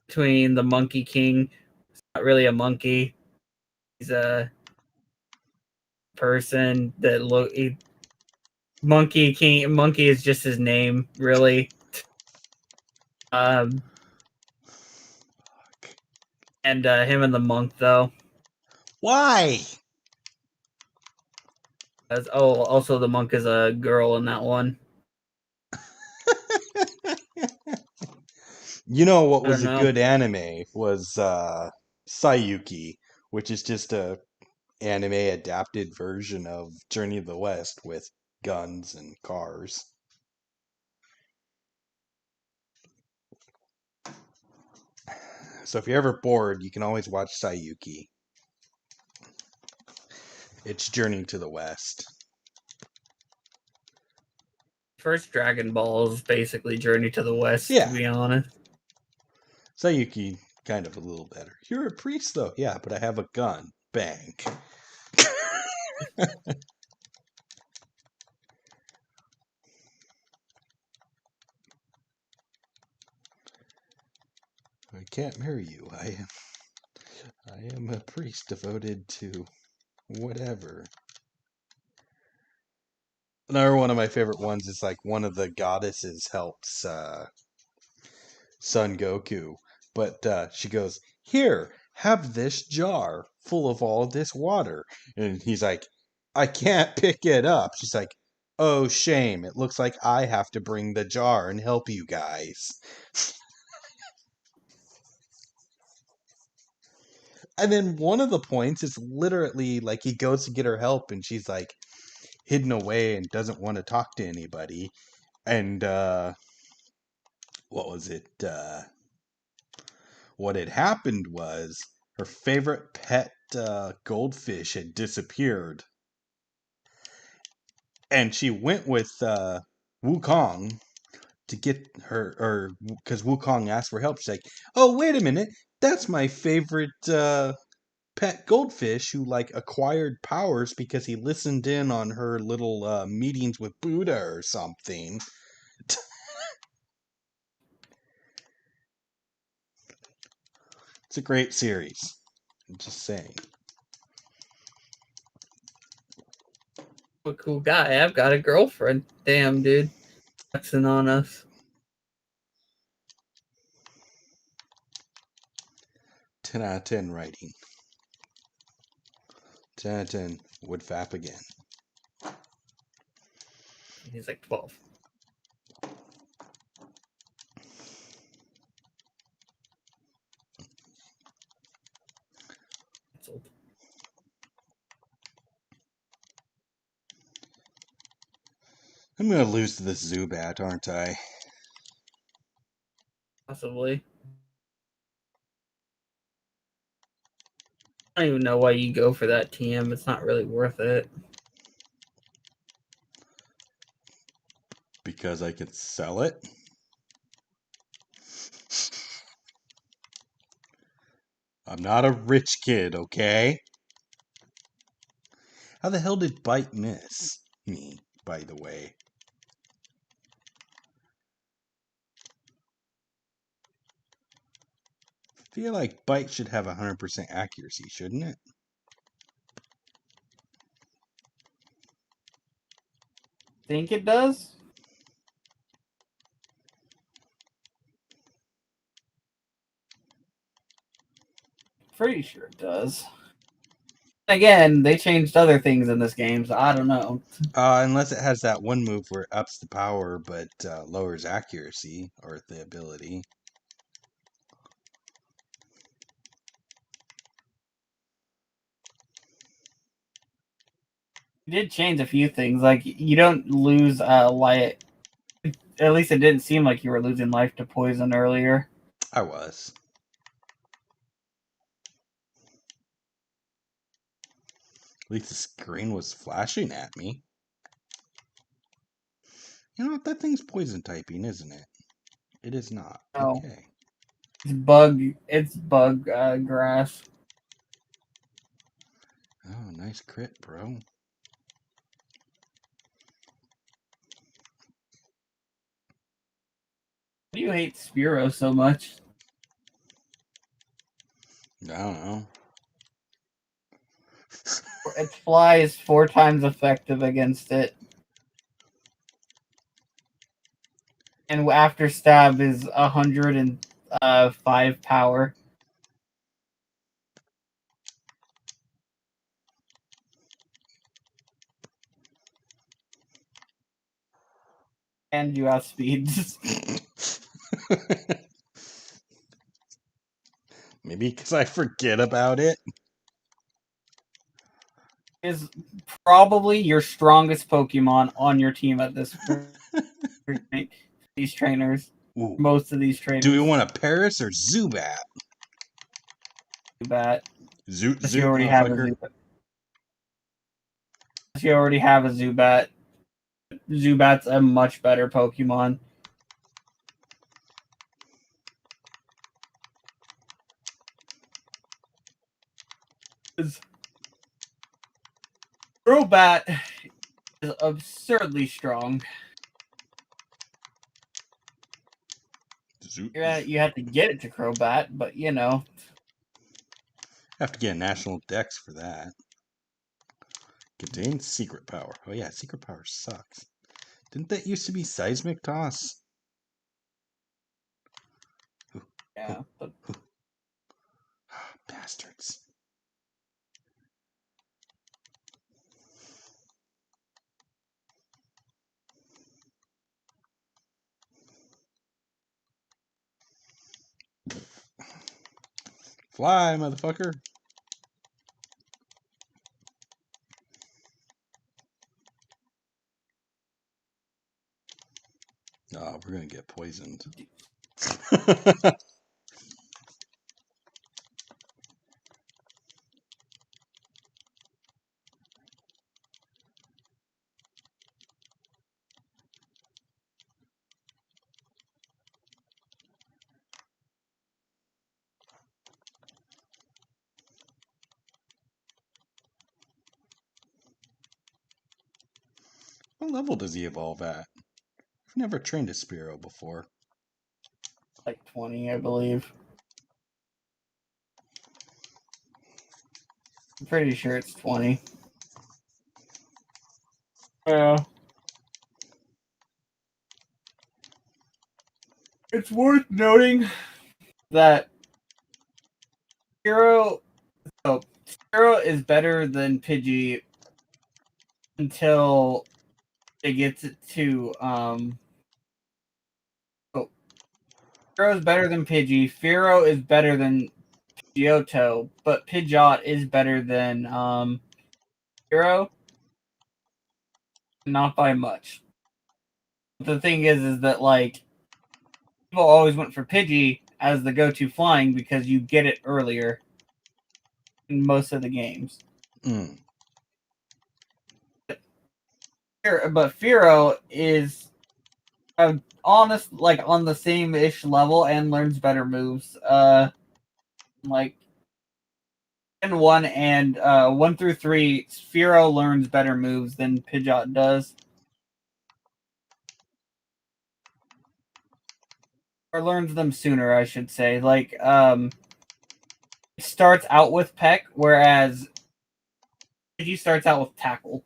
between the Monkey King. He's not really a monkey. He's a person that Monkey King. Monkey is just his name, really. Um, and him and the monk though. Why? Also the monk is a girl in that one. You know what I don't was a know. good anime was Sayuki, which is just a anime adapted version of Journey of the West with guns and cars. So if you're ever bored, you can always watch Sayuki. It's Journey to the West. First Dragon Ball is basically Journey to the West, Yeah. to be honest. Sayuki, kind of a little better. You're a priest, though. Yeah, but I have a gun. Bang. I can't marry you. I am a priest devoted to whatever. Another one of my favorite ones is like one of the goddesses helps Son Goku, but she goes, "Here, have this jar full of all this water," and he's like, "I can't pick it up." She's like, "Oh, shame! It looks like I have to bring the jar and help you guys." And then one of the points is literally like he goes to get her help, and she's like hidden away and doesn't want to talk to anybody. And what was it? What had happened was her favorite pet goldfish had disappeared, and she went with Wukong to get her, or because Wukong asked for help. She's like, "Oh, wait a minute, that's my favorite pet goldfish who like acquired powers because he listened in on her little meetings with Buddha or something." It's a great series. I'm just saying. What a cool guy. I've got a girlfriend. Damn, dude. Flexing on us. 10 out of 10 writing. 10 out of 10 would fap again. He's like 12. I'm gonna lose to this Zubat, aren't I? Possibly. I don't even know why you go for that TM. It's not really worth it. Because I can sell it? I'm not a rich kid, okay? How the hell did Bite miss me, by the way? I feel like Bite should have 100% accuracy, shouldn't it? Think it does? Pretty sure it does. Again, they changed other things in this game, so I don't know. Unless it has that one move where it ups the power but lowers accuracy or the ability. It did change a few things. Like, you don't lose life. At least it didn't seem like you were losing life to poison earlier. I was. At least the screen was flashing at me. You know what? That thing's poison typing, isn't it? It is not. No. Okay. It's bug grass. Oh, nice crit, bro. Why do you hate Spearow so much? I don't know. Its fly is 4 times effective against it. And after stab is 105 power. And you outspeed. Maybe because I forget about it. Is probably your strongest Pokemon on your team at this point. These trainers. Ooh. Most of these trainers. Do we want a Paris or Zubat? Zubat. Zoot, You already have a Zubat. You already have a Zubat. Zubat's a much better Pokemon. Crobat is absurdly strong. Zoot. Yeah, you have to get it to Crobat, but you know. Have to get a national dex for that. Contains secret power. Oh yeah, secret power sucks. Didn't that used to be seismic toss? Yeah, but Bastards. Fly, motherfucker. Oh, we're gonna get poisoned. What level does he evolve at? I've never trained a Spearow before. like 20, I believe. I'm pretty sure it's 20. Yeah. It's worth noting that Spearow is better than Pidgey until it gets to Spearow is better than Pidgey. Fearow is better than Pidgeotto, but Pidgeot is better than Spearow. Not by much. The thing is that like people always went for Pidgey as the go-to flying because you get it earlier in most of the games. Mm. But Fearow is honest, like on the same-ish level and learns better moves. Like Gen 1 and 1 through 3, Fearow learns better moves than Pidgeot does. Or learns them sooner, I should say. Like, it starts out with Peck, whereas Pidgey starts out with Tackle.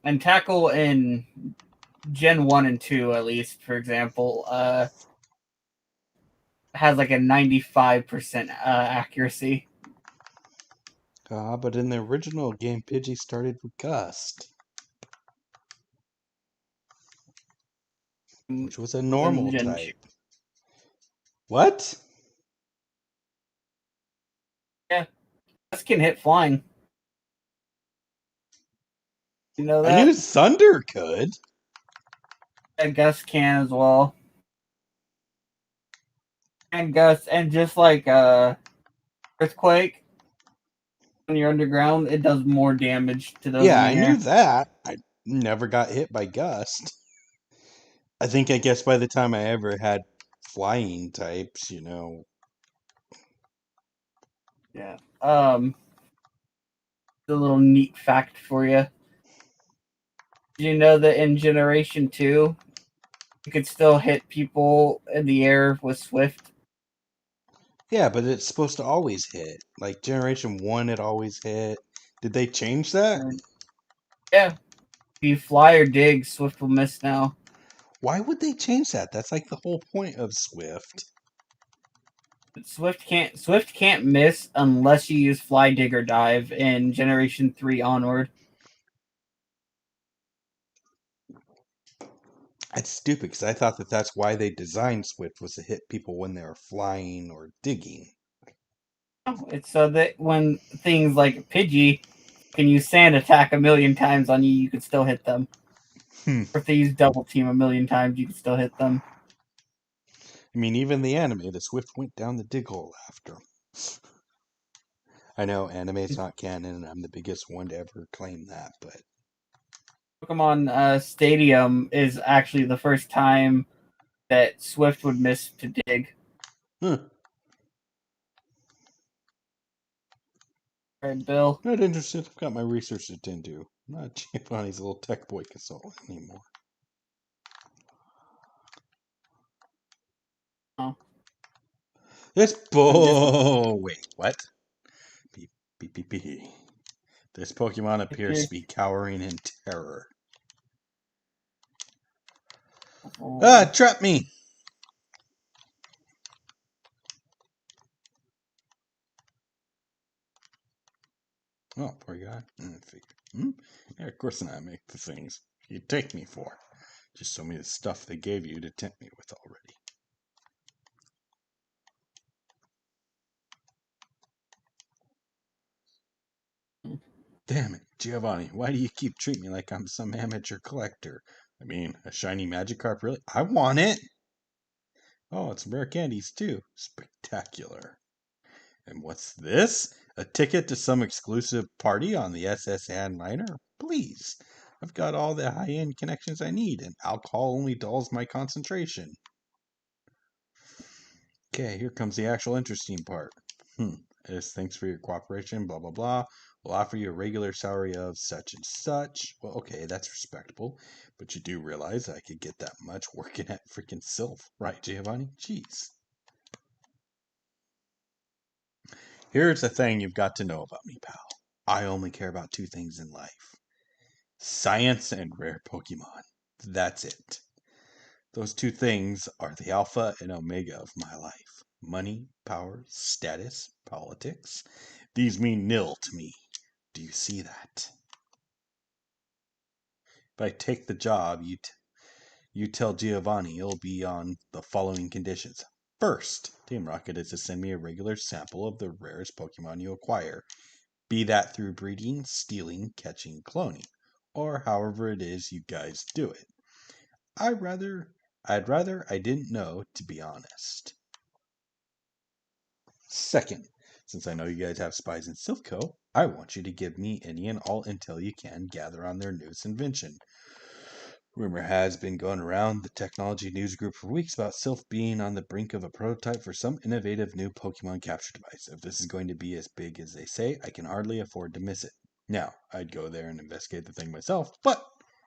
And Tackle in Gen 1 and 2, at least, for example, has like a 95% accuracy. But in the original game, Pidgey started with Gust, which was a normal Gen type. What? Yeah, this can hit flying. You know I knew that? Thunder could. And Gus can as well. And Gus, and just like Earthquake, when you're underground, it does more damage to those Yeah, in the I knew air. that. I never got hit by Gust. I guess by the time I ever had flying types, Yeah. The little neat fact for you. Did you know that in Generation 2, you could still hit people in the air with Swift? Yeah, but it's supposed to always hit. Like Generation 1, it always hit. Did they change that? Yeah. If you fly or dig, Swift will miss now. Why would they change that? That's like the whole point of Swift. Swift can't miss unless you use Fly, Dig, or Dive in Generation 3 onward. That's stupid because I thought that that's why they designed Swift was to hit people when they were flying or digging. It's so that when things like Pidgey can use Sand Attack a million times on you, you could still hit them. Or if they use Double Team a million times, you could still hit them. I mean, even the anime, the Swift went down the dig hole after him. I know anime's not canon, and I'm the biggest one to ever claim that, but Pokemon Stadium is actually the first time that Swift would miss to dig. huh. Right, Bill? Not interested. I've got my research to attend to. I'm not Giovanni's little tech boy consultant anymore. Oh. This wait, what? Beep, beep, beep, beep. This Pokemon appears to be cowering in terror. Ah, trap me! Oh, poor guy. Yeah, of course not. I make the things you take me for. Just show me the stuff they gave you to tempt me with already. Damn it, Giovanni, why do you keep treating me like I'm some amateur collector? I mean, a shiny Magikarp, really? I want it! Oh, it's rare candies, too. Spectacular. And what's this? A ticket to some exclusive party on the SS Hand Liner? Please. I've got all the high-end connections I need, and alcohol only dulls my concentration. Okay, here comes the actual interesting part. As thanks for your cooperation, blah blah blah. We'll offer you a regular salary of such and such. Well, okay, that's respectable. But you do realize I could get that much working at freaking Sylph, right, Giovanni? Jeez. Here's the thing you've got to know about me, pal. I only care about two things in life: science and rare Pokemon. That's it. Those two things are the alpha and omega of my life. Money, power, status, politics. These mean nil to me. Do you see that? If I take the job, you tell Giovanni it'll be on the following conditions. First, Team Rocket is to send me a regular sample of the rarest Pokemon you acquire, be that through breeding, stealing, catching, cloning, or however it is you guys do it. I'd rather I didn't know, to be honest. Second, since I know you guys have spies in Silph.Co, I want you to give me any and all intel you can gather on their newest invention. Rumor has been going around the technology news group for weeks about Sylph being on the brink of a prototype for some innovative new Pokemon capture device. If this is going to be as big as they say, I can hardly afford to miss it. Now, I'd go there and investigate the thing myself, but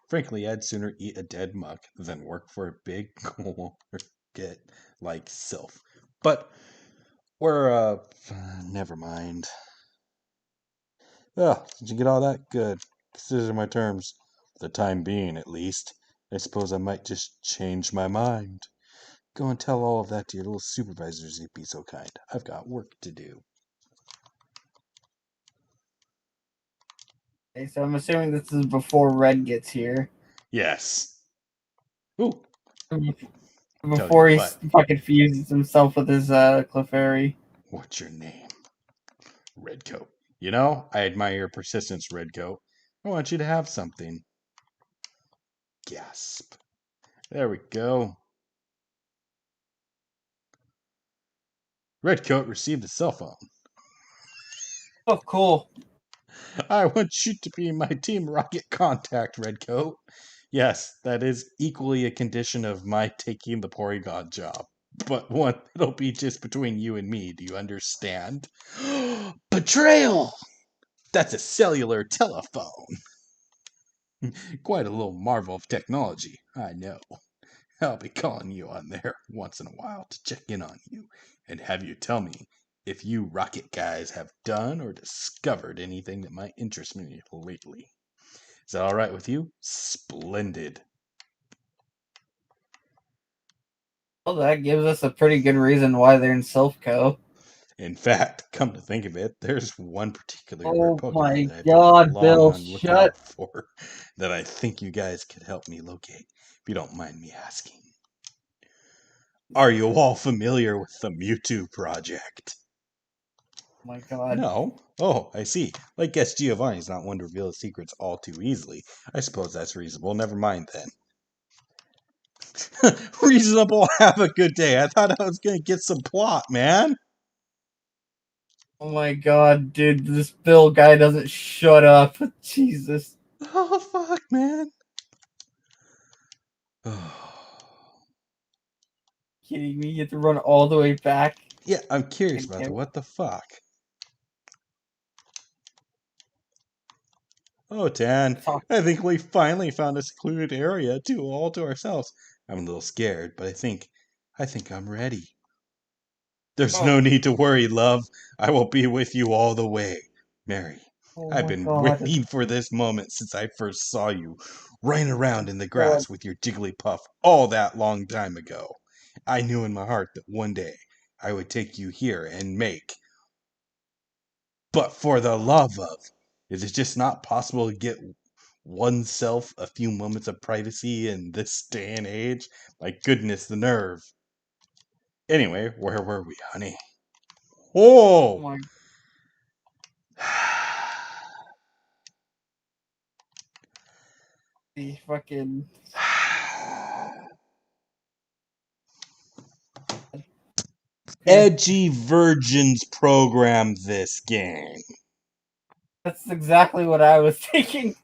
frankly, I'd sooner eat a dead muck than work for a big market like Sylph. But never mind. Well, did you get all that? Good. Consider my terms. For the time being, at least. I suppose I might just change my mind. Go and tell all of that to your little supervisors, if you'd be so kind. I've got work to do. Okay, so I'm assuming this is before Red gets here. Yes. Ooh, tell you Before he what. fucking fuses himself with his Clefairy. What's your name? Redcoat. You know, I admire your persistence, Redcoat. I want you to have something. Gasp. There we go. Redcoat received a cell phone. Oh, cool. I want you to be my Team Rocket contact, Redcoat. Yes, that is equally a condition of my taking the Porygon job. But one that'll be just between you and me, do you understand? Betrayal! That's a cellular telephone. Quite a little marvel of technology, I know. I'll be calling you on there once in a while to check in on you and have you tell me if you rocket guys have done or discovered anything that might interest me lately. Is that all right with you? Splendid. Well, that gives us a pretty good reason why they're in Silph Co. In fact, come to think of it, there's one particular rare Oh Pokemon my that I've been god, long Bill, on lookout shut. for that I think you guys could help me locate, if you don't mind me asking. Are you all familiar with the Mewtwo project? Oh my god. No. Oh, I see. I guess Giovanni's not one to reveal his secrets all too easily. I suppose that's reasonable. Never mind then. Reasonable. Have a good day. I thought I was gonna get some plot, man. Oh my god, dude, this Bill guy doesn't shut up. Jesus. Oh fuck, man. Kidding me? You have to run all the way back. Yeah, I'm curious And about the what the fuck. Oh, Tan, talk. I think we finally found a secluded area to all to ourselves. I'm a little scared, but I think I'm ready. There's Oh, no need to worry, love. I will be with you all the way. Mary, oh I've my been god. waiting for this moment since I first saw you running around in the God. grass with your Jigglypuff all that long time ago. I knew in my heart that one day I would take you here and make. But for the love of, is it just not possible to get oneself a few moments of privacy in this day and age? My goodness, the nerve. Anyway, where were we, honey? Oh Oh! my. The fucking. Okay. Edgy Virgins program this game. That's exactly what I was thinking.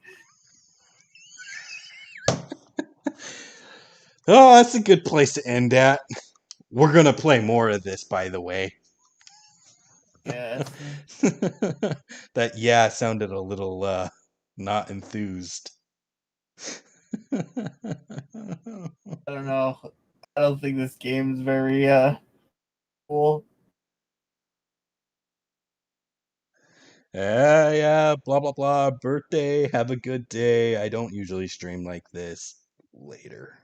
Oh, that's a good place to end at. We're gonna play more of this, by the way. Yes. That yeah sounded a little not enthused. I don't know. I don't think this game is very cool. Yeah, blah blah blah. Birthday, have a good day. I don't usually stream like this. Later.